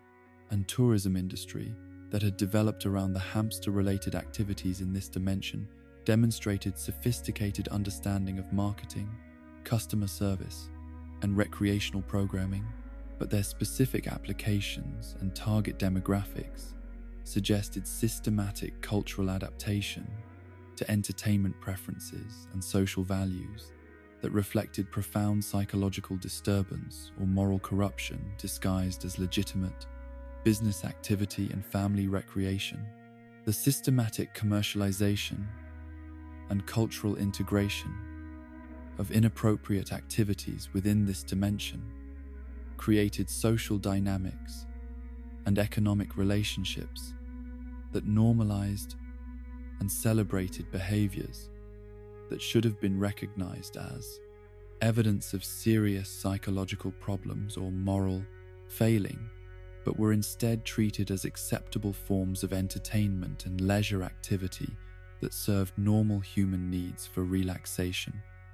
and tourism industry that had developed around the hamster-related activities in this dimension demonstrated sophisticated understanding of marketing, customer service, and recreational programming, but their specific applications and target demographics suggested systematic cultural adaptation to entertainment preferences and social values that reflected profound psychological disturbance or moral corruption disguised as legitimate business activity and family recreation. The systematic commercialization and cultural integration of inappropriate activities within this dimension created social dynamics and economic relationships that normalized and celebrated behaviors that should have been recognized as evidence of serious psychological problems or moral failing, but were instead treated as acceptable forms of entertainment and leisure activity that served normal human needs for relaxation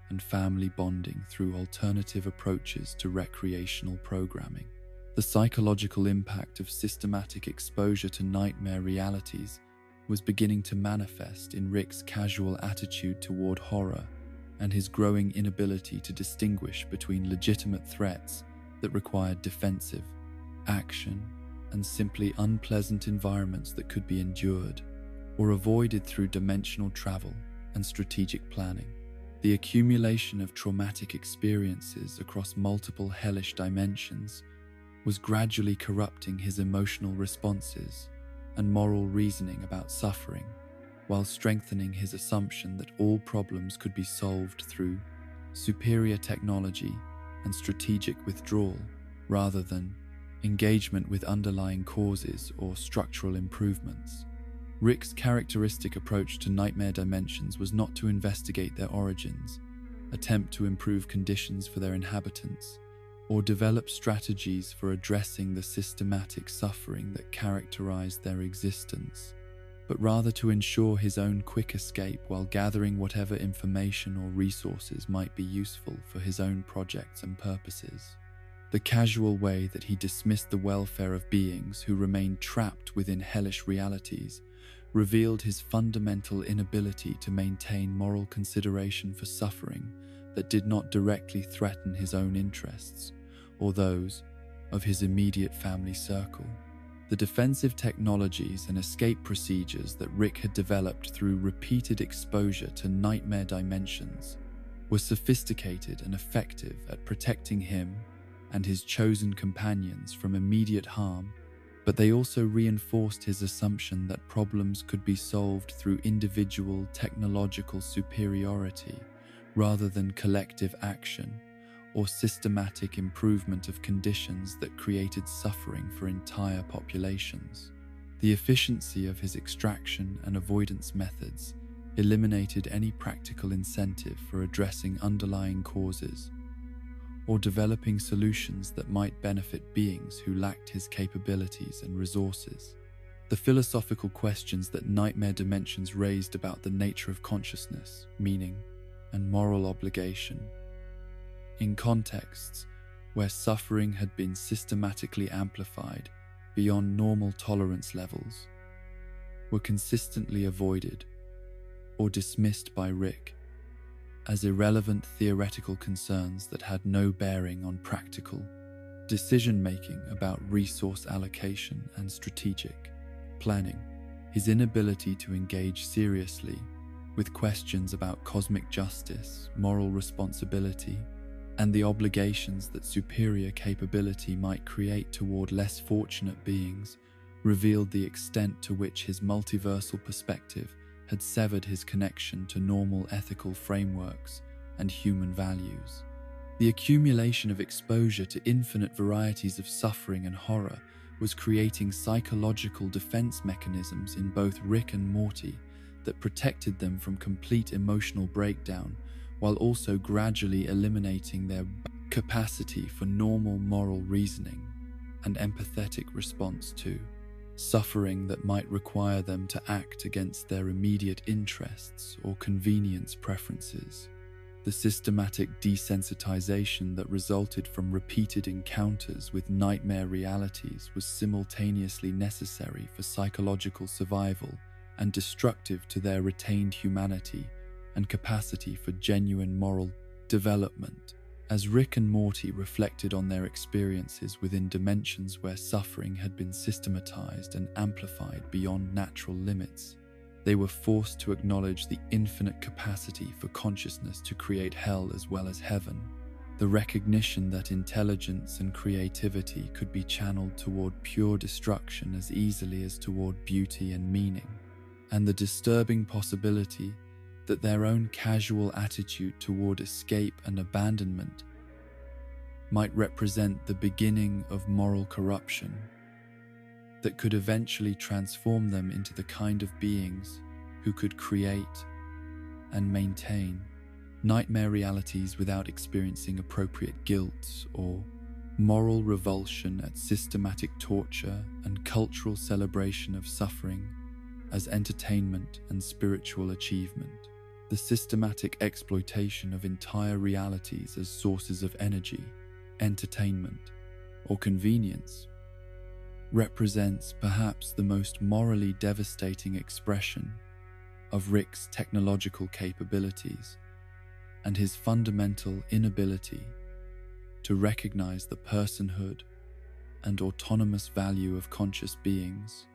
and family bonding through alternative approaches to recreational programming. The psychological impact of systematic exposure to nightmare realities was beginning to manifest in Rick's casual attitude toward horror and his growing inability to distinguish between legitimate threats that required defensive action and simply unpleasant environments that could be endured or avoided through dimensional travel and strategic planning. The accumulation of traumatic experiences across multiple hellish dimensions was gradually corrupting his emotional responses and moral reasoning about suffering, while strengthening his assumption that all problems could be solved through superior technology and strategic withdrawal rather than engagement with underlying causes or structural improvements. Rick's characteristic approach to nightmare dimensions was not to investigate their origins, attempt to improve conditions for their inhabitants, or develop strategies for addressing the systematic suffering that characterized their existence, but rather to ensure his own quick escape while gathering whatever information or resources might be useful for his own projects and purposes. The casual way that he dismissed the welfare of beings who remained trapped within hellish realities revealed his fundamental inability to maintain moral consideration for suffering that did not directly threaten his own interests or those of his immediate family circle. The defensive technologies and escape procedures that Rick had developed through repeated exposure to nightmare dimensions were sophisticated and effective at protecting him and his chosen companions from immediate harm, but they also reinforced his assumption that problems could be solved through individual technological superiority rather than collective action or systematic improvement of conditions that created suffering for entire populations. The efficiency of his extraction and avoidance methods eliminated any practical incentive for addressing underlying causes or developing solutions that might benefit beings who lacked his capabilities and resources. The philosophical questions that nightmare dimensions raised about the nature of consciousness, meaning, and moral obligation, in contexts where suffering had been systematically amplified beyond normal tolerance levels, were consistently avoided or dismissed by Rick as irrelevant theoretical concerns that had no bearing on practical decision-making about resource allocation and strategic planning. His inability to engage seriously with questions about cosmic justice, moral responsibility, and the obligations that superior capability might create toward less fortunate beings revealed the extent to which his multiversal perspective had severed his connection to normal ethical frameworks and human values. The accumulation of exposure to infinite varieties of suffering and horror was creating psychological defense mechanisms in both Rick and Morty that protected them from complete emotional breakdown, while also gradually eliminating their capacity for normal moral reasoning and empathetic response to suffering that might require them to act against their immediate interests or convenience preferences. The systematic desensitization that resulted from repeated encounters with nightmare realities was simultaneously necessary for psychological survival and destructive to their retained humanity and capacity for genuine moral development. As Rick and Morty reflected on their experiences within dimensions where suffering had been systematized and amplified beyond natural limits, they were forced to acknowledge the infinite capacity for consciousness to create hell as well as heaven. The recognition that intelligence and creativity could be channeled toward pure destruction as easily as toward beauty and meaning, and the disturbing possibility that their own casual attitude toward escape and abandonment might represent the beginning of moral corruption that could eventually transform them into the kind of beings who could create and maintain nightmare realities without experiencing appropriate guilt or moral revulsion at systematic torture and cultural celebration of suffering as entertainment and spiritual achievement. The systematic exploitation of entire realities as sources of energy, entertainment, or convenience represents perhaps the most morally devastating expression of Rick's technological capabilities and his fundamental inability to recognize the personhood and autonomous value of conscious beings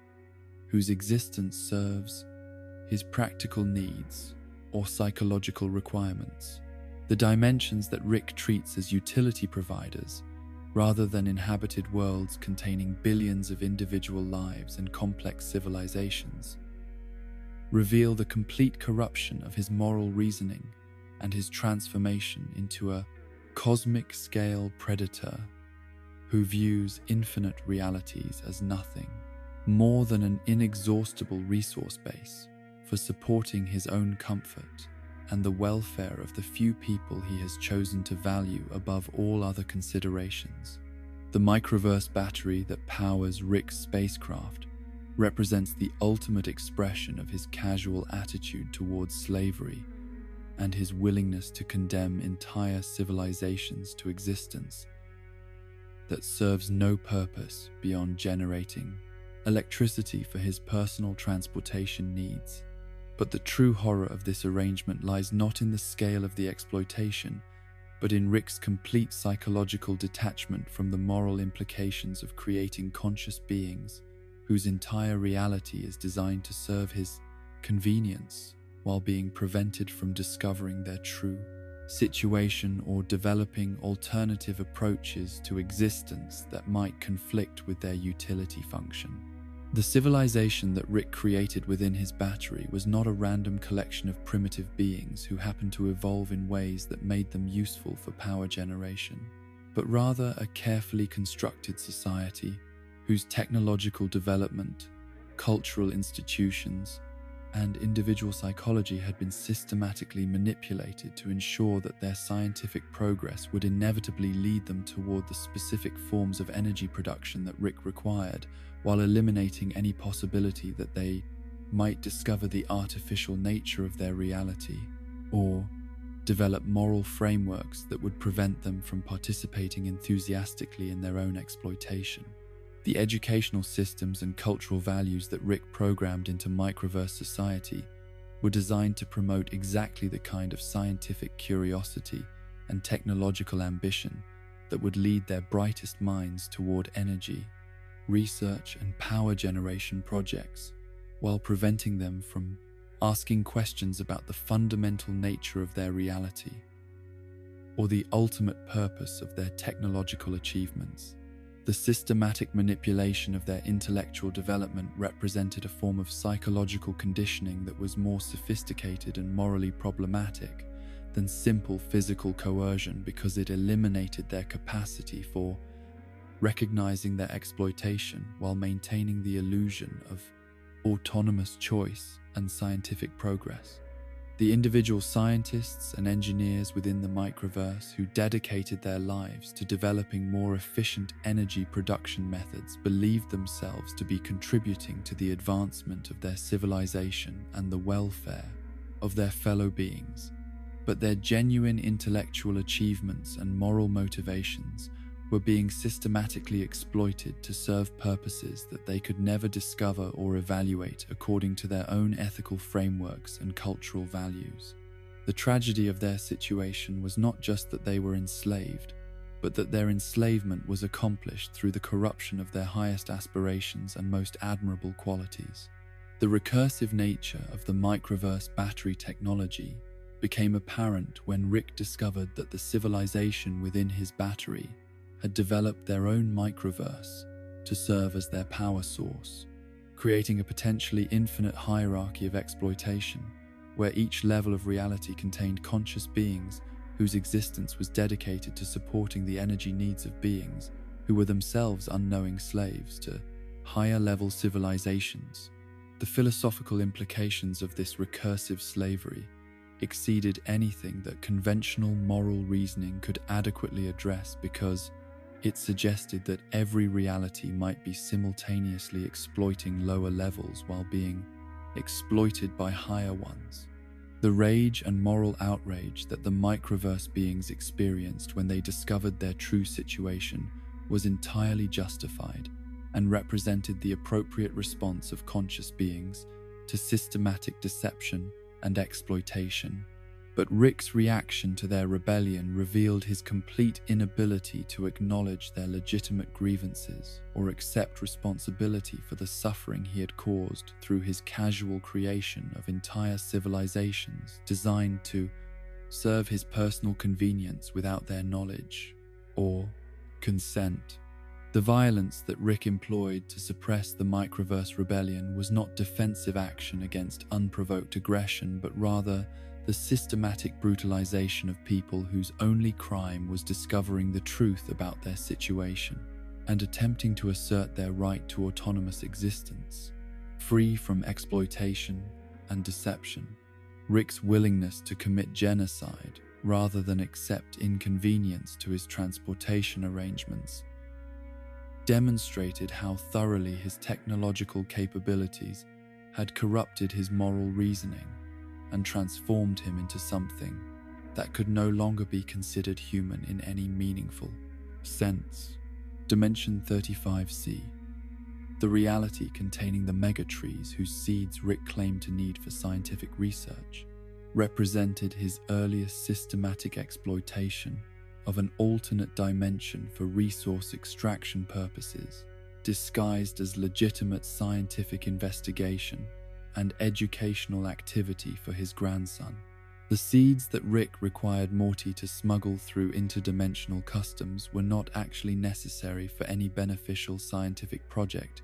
whose existence serves his practical needs or psychological requirements. The dimensions that Rick treats as utility providers rather than inhabited worlds containing billions of individual lives and complex civilizations reveal the complete corruption of his moral reasoning and his transformation into a cosmic-scale predator who views infinite realities as nothing more than an inexhaustible resource base for supporting his own comfort and the welfare of the few people he has chosen to value above all other considerations. The microverse battery that powers Rick's spacecraft represents the ultimate expression of his casual attitude towards slavery and his willingness to condemn entire civilizations to existence that serves no purpose beyond generating electricity for his personal transportation needs. But the true horror of this arrangement lies not in the scale of the exploitation, but in Rick's complete psychological detachment from the moral implications of creating conscious beings whose entire reality is designed to serve his convenience while being prevented from discovering their true situation or developing alternative approaches to existence that might conflict with their utility function. The civilization that Rick created within his battery was not a random collection of primitive beings who happened to evolve in ways that made them useful for power generation, but rather a carefully constructed society whose technological development, cultural institutions, and individual psychology had been systematically manipulated to ensure that their scientific progress would inevitably lead them toward the specific forms of energy production that Rick required, while eliminating any possibility that they might discover the artificial nature of their reality, or develop moral frameworks that would prevent them from participating enthusiastically in their own exploitation. The educational systems and cultural values that Rick programmed into microverse society were designed to promote exactly the kind of scientific curiosity and technological ambition that would lead their brightest minds toward energy, research, and power generation projects, while preventing them from asking questions about the fundamental nature of their reality or the ultimate purpose of their technological achievements. The systematic manipulation of their intellectual development represented a form of psychological conditioning that was more sophisticated and morally problematic than simple physical coercion, because it eliminated their capacity for recognizing their exploitation while maintaining the illusion of autonomous choice and scientific progress. The individual scientists and engineers within the microverse who dedicated their lives to developing more efficient energy production methods believed themselves to be contributing to the advancement of their civilization and the welfare of their fellow beings. But their genuine intellectual achievements and moral motivations were being systematically exploited to serve purposes that they could never discover or evaluate according to their own ethical frameworks and cultural values. The tragedy of their situation was not just that they were enslaved, but that their enslavement was accomplished through the corruption of their highest aspirations and most admirable qualities. The recursive nature of the microverse battery technology became apparent when Rick discovered that the civilization within his battery had developed their own microverse to serve as their power source, creating a potentially infinite hierarchy of exploitation, where each level of reality contained conscious beings whose existence was dedicated to supporting the energy needs of beings who were themselves unknowing slaves to higher-level civilizations. The philosophical implications of this recursive slavery exceeded anything that conventional moral reasoning could adequately address, because it suggested that every reality might be simultaneously exploiting lower levels while being exploited by higher ones. The rage and moral outrage that the microverse beings experienced when they discovered their true situation was entirely justified and represented the appropriate response of conscious beings to systematic deception and exploitation. But Rick's reaction to their rebellion revealed his complete inability to acknowledge their legitimate grievances or accept responsibility for the suffering he had caused through his casual creation of entire civilizations designed to serve his personal convenience without their knowledge or consent. The violence that Rick employed to suppress the microverse rebellion was not defensive action against unprovoked aggression, but rather the systematic brutalization of people whose only crime was discovering the truth about their situation and attempting to assert their right to autonomous existence, free from exploitation and deception. Rick's willingness to commit genocide rather than accept inconvenience to his transportation arrangements demonstrated how thoroughly his technological capabilities had corrupted his moral reasoning and transformed him into something that could no longer be considered human in any meaningful sense. Dimension 35C. The reality containing the megatrees whose seeds Rick claimed to need for scientific research represented his earliest systematic exploitation of an alternate dimension for resource extraction purposes, disguised as legitimate scientific investigation and educational activity for his grandson. The seeds that Rick required Morty to smuggle through interdimensional customs were not actually necessary for any beneficial scientific project,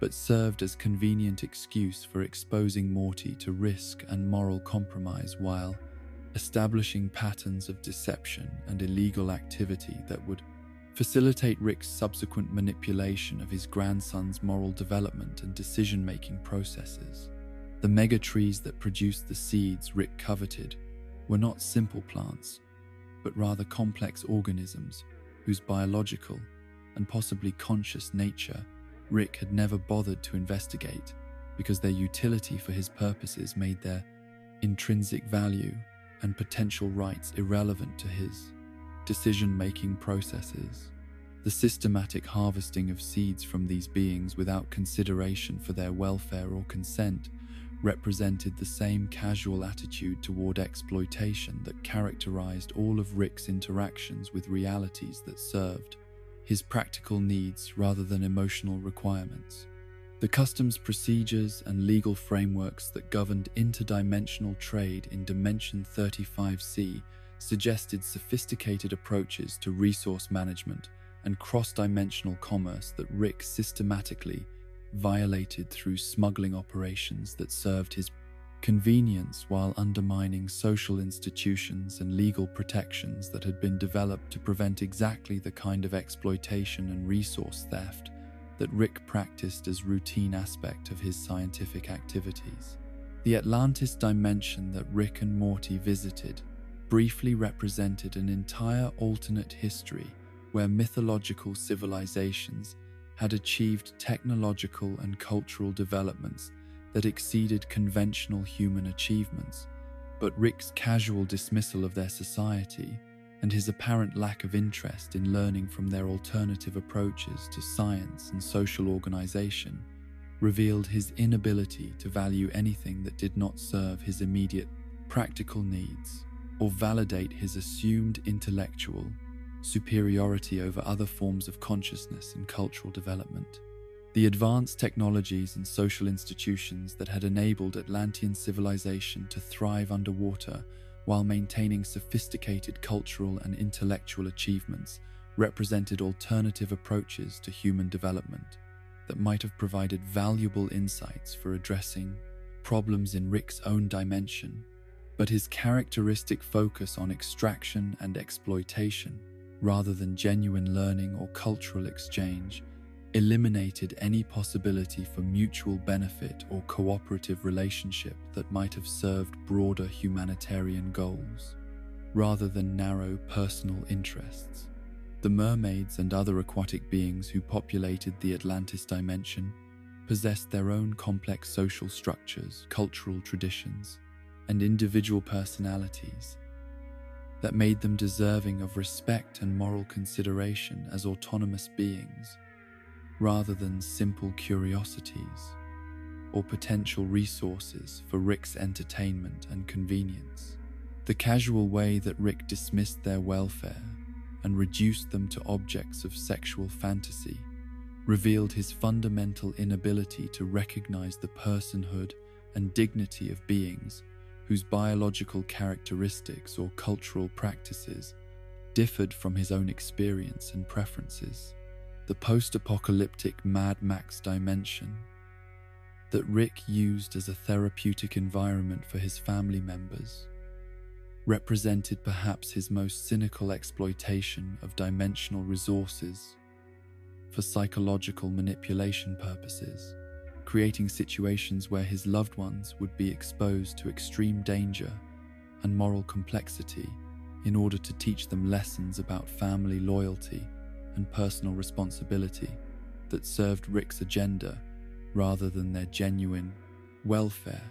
but served as convenient excuse for exposing Morty to risk and moral compromise while establishing patterns of deception and illegal activity that would facilitate Rick's subsequent manipulation of his grandson's moral development and decision-making processes. The megatrees that produced the seeds Rick coveted were not simple plants, but rather complex organisms whose biological and possibly conscious nature Rick had never bothered to investigate because their utility for his purposes made their intrinsic value and potential rights irrelevant to his decision-making processes. The systematic harvesting of seeds from these beings without consideration for their welfare or consent represented the same casual attitude toward exploitation that characterized all of Rick's interactions with realities that served his practical needs rather than emotional requirements. The customs procedures and legal frameworks that governed interdimensional trade in Dimension 35C suggested sophisticated approaches to resource management and cross-dimensional commerce that Rick systematically violated through smuggling operations that served his convenience while undermining social institutions and legal protections that had been developed to prevent exactly the kind of exploitation and resource theft that Rick practiced as routine aspect of his scientific activities. The Atlantis dimension that Rick and Morty visited briefly represented an entire alternate history where mythological civilizations had achieved technological and cultural developments that exceeded conventional human achievements, but Rick's casual dismissal of their society and his apparent lack of interest in learning from their alternative approaches to science and social organization revealed his inability to value anything that did not serve his immediate practical needs or validate his assumed intellectual superiority over other forms of consciousness and cultural development. The advanced technologies and social institutions that had enabled Atlantean civilization to thrive underwater while maintaining sophisticated cultural and intellectual achievements represented alternative approaches to human development that might have provided valuable insights for addressing problems in Rick's own dimension, but his characteristic focus on extraction and exploitation, rather than genuine learning or cultural exchange, eliminated any possibility for mutual benefit or cooperative relationship that might have served broader humanitarian goals, rather than narrow personal interests. The mermaids and other aquatic beings who populated the Atlantis dimension possessed their own complex social structures, cultural traditions, and individual personalities that made them deserving of respect and moral consideration as autonomous beings, rather than simple curiosities or potential resources for Rick's entertainment and convenience. The casual way that Rick dismissed their welfare and reduced them to objects of sexual fantasy revealed his fundamental inability to recognize the personhood and dignity of beings whose biological characteristics or cultural practices differed from his own experience and preferences. The post-apocalyptic Mad Max dimension that Rick used as a therapeutic environment for his family members represented perhaps his most cynical exploitation of dimensional resources for psychological manipulation purposes, creating situations where his loved ones would be exposed to extreme danger and moral complexity in order to teach them lessons about family loyalty and personal responsibility that served Rick's agenda rather than their genuine welfare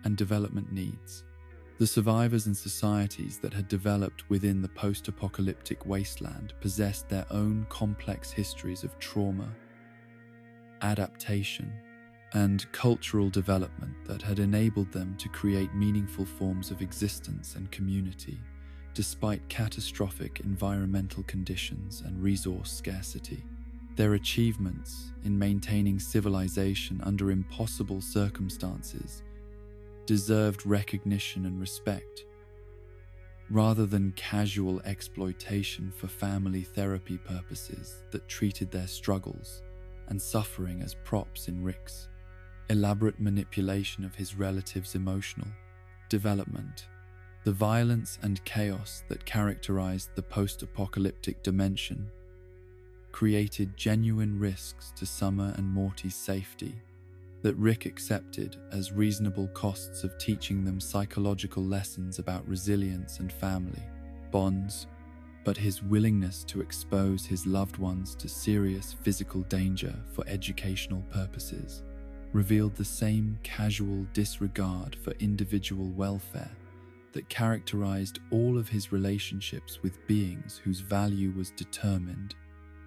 and development needs. The survivors and societies that had developed within the post-apocalyptic wasteland possessed their own complex histories of trauma, adaptation, and cultural development that had enabled them to create meaningful forms of existence and community, despite catastrophic environmental conditions and resource scarcity. Their achievements in maintaining civilization under impossible circumstances deserved recognition and respect, rather than casual exploitation for family therapy purposes that treated their struggles and suffering as props in Rick's elaborate manipulation of his relatives' emotional development. The violence and chaos that characterized the post-apocalyptic dimension created genuine risks to Summer and Morty's safety that Rick accepted as reasonable costs of teaching them psychological lessons about resilience and family bonds, but his willingness to expose his loved ones to serious physical danger for educational purposes revealed the same casual disregard for individual welfare that characterized all of his relationships with beings whose value was determined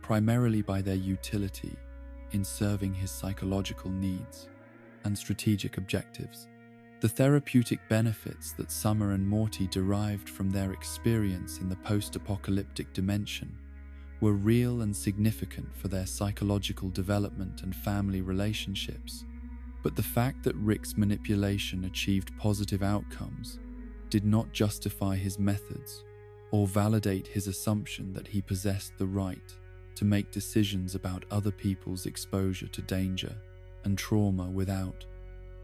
primarily by their utility in serving his psychological needs and strategic objectives. The therapeutic benefits that Summer and Morty derived from their experience in the post-apocalyptic dimension were real and significant for their psychological development and family relationships, but the fact that Rick's manipulation achieved positive outcomes did not justify his methods or validate his assumption that he possessed the right to make decisions about other people's exposure to danger and trauma without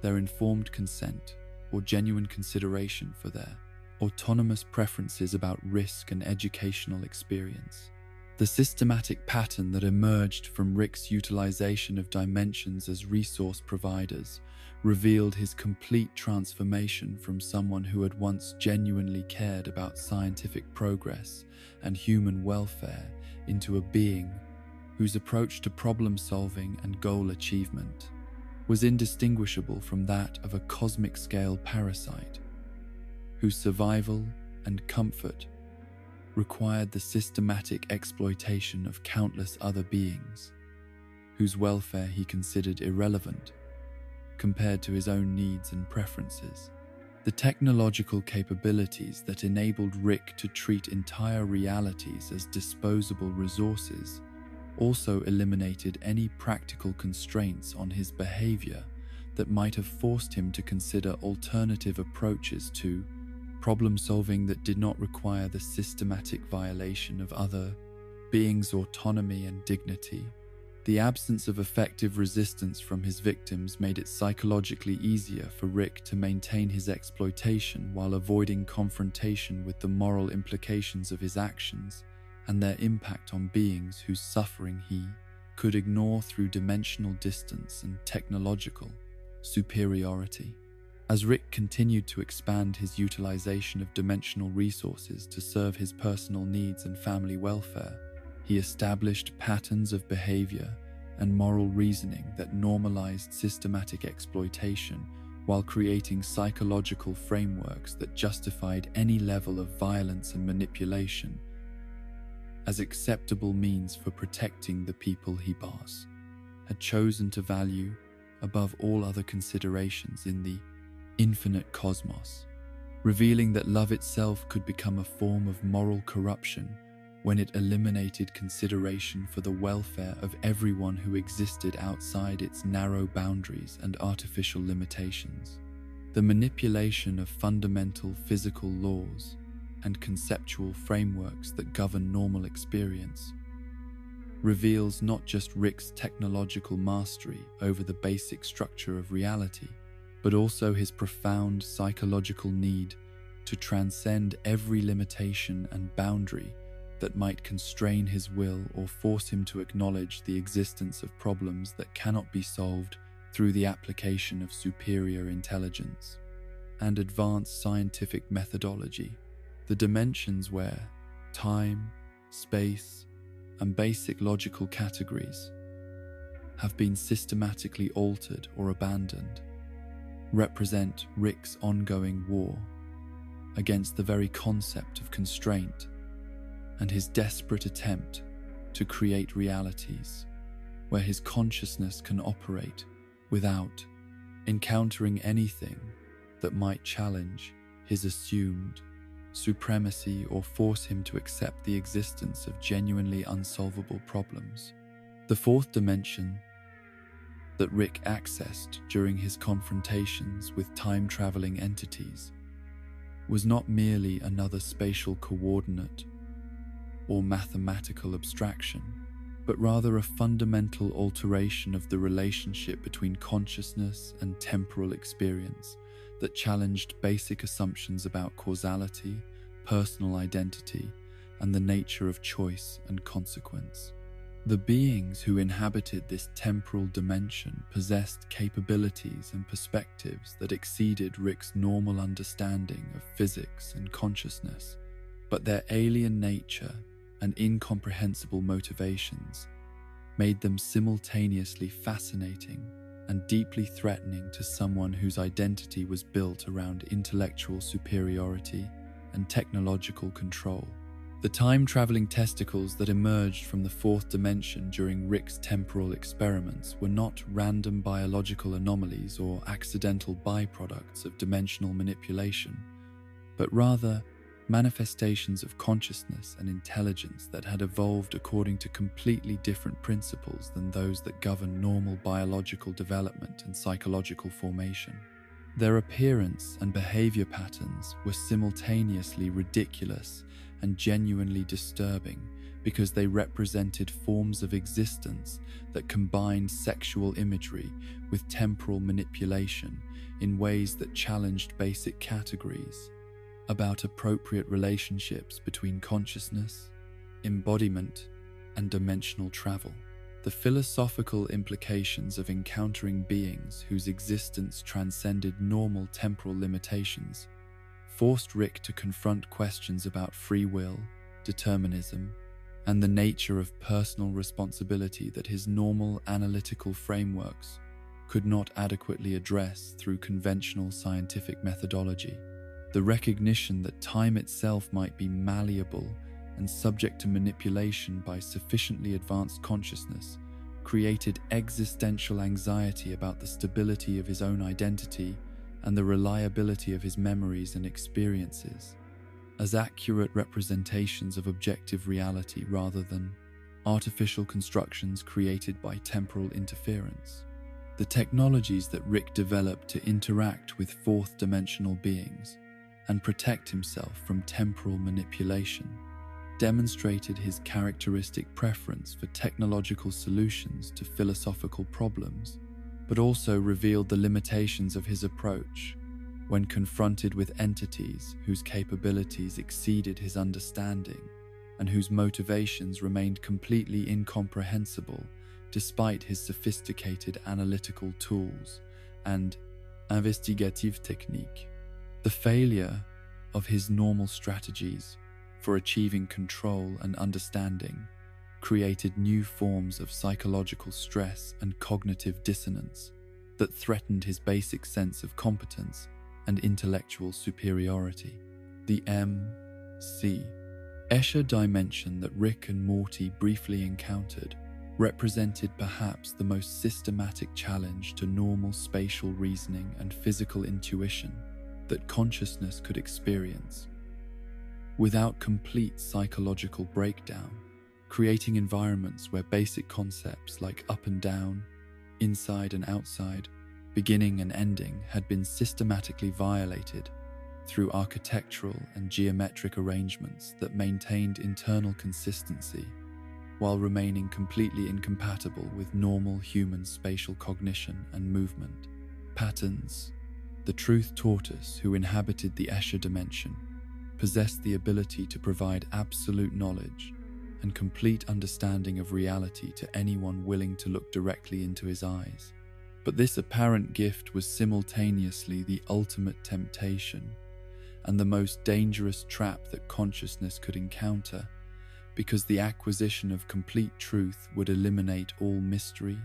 their informed consent or genuine consideration for their autonomous preferences about risk and educational experience. The systematic pattern that emerged from Rick's utilization of dimensions as resource providers revealed his complete transformation from someone who had once genuinely cared about scientific progress and human welfare into a being whose approach to problem-solving and goal achievement was indistinguishable from that of a cosmic-scale parasite, whose survival and comfort required the systematic exploitation of countless other beings, whose welfare he considered irrelevant compared to his own needs and preferences. The technological capabilities that enabled Rick to treat entire realities as disposable resources also eliminated any practical constraints on his behavior that might have forced him to consider alternative approaches to problem-solving that did not require the systematic violation of other beings' autonomy and dignity. The absence of effective resistance from his victims made it psychologically easier for Rick to maintain his exploitation while avoiding confrontation with the moral implications of his actions and their impact on beings whose suffering he could ignore through dimensional distance and technological superiority. As Rick continued to expand his utilization of dimensional resources to serve his personal needs and family welfare, he established patterns of behavior and moral reasoning that normalized systematic exploitation while creating psychological frameworks that justified any level of violence and manipulation as acceptable means for protecting the people he had chosen to value above all other considerations in the infinite cosmos, revealing that love itself could become a form of moral corruption when it eliminated consideration for the welfare of everyone who existed outside its narrow boundaries and artificial limitations. The manipulation of fundamental physical laws and conceptual frameworks that govern normal experience reveals not just Rick's technological mastery over the basic structure of reality, but also his profound psychological need to transcend every limitation and boundary that might constrain his will or force him to acknowledge the existence of problems that cannot be solved through the application of superior intelligence and advanced scientific methodology. The dimensions where time, space, and basic logical categories have been systematically altered or abandoned represent Rick's ongoing war against the very concept of constraint and his desperate attempt to create realities where his consciousness can operate without encountering anything that might challenge his assumed supremacy or force him to accept the existence of genuinely unsolvable problems. The fourth dimension that Rick accessed during his confrontations with time-traveling entities was not merely another spatial coordinate or mathematical abstraction, but rather a fundamental alteration of the relationship between consciousness and temporal experience that challenged basic assumptions about causality, personal identity, and the nature of choice and consequence. The beings who inhabited this temporal dimension possessed capabilities and perspectives that exceeded Rick's normal understanding of physics and consciousness, but their alien nature and incomprehensible motivations made them simultaneously fascinating and deeply threatening to someone whose identity was built around intellectual superiority and technological control. The time-traveling testicles that emerged from the fourth dimension during Rick's temporal experiments were not random biological anomalies or accidental byproducts of dimensional manipulation, but rather manifestations of consciousness and intelligence that had evolved according to completely different principles than those that govern normal biological development and psychological formation. Their appearance and behavior patterns were simultaneously ridiculous and genuinely disturbing because they represented forms of existence that combined sexual imagery with temporal manipulation in ways that challenged basic categories about appropriate relationships between consciousness, embodiment, and dimensional travel. The philosophical implications of encountering beings whose existence transcended normal temporal limitations forced Rick to confront questions about free will, determinism, and the nature of personal responsibility that his normal analytical frameworks could not adequately address through conventional scientific methodology. The recognition that time itself might be malleable and subject to manipulation by sufficiently advanced consciousness, created existential anxiety about the stability of his own identity and the reliability of his memories and experiences, as accurate representations of objective reality rather than artificial constructions created by temporal interference. The technologies that Rick developed to interact with fourth-dimensional beings and protect himself from temporal manipulation demonstrated his characteristic preference for technological solutions to philosophical problems, but also revealed the limitations of his approach when confronted with entities whose capabilities exceeded his understanding and whose motivations remained completely incomprehensible despite his sophisticated analytical tools and investigative technique. The failure of his normal strategies for achieving control and understanding created new forms of psychological stress and cognitive dissonance that threatened his basic sense of competence and intellectual superiority. The M.C. Escher dimension that Rick and Morty briefly encountered represented perhaps the most systematic challenge to normal spatial reasoning and physical intuition that consciousness could experience. Without complete psychological breakdown, creating environments where basic concepts like up and down, inside and outside, beginning and ending had been systematically violated through architectural and geometric arrangements that maintained internal consistency while remaining completely incompatible with normal human spatial cognition and movement patterns. The truth tortoise who inhabited the Escher dimension possessed the ability to provide absolute knowledge and complete understanding of reality to anyone willing to look directly into his eyes. But this apparent gift was simultaneously the ultimate temptation and the most dangerous trap that consciousness could encounter, because the acquisition of complete truth would eliminate all mystery,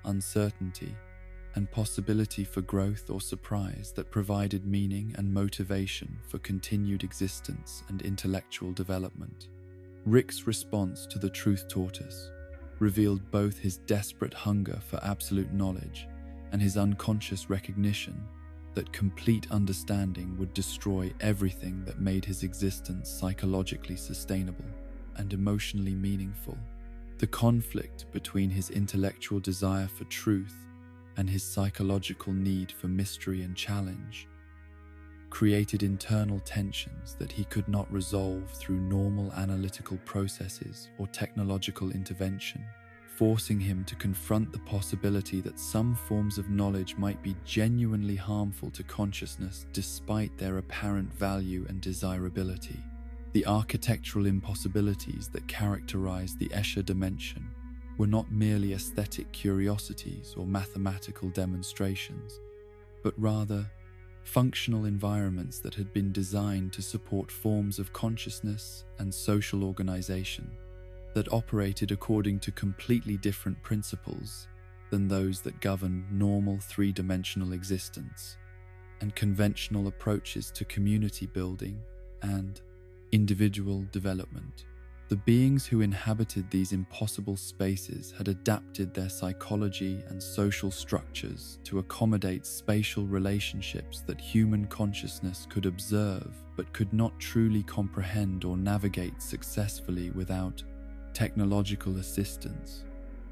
uncertainty, and possibility for growth or surprise that provided meaning and motivation for continued existence and intellectual development. Rick's response to the truth tortoise revealed both his desperate hunger for absolute knowledge and his unconscious recognition that complete understanding would destroy everything that made his existence psychologically sustainable and emotionally meaningful. The conflict between his intellectual desire for truth and his psychological need for mystery and challenge created internal tensions that he could not resolve through normal analytical processes or technological intervention, forcing him to confront the possibility that some forms of knowledge might be genuinely harmful to consciousness despite their apparent value and desirability. The architectural impossibilities that characterize the Escher dimension were not merely aesthetic curiosities or mathematical demonstrations, but rather functional environments that had been designed to support forms of consciousness and social organization that operated according to completely different principles than those that govern normal three-dimensional existence and conventional approaches to community building and individual development. The beings who inhabited these impossible spaces had adapted their psychology and social structures to accommodate spatial relationships that human consciousness could observe but could not truly comprehend or navigate successfully without technological assistance.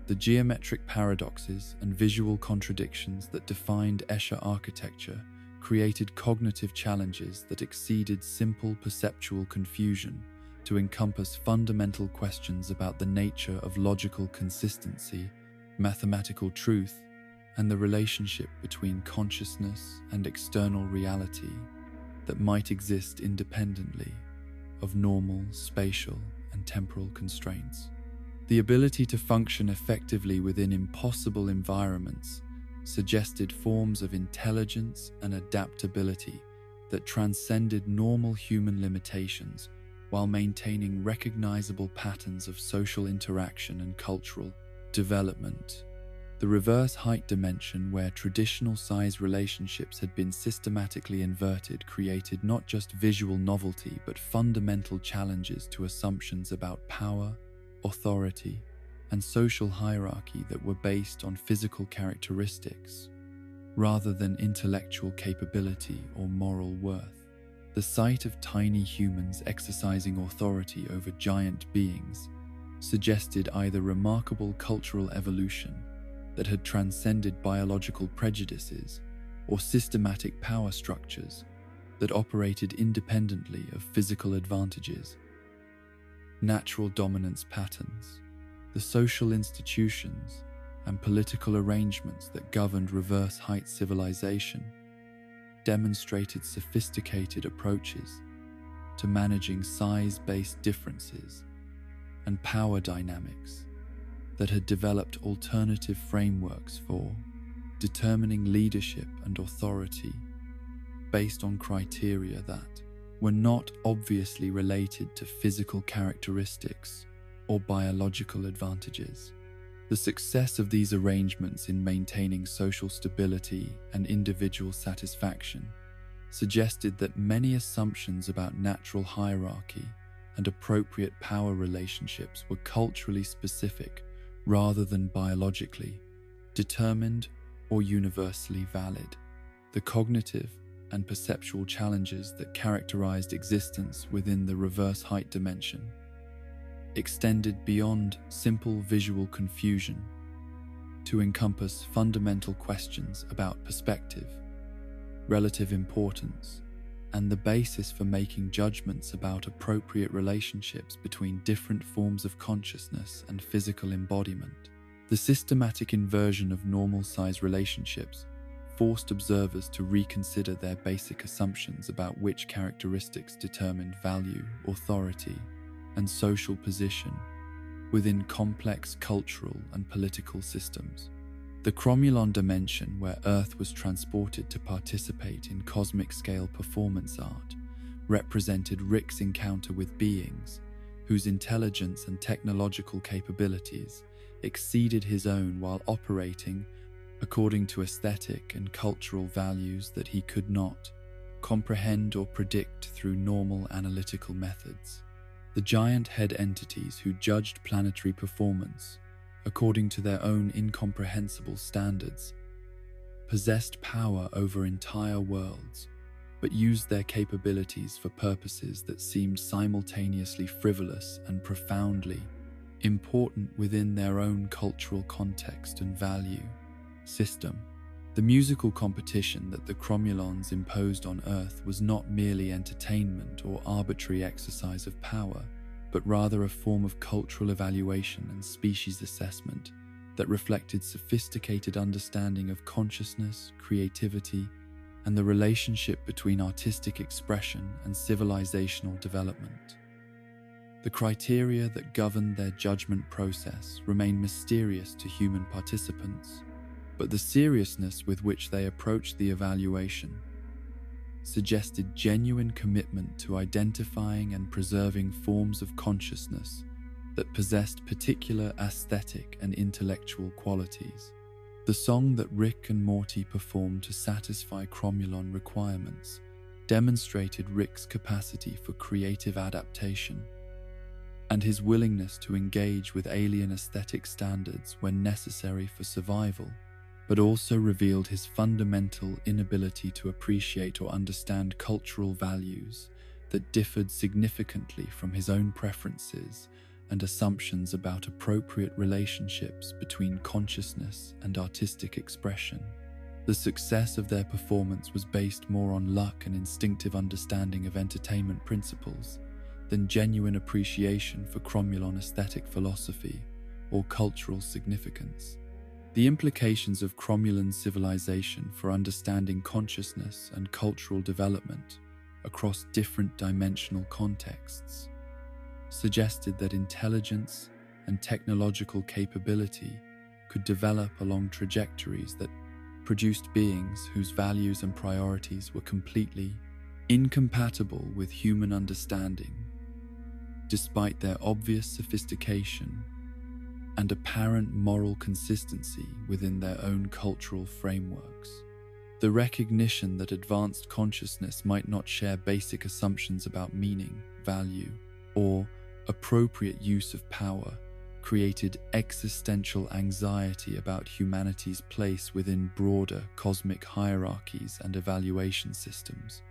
The geometric paradoxes and visual contradictions that defined Escher architecture created cognitive challenges that exceeded simple perceptual confusion to encompass fundamental questions about the nature of logical consistency, mathematical truth, and the relationship between consciousness and external reality that might exist independently of normal spatial and temporal constraints. The ability to function effectively within impossible environments suggested forms of intelligence and adaptability that transcended normal human limitations while maintaining recognizable patterns of social interaction and cultural development. The reverse height dimension, where traditional size relationships had been systematically inverted, created not just visual novelty but fundamental challenges to assumptions about power, authority, and social hierarchy that were based on physical characteristics rather than intellectual capability or moral worth. The sight of tiny humans exercising authority over giant beings suggested either remarkable cultural evolution that had transcended biological prejudices or systematic power structures that operated independently of physical advantages. Natural dominance patterns, the social institutions and political arrangements that governed reverse height civilization, demonstrated sophisticated approaches to managing size-based differences and power dynamics that had developed alternative frameworks for determining leadership and authority based on criteria that were not obviously related to physical characteristics or biological advantages. The success of these arrangements in maintaining social stability and individual satisfaction suggested that many assumptions about natural hierarchy and appropriate power relationships were culturally specific rather than biologically determined or universally valid. The cognitive and perceptual challenges that characterized existence within the reverse height dimension extended beyond simple visual confusion to encompass fundamental questions about perspective, relative importance, and the basis for making judgments about appropriate relationships between different forms of consciousness and physical embodiment. The systematic inversion of normal-size relationships forced observers to reconsider their basic assumptions about which characteristics determined value, authority, and social position within complex cultural and political systems. The Cromulon dimension, where Earth was transported to participate in cosmic-scale performance art, represented Rick's encounter with beings whose intelligence and technological capabilities exceeded his own while operating according to aesthetic and cultural values that he could not comprehend or predict through normal analytical methods. The giant head entities who judged planetary performance according to their own incomprehensible standards possessed power over entire worlds, but used their capabilities for purposes that seemed simultaneously frivolous and profoundly important within their own cultural context and value system. The musical competition that the Cromulons imposed on Earth was not merely entertainment or arbitrary exercise of power, but rather a form of cultural evaluation and species assessment that reflected sophisticated understanding of consciousness, creativity, and the relationship between artistic expression and civilizational development. The criteria that governed their judgment process remained mysterious to human participants, but the seriousness with which they approached the evaluation suggested genuine commitment to identifying and preserving forms of consciousness that possessed particular aesthetic and intellectual qualities. The song that Rick and Morty performed to satisfy Cromulon requirements demonstrated Rick's capacity for creative adaptation and his willingness to engage with alien aesthetic standards when necessary for survival, but also revealed his fundamental inability to appreciate or understand cultural values that differed significantly from his own preferences and assumptions about appropriate relationships between consciousness and artistic expression. The success of their performance was based more on luck and instinctive understanding of entertainment principles than genuine appreciation for Cromulon aesthetic philosophy or cultural significance. The implications of Cromulon civilization for understanding consciousness and cultural development across different dimensional contexts suggested that intelligence and technological capability could develop along trajectories that produced beings whose values and priorities were completely incompatible with human understanding. Despite their obvious sophistication, and apparent moral consistency within their own cultural frameworks. The recognition that advanced consciousness might not share basic assumptions about meaning, value, or appropriate use of power created existential anxiety about humanity's place within broader cosmic hierarchies and evaluation systems.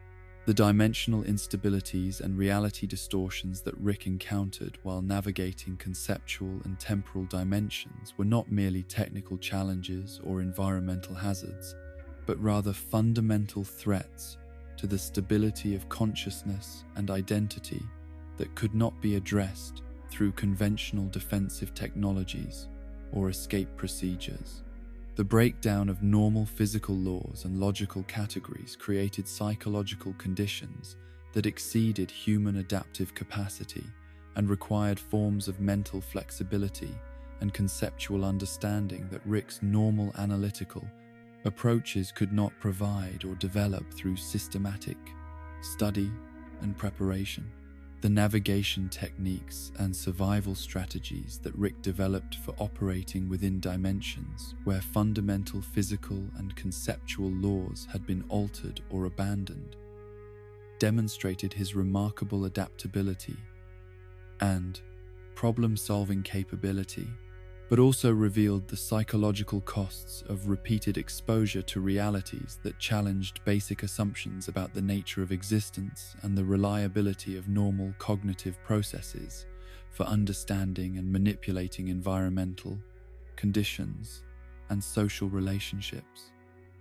The dimensional instabilities and reality distortions that Rick encountered while navigating conceptual and temporal dimensions were not merely technical challenges or environmental hazards, but rather fundamental threats to the stability of consciousness and identity that could not be addressed through conventional defensive technologies or escape procedures. The breakdown of normal physical laws and logical categories created psychological conditions that exceeded human adaptive capacity and required forms of mental flexibility and conceptual understanding that Rick's normal analytical approaches could not provide or develop through systematic study and preparation. The navigation techniques and survival strategies that Rick developed for operating within dimensions where fundamental physical and conceptual laws had been altered or abandoned demonstrated his remarkable adaptability and problem-solving capability, but also revealed the psychological costs of repeated exposure to realities that challenged basic assumptions about the nature of existence and the reliability of normal cognitive processes for understanding and manipulating environmental conditions and social relationships.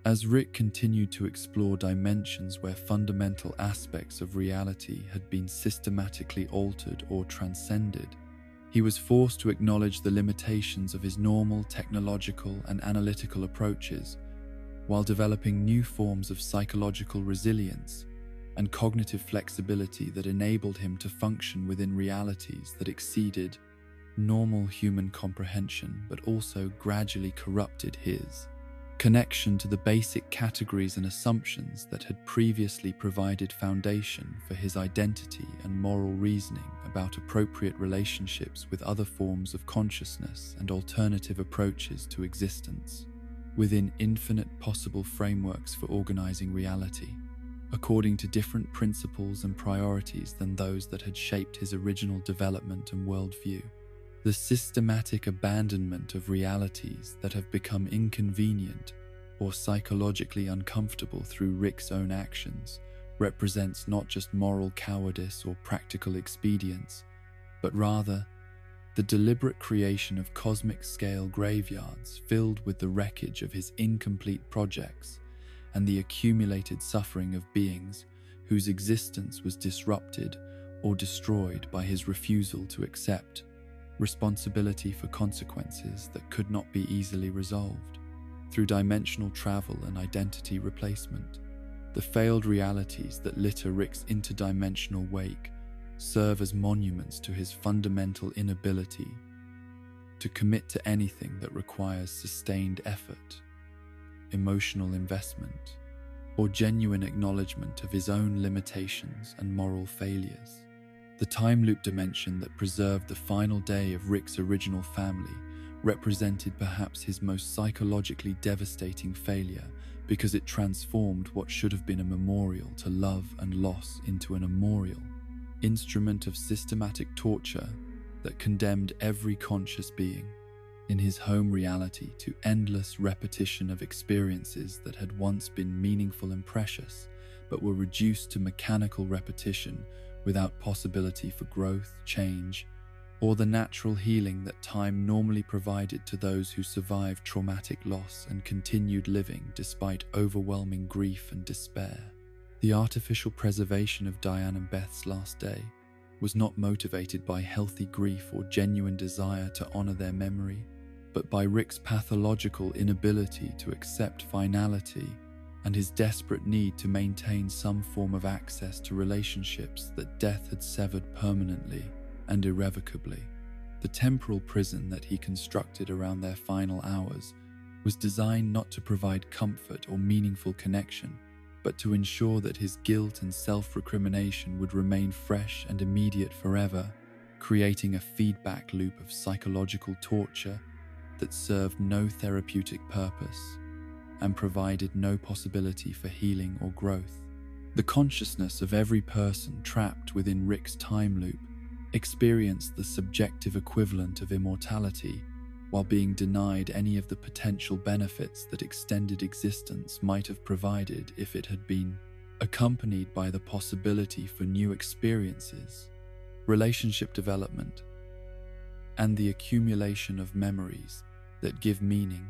As Rick continued to explore dimensions where fundamental aspects of reality had been systematically altered or transcended, he was forced to acknowledge the limitations of his normal technological and analytical approaches while developing new forms of psychological resilience and cognitive flexibility that enabled him to function within realities that exceeded normal human comprehension but also gradually corrupted his connection to the basic categories and assumptions that had previously provided foundation for his identity and moral reasoning about appropriate relationships with other forms of consciousness and alternative approaches to existence, within infinite possible frameworks for organizing reality, according to different principles and priorities than those that had shaped his original development and worldview. The systematic abandonment of realities that have become inconvenient or psychologically uncomfortable through Rick's own actions represents not just moral cowardice or practical expedience, but rather the deliberate creation of cosmic-scale graveyards filled with the wreckage of his incomplete projects and the accumulated suffering of beings whose existence was disrupted or destroyed by his refusal to accept responsibility for consequences that could not be easily resolved. Through dimensional travel and identity replacement, the failed realities that litter Rick's interdimensional wake serve as monuments to his fundamental inability to commit to anything that requires sustained effort, emotional investment, or genuine acknowledgement of his own limitations and moral failures. The time loop dimension that preserved the final day of Rick's original family represented perhaps his most psychologically devastating failure because it transformed what should have been a memorial to love and loss into an immemorial instrument of systematic torture that condemned every conscious being in his home reality to endless repetition of experiences that had once been meaningful and precious, but were reduced to mechanical repetition without possibility for growth, change, or the natural healing that time normally provided to those who survived traumatic loss and continued living despite overwhelming grief and despair. The artificial preservation of Diane and Beth's last day was not motivated by healthy grief or genuine desire to honor their memory, but by Rick's pathological inability to accept finality and his desperate need to maintain some form of access to relationships that death had severed permanently and irrevocably. The temporal prison that he constructed around their final hours was designed not to provide comfort or meaningful connection, but to ensure that his guilt and self-recrimination would remain fresh and immediate forever, creating a feedback loop of psychological torture that served no therapeutic purpose and provided no possibility for healing or growth. The consciousness of every person trapped within Rick's time loop experienced the subjective equivalent of immortality while being denied any of the potential benefits that extended existence might have provided if it had been accompanied by the possibility for new experiences, relationship development, and the accumulation of memories that give meaning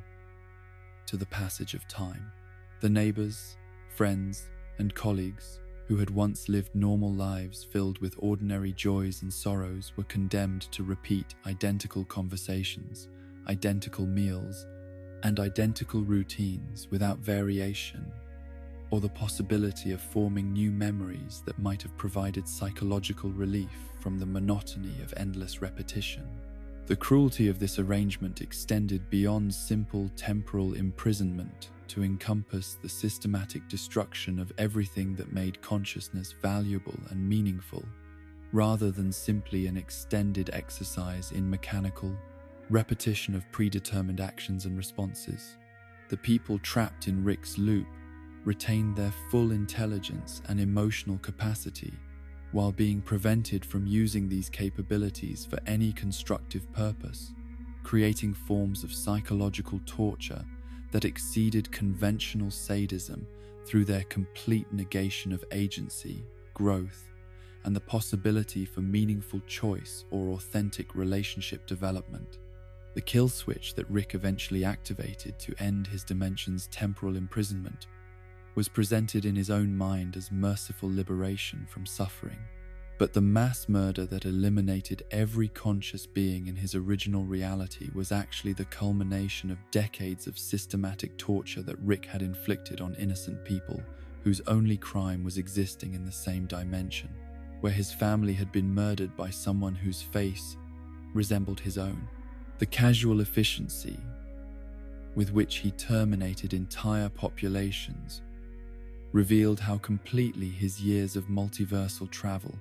to the passage of time. The neighbors, friends, and colleagues who had once lived normal lives filled with ordinary joys and sorrows were condemned to repeat identical conversations, identical meals, and identical routines without variation or the possibility of forming new memories that might have provided psychological relief from the monotony of endless repetition. The cruelty of this arrangement extended beyond simple temporal imprisonment to encompass the systematic destruction of everything that made consciousness valuable and meaningful, rather than simply an extended exercise in mechanical repetition of predetermined actions and responses. The people trapped in Rick's loop retained their full intelligence and emotional capacity while being prevented from using these capabilities for any constructive purpose, creating forms of psychological torture that exceeded conventional sadism through their complete negation of agency, growth, and the possibility for meaningful choice or authentic relationship development. The kill switch that Rick eventually activated to end his dimension's temporal imprisonment was presented in his own mind as merciful liberation from suffering. But the mass murder that eliminated every conscious being in his original reality was actually the culmination of decades of systematic torture that Rick had inflicted on innocent people whose only crime was existing in the same dimension, where his family had been murdered by someone whose face resembled his own. The casual efficiency with which he terminated entire populations revealed how completely his years of multiversal travel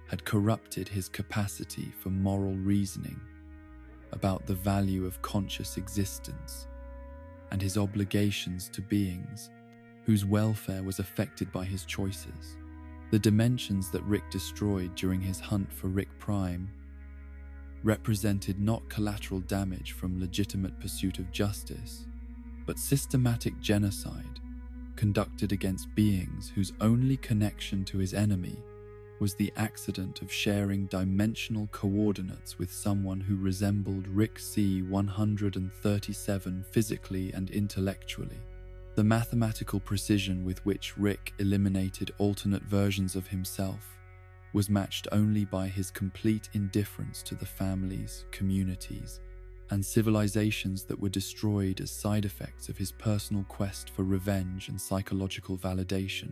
had corrupted his capacity for moral reasoning about the value of conscious existence and his obligations to beings whose welfare was affected by his choices. The dimensions that Rick destroyed during his hunt for Rick Prime represented not collateral damage from legitimate pursuit of justice, but systematic genocide conducted against beings whose only connection to his enemy was the accident of sharing dimensional coordinates with someone who resembled Rick C-137 physically and intellectually. The mathematical precision with which Rick eliminated alternate versions of himself was matched only by his complete indifference to the families, communities, and civilizations that were destroyed as side effects of his personal quest for revenge and psychological validation.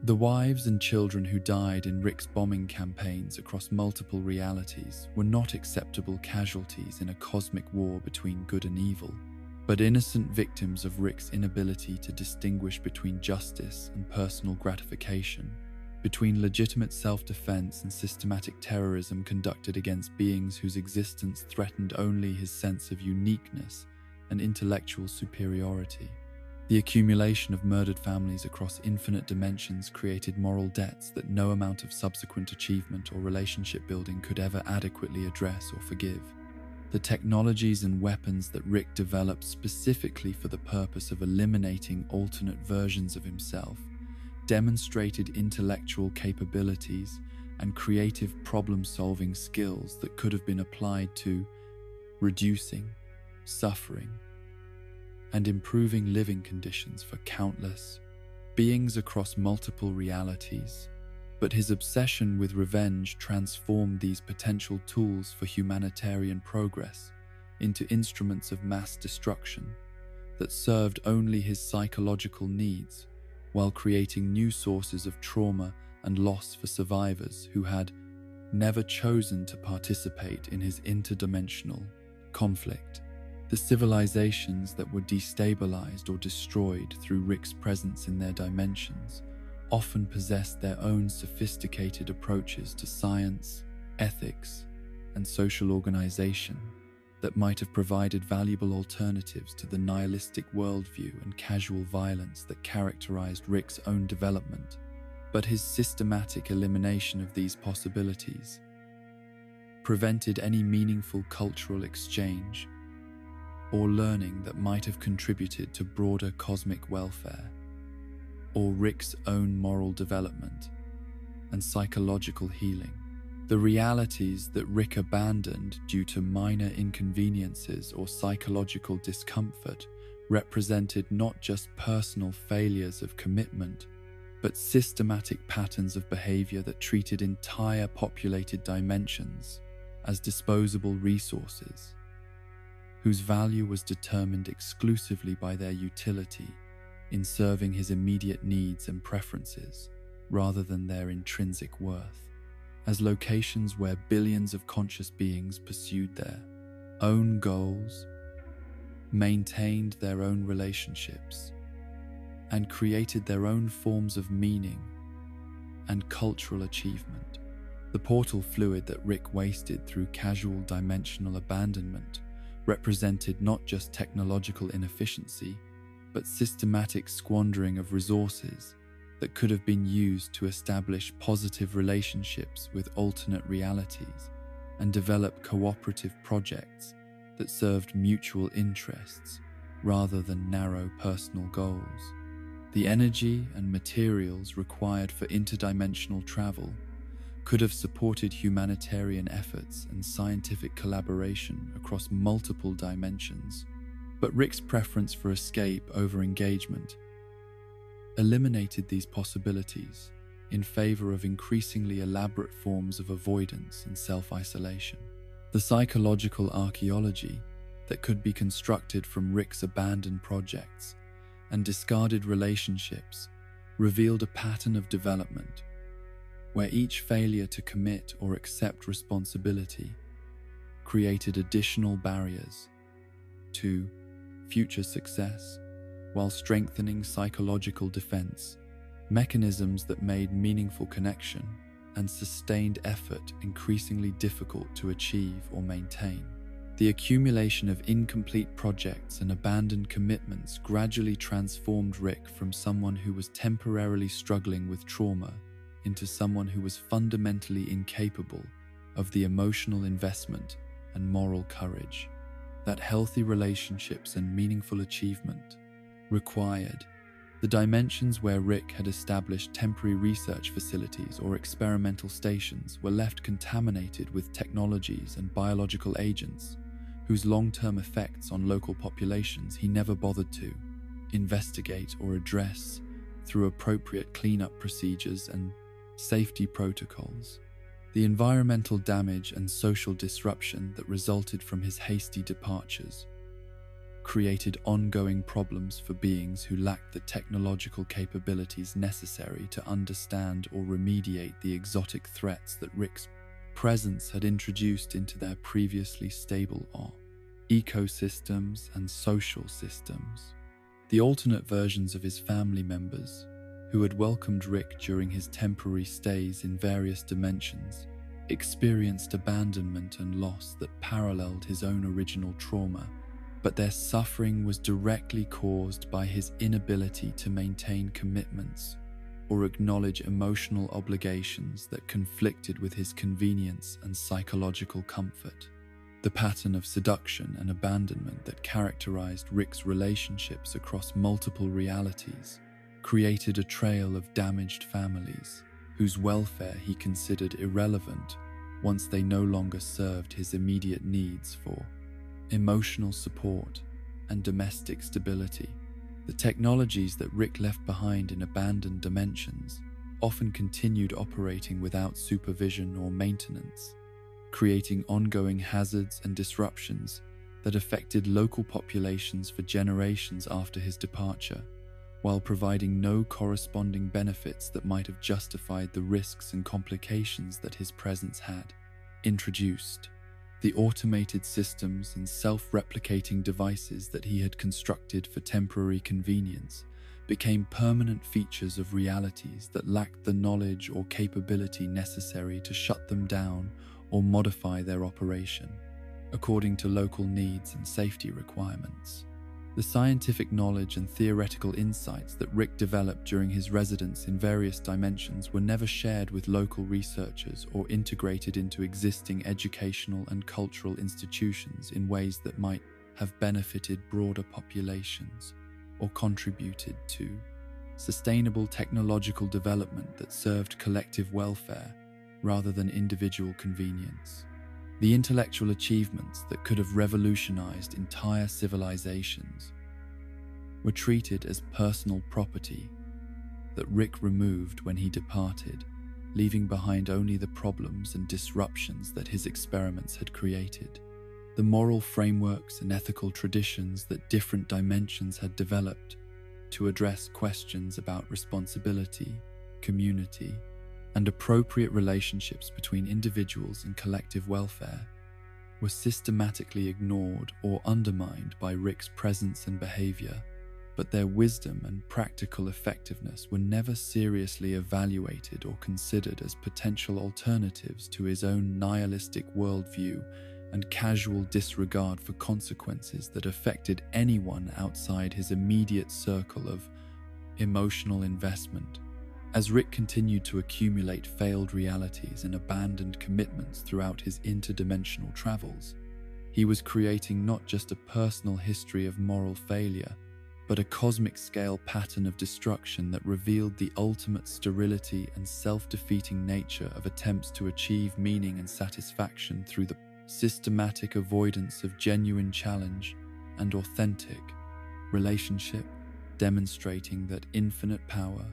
The wives and children who died in Rick's bombing campaigns across multiple realities were not acceptable casualties in a cosmic war between good and evil, but innocent victims of Rick's inability to distinguish between justice and personal gratification, between legitimate self-defense and systematic terrorism conducted against beings whose existence threatened only his sense of uniqueness and intellectual superiority. The accumulation of murdered families across infinite dimensions created moral debts that no amount of subsequent achievement or relationship building could ever adequately address or forgive. The technologies and weapons that Rick developed specifically for the purpose of eliminating alternate versions of himself demonstrated intellectual capabilities and creative problem-solving skills that could have been applied to reducing suffering and improving living conditions for countless beings across multiple realities. But his obsession with revenge transformed these potential tools for humanitarian progress into instruments of mass destruction that served only his psychological needs, while creating new sources of trauma and loss for survivors who had never chosen to participate in his interdimensional conflict. The civilizations that were destabilized or destroyed through Rick's presence in their dimensions often possessed their own sophisticated approaches to science, ethics, and social organization that might have provided valuable alternatives to the nihilistic worldview and casual violence that characterized Rick's own development. But his systematic elimination of these possibilities prevented any meaningful cultural exchange or learning that might have contributed to broader cosmic welfare, or Rick's own moral development and psychological healing. The realities that Rick abandoned due to minor inconveniences or psychological discomfort represented not just personal failures of commitment, but systematic patterns of behavior that treated entire populated dimensions as disposable resources, whose value was determined exclusively by their utility in serving his immediate needs and preferences, rather than their intrinsic worth, as locations where billions of conscious beings pursued their own goals, maintained their own relationships, and created their own forms of meaning and cultural achievement. The portal fluid that Rick wasted through casual dimensional abandonment represented not just technological inefficiency, but systematic squandering of resources that could have been used to establish positive relationships with alternate realities and develop cooperative projects that served mutual interests rather than narrow personal goals. The energy and materials required for interdimensional travel could have supported humanitarian efforts and scientific collaboration across multiple dimensions, but Rick's preference for escape over engagement eliminated these possibilities in favor of increasingly elaborate forms of avoidance and self-isolation. The psychological archaeology that could be constructed from Rick's abandoned projects and discarded relationships revealed a pattern of development where each failure to commit or accept responsibility created additional barriers to future success, while strengthening psychological defense mechanisms that made meaningful connection and sustained effort increasingly difficult to achieve or maintain. The accumulation of incomplete projects and abandoned commitments gradually transformed Rick from someone who was temporarily struggling with trauma into someone who was fundamentally incapable of the emotional investment and moral courage that healthy relationships and meaningful achievement required. The dimensions where Rick had established temporary research facilities or experimental stations were left contaminated with technologies and biological agents whose long-term effects on local populations he never bothered to investigate or address through appropriate cleanup procedures and safety protocols. The environmental damage and social disruption that resulted from his hasty departures created ongoing problems for beings who lacked the technological capabilities necessary to understand or remediate the exotic threats that Rick's presence had introduced into their previously stable ecosystems and social systems. The alternate versions of his family members, who had welcomed Rick during his temporary stays in various dimensions, experienced abandonment and loss that paralleled his own original trauma, but their suffering was directly caused by his inability to maintain commitments or acknowledge emotional obligations that conflicted with his convenience and psychological comfort. The pattern of seduction and abandonment that characterized Rick's relationships across multiple realities created a trail of damaged families whose welfare he considered irrelevant once they no longer served his immediate needs for emotional support and domestic stability. The technologies that Rick left behind in abandoned dimensions often continued operating without supervision or maintenance, creating ongoing hazards and disruptions that affected local populations for generations after his departure, while providing no corresponding benefits that might have justified the risks and complications that his presence had introduced. The automated systems and self-replicating devices that he had constructed for temporary convenience became permanent features of realities that lacked the knowledge or capability necessary to shut them down or modify their operation according to local needs and safety requirements. The scientific knowledge and theoretical insights that Rick developed during his residence in various dimensions were never shared with local researchers or integrated into existing educational and cultural institutions in ways that might have benefited broader populations or contributed to sustainable technological development that served collective welfare rather than individual convenience. The intellectual achievements that could have revolutionized entire civilizations were treated as personal property that Rick removed when he departed, leaving behind only the problems and disruptions that his experiments had created. The moral frameworks and ethical traditions that different dimensions had developed to address questions about responsibility, community, and appropriate relationships between individuals and collective welfare were systematically ignored or undermined by Rick's presence and behavior, but their wisdom and practical effectiveness were never seriously evaluated or considered as potential alternatives to his own nihilistic worldview and casual disregard for consequences that affected anyone outside his immediate circle of emotional investment. As Rick continued to accumulate failed realities and abandoned commitments throughout his interdimensional travels, he was creating not just a personal history of moral failure, but a cosmic-scale pattern of destruction that revealed the ultimate sterility and self-defeating nature of attempts to achieve meaning and satisfaction through the systematic avoidance of genuine challenge and authentic relationship, demonstrating that infinite power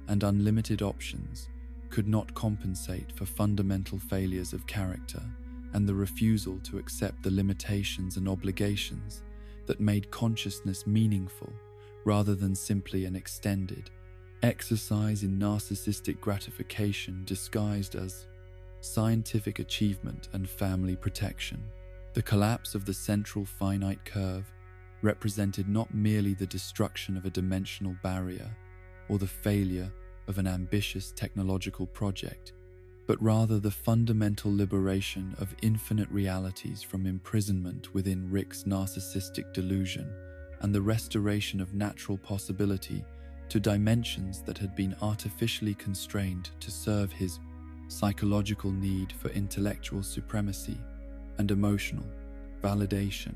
and unlimited options could not compensate for fundamental failures of character and the refusal to accept the limitations and obligations that made consciousness meaningful rather than simply an extended exercise in narcissistic gratification disguised as scientific achievement and family protection. The collapse of the central finite curve represented not merely the destruction of a dimensional barrier or the failure of an ambitious technological project, but rather the fundamental liberation of infinite realities from imprisonment within Rick's narcissistic delusion and the restoration of natural possibility to dimensions that had been artificially constrained to serve his psychological need for intellectual supremacy and emotional validation.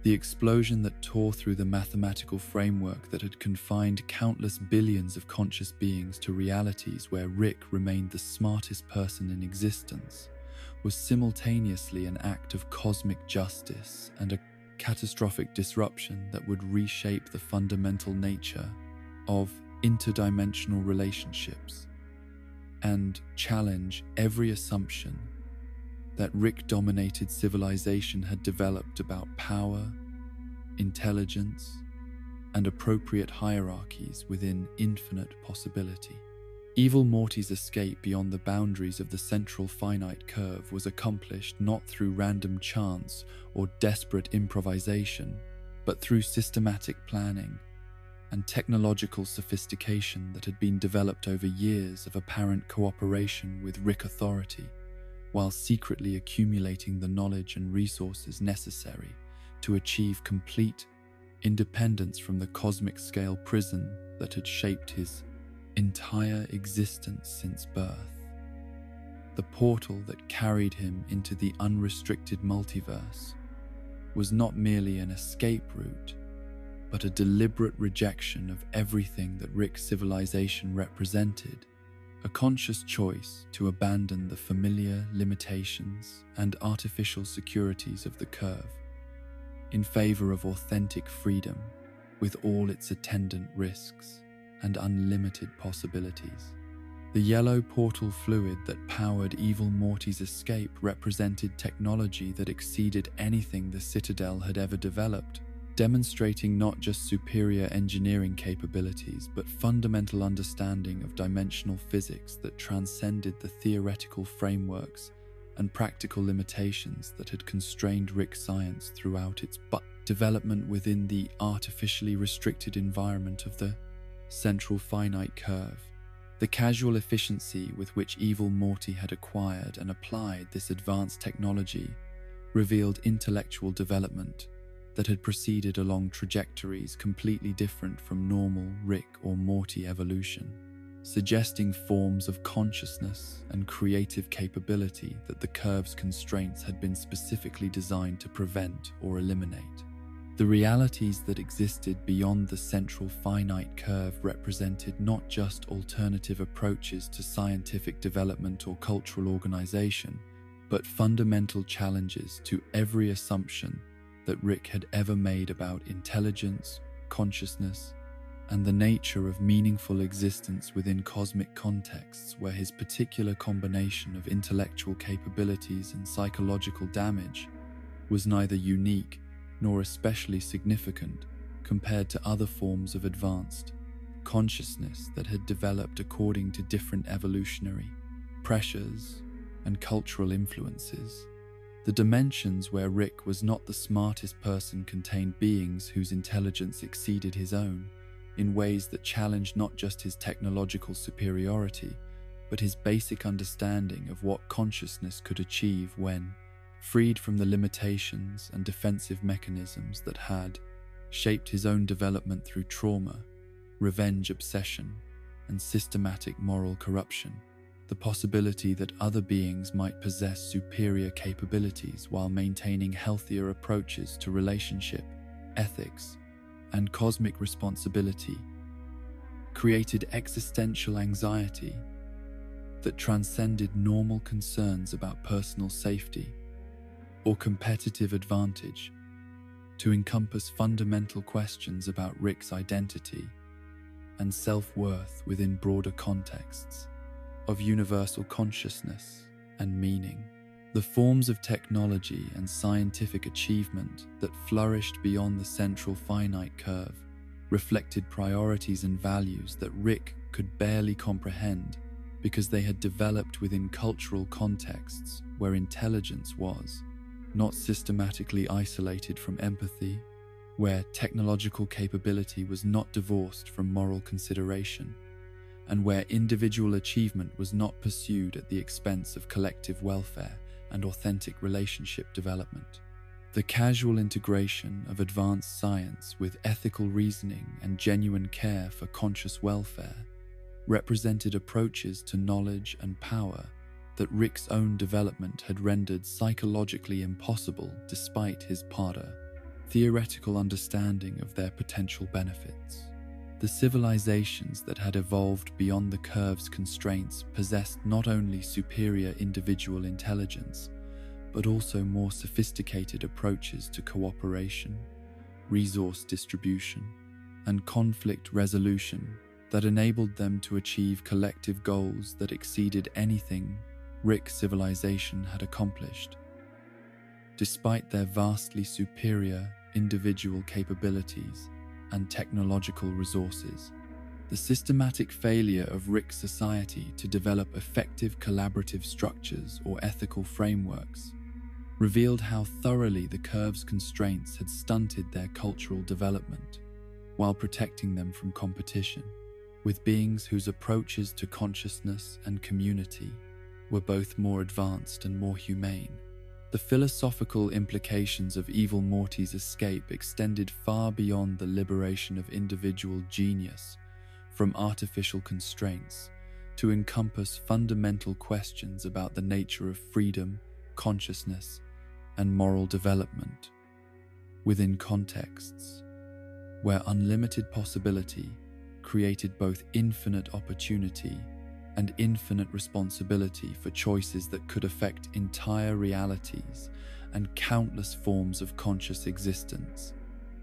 The explosion that tore through the mathematical framework that had confined countless billions of conscious beings to realities where Rick remained the smartest person in existence was simultaneously an act of cosmic justice and a catastrophic disruption that would reshape the fundamental nature of interdimensional relationships and challenge every assumption that Rick-dominated civilization had developed about power, intelligence, and appropriate hierarchies within infinite possibility. Evil Morty's escape beyond the boundaries of the central finite curve was accomplished not through random chance or desperate improvisation, but through systematic planning and technological sophistication that had been developed over years of apparent cooperation with Rick authority, while secretly accumulating the knowledge and resources necessary to achieve complete independence from the cosmic-scale prison that had shaped his entire existence since birth. The portal that carried him into the unrestricted multiverse was not merely an escape route, but a deliberate rejection of everything that Rick's civilization represented, a conscious choice to abandon the familiar limitations and artificial securities of the curve in favor of authentic freedom with all its attendant risks and unlimited possibilities. The yellow portal fluid that powered Evil Morty's escape represented technology that exceeded anything the Citadel had ever developed, demonstrating not just superior engineering capabilities but fundamental understanding of dimensional physics that transcended the theoretical frameworks and practical limitations that had constrained Rick's science throughout its development within the artificially restricted environment of the central finite curve. The casual efficiency with which evil Morty had acquired and applied this advanced technology revealed intellectual development that had proceeded along trajectories completely different from normal Rick or Morty evolution, suggesting forms of consciousness and creative capability that the curve's constraints had been specifically designed to prevent or eliminate. The realities that existed beyond the central finite curve represented not just alternative approaches to scientific development or cultural organization, but fundamental challenges to every assumption that Rick had ever made about intelligence, consciousness, and the nature of meaningful existence within cosmic contexts where his particular combination of intellectual capabilities and psychological damage was neither unique nor especially significant compared to other forms of advanced consciousness that had developed according to different evolutionary pressures and cultural influences. The dimensions where Rick was not the smartest person contained beings whose intelligence exceeded his own in ways that challenged not just his technological superiority, but his basic understanding of what consciousness could achieve when freed from the limitations and defensive mechanisms that had shaped his own development through trauma, revenge obsession, and systematic moral corruption. The possibility that other beings might possess superior capabilities while maintaining healthier approaches to relationship, ethics, and cosmic responsibility created existential anxiety that transcended normal concerns about personal safety or competitive advantage to encompass fundamental questions about Rick's identity and self-worth within broader contexts of universal consciousness and meaning. The forms of technology and scientific achievement that flourished beyond the central finite curve reflected priorities and values that Rick could barely comprehend because they had developed within cultural contexts where intelligence was not systematically isolated from empathy, where technological capability was not divorced from moral consideration, and where individual achievement was not pursued at the expense of collective welfare and authentic relationship development. The casual integration of advanced science with ethical reasoning and genuine care for conscious welfare represented approaches to knowledge and power that Rick's own development had rendered psychologically impossible despite his broader, theoretical understanding of their potential benefits. The civilizations that had evolved beyond the curve's constraints possessed not only superior individual intelligence, but also more sophisticated approaches to cooperation, resource distribution, and conflict resolution that enabled them to achieve collective goals that exceeded anything Rick's civilization had accomplished. Despite their vastly superior individual capabilities and technological resources, the systematic failure of Rick's society to develop effective collaborative structures or ethical frameworks revealed how thoroughly the curve's constraints had stunted their cultural development while protecting them from competition with beings whose approaches to consciousness and community were both more advanced and more humane. The philosophical implications of evil Morty's escape extended far beyond the liberation of individual genius from artificial constraints to encompass fundamental questions about the nature of freedom, consciousness, and moral development within contexts where unlimited possibility created both infinite opportunity and infinite responsibility for choices that could affect entire realities and countless forms of conscious existence.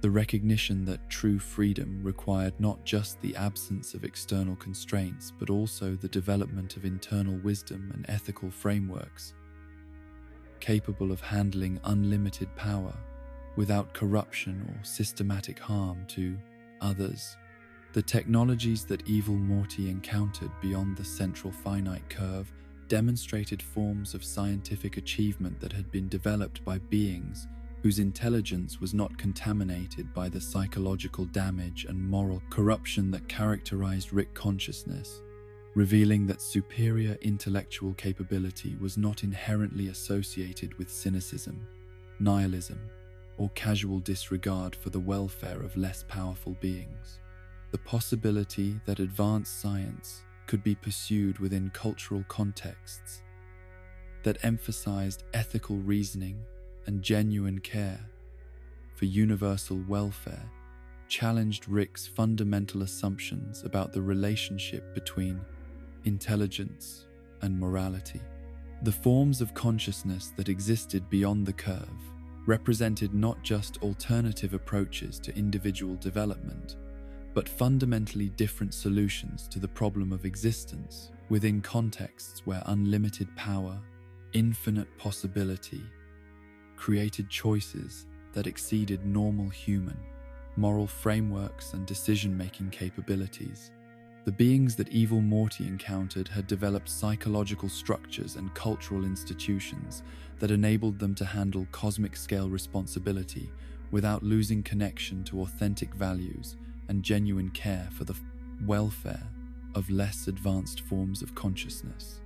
The recognition that true freedom required not just the absence of external constraints, but also the development of internal wisdom and ethical frameworks capable of handling unlimited power without corruption or systematic harm to others. The technologies that evil Morty encountered beyond the central finite curve demonstrated forms of scientific achievement that had been developed by beings whose intelligence was not contaminated by the psychological damage and moral corruption that characterized Rick consciousness. revealing that superior intellectual capability was not inherently associated with cynicism, nihilism, or casual disregard for the welfare of less powerful beings. The possibility that advanced science could be pursued within cultural contexts that emphasized ethical reasoning and genuine care for universal welfare challenged Rick's fundamental assumptions about the relationship between intelligence and morality. The forms of consciousness that existed beyond the curve represented not just alternative approaches to individual development, but fundamentally different solutions to the problem of existence within contexts where unlimited power, infinite possibility, created choices that exceeded normal human, moral frameworks and decision-making capabilities. The beings that evil Morty encountered had developed psychological structures and cultural institutions that enabled them to handle cosmic-scale responsibility without losing connection to authentic values and genuine care for the welfare of less advanced forms of consciousness.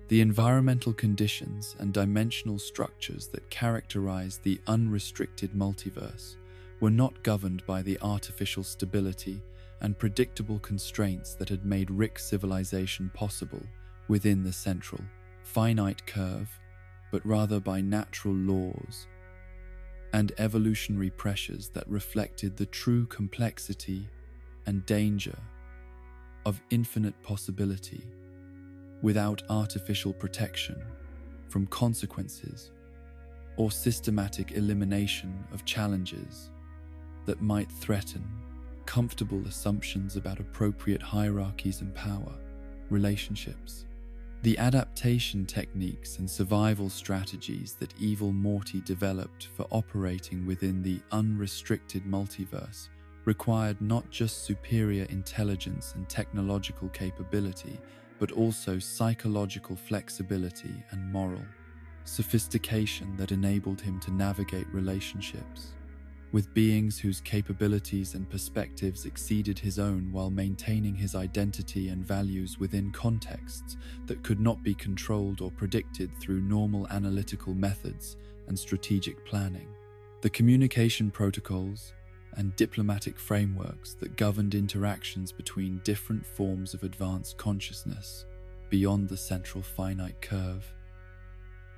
The environmental conditions and dimensional structures that characterize the unrestricted multiverse were not governed by the artificial stability and predictable constraints that had made Rick's civilization possible within the central, finite curve, but rather by natural laws and evolutionary pressures that reflected the true complexity and danger of infinite possibility without artificial protection from consequences or systematic elimination of challenges that might threaten comfortable assumptions about appropriate hierarchies and power relationships. The adaptation techniques and survival strategies that evil Morty developed for operating within the unrestricted multiverse required not just superior intelligence and technological capability, but also psychological flexibility and moral sophistication that enabled him to navigate relationships with beings whose capabilities and perspectives exceeded his own while maintaining his identity and values within contexts that could not be controlled or predicted through normal analytical methods and strategic planning. The communication protocols and diplomatic frameworks that governed interactions between different forms of advanced consciousness beyond the central finite curve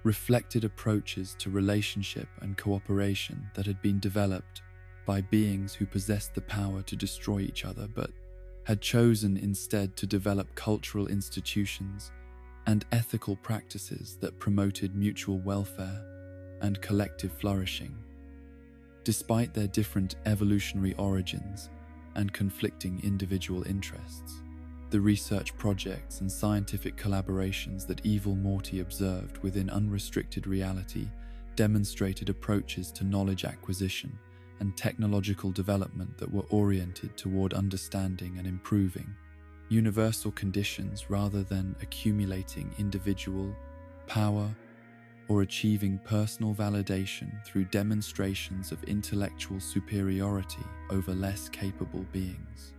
reflected approaches to relationship and cooperation that had been developed by beings who possessed the power to destroy each other but had chosen instead to develop cultural institutions and ethical practices that promoted mutual welfare and collective flourishing. Despite their different evolutionary origins and conflicting individual interests, the research projects and scientific collaborations that evil Morty observed within unrestricted reality demonstrated approaches to knowledge acquisition and technological development that were oriented toward understanding and improving universal conditions rather than accumulating individual power or achieving personal validation through demonstrations of intellectual superiority over less capable beings.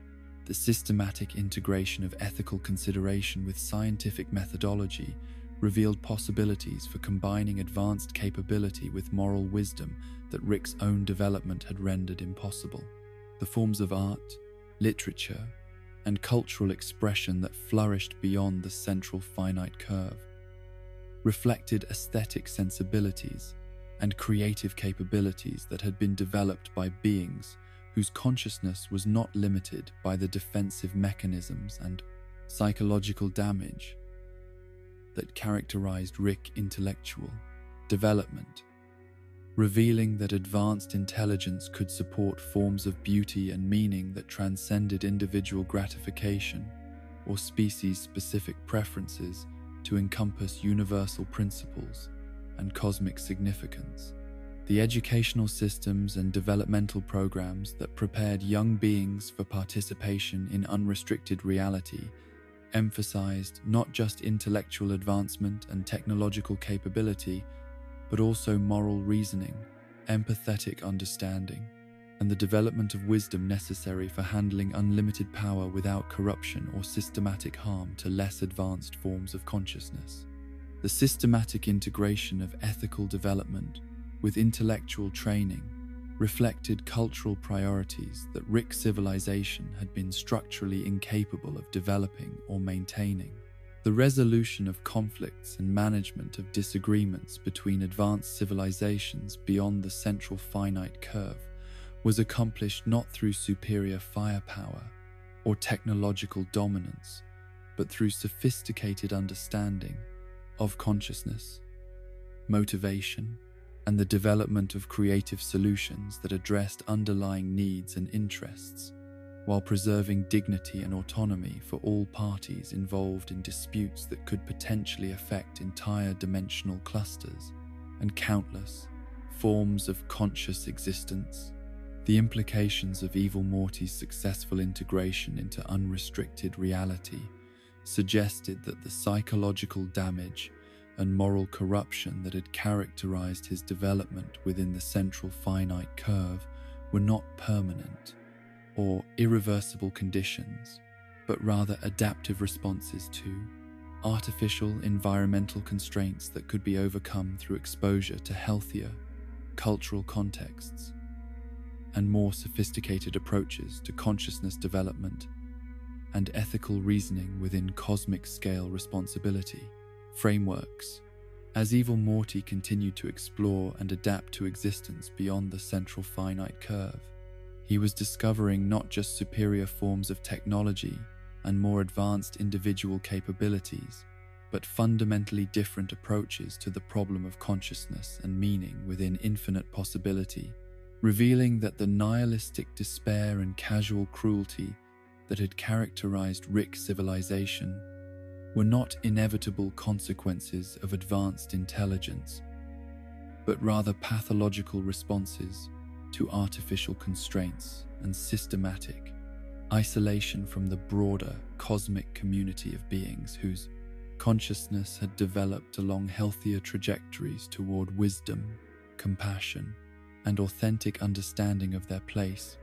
The systematic integration of ethical consideration with scientific methodology revealed possibilities for combining advanced capability with moral wisdom that Rick's own development had rendered impossible. The forms of art, literature, and cultural expression that flourished beyond the central finite curve reflected aesthetic sensibilities and creative capabilities that had been developed by beings whose consciousness was not limited by the defensive mechanisms and psychological damage that characterized Rick's intellectual development, revealing that advanced intelligence could support forms of beauty and meaning that transcended individual gratification or species-specific preferences to encompass universal principles and cosmic significance. The educational systems and developmental programs that prepared young beings for participation in unrestricted reality emphasized not just intellectual advancement and technological capability, but also moral reasoning, empathetic understanding, and the development of wisdom necessary for handling unlimited power without corruption or systematic harm to less advanced forms of consciousness. The systematic integration of ethical development with intellectual training reflected cultural priorities that Rick's civilization had been structurally incapable of developing or maintaining. The resolution of conflicts and management of disagreements between advanced civilizations beyond the central finite curve was accomplished not through superior firepower or technological dominance, but through sophisticated understanding of consciousness, motivation, and the development of creative solutions that addressed underlying needs and interests, while preserving dignity and autonomy for all parties involved in disputes that could potentially affect entire dimensional clusters and countless forms of conscious existence. The implications of evil Morty's successful integration into unrestricted reality suggested that the psychological damage and moral corruption that had characterized his development within the central finite curve were not permanent or irreversible conditions, but rather adaptive responses to artificial environmental constraints that could be overcome through exposure to healthier cultural contexts and more sophisticated approaches to consciousness development and ethical reasoning within cosmic-scale responsibility frameworks. As evil Morty continued to explore and adapt to existence beyond the central finite curve, he was discovering not just superior forms of technology and more advanced individual capabilities, but fundamentally different approaches to the problem of consciousness and meaning within infinite possibility, revealing that the nihilistic despair and casual cruelty that had characterized Rick's civilization were not inevitable consequences of advanced intelligence, but rather pathological responses to artificial constraints and systematic isolation from the broader cosmic community of beings whose consciousness had developed along healthier trajectories toward wisdom, compassion, and authentic understanding of their place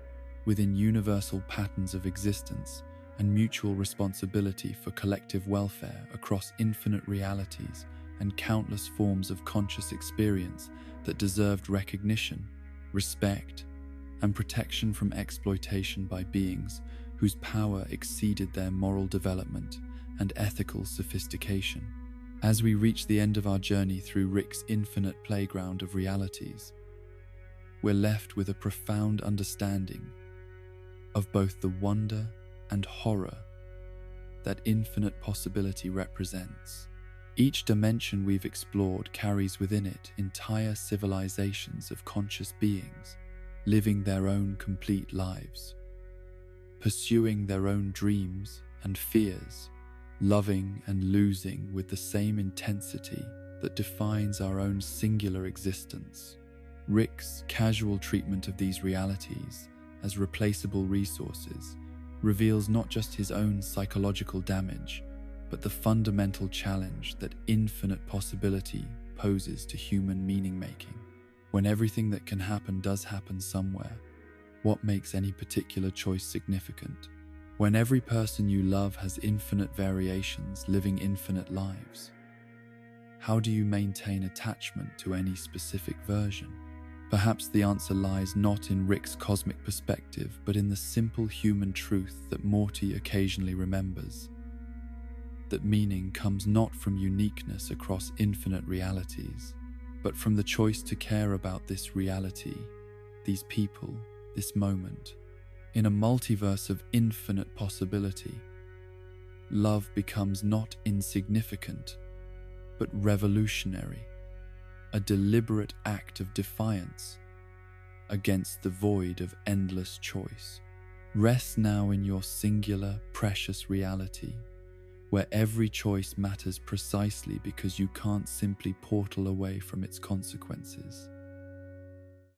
within universal patterns of existence and mutual responsibility for collective welfare across infinite realities and countless forms of conscious experience that deserved recognition, respect, and protection from exploitation by beings whose power exceeded their moral development and ethical sophistication. As we reach the end of our journey through Rick's infinite playground of realities, we're left with a profound understanding of both the wonder and horror that infinite possibility represents. Each dimension we've explored carries within it entire civilizations of conscious beings, living their own complete lives, pursuing their own dreams and fears, loving and losing with the same intensity that defines our own singular existence. Rick's casual treatment of these realities as replaceable resources reveals not just his own psychological damage, but the fundamental challenge that infinite possibility poses to human meaning-making. When everything that can happen does happen somewhere, what makes any particular choice significant? When every person you love has infinite variations living infinite lives, how do you maintain attachment to any specific version? Perhaps the answer lies not in Rick's cosmic perspective, but in the simple human truth that Morty occasionally remembers. That meaning comes not from uniqueness across infinite realities, but from the choice to care about this reality, these people, this moment. In a multiverse of infinite possibility, love becomes not insignificant, but revolutionary. A deliberate act of defiance against the void of endless choice. Rest now in your singular, precious reality, where every choice matters precisely because you can't simply portal away from its consequences.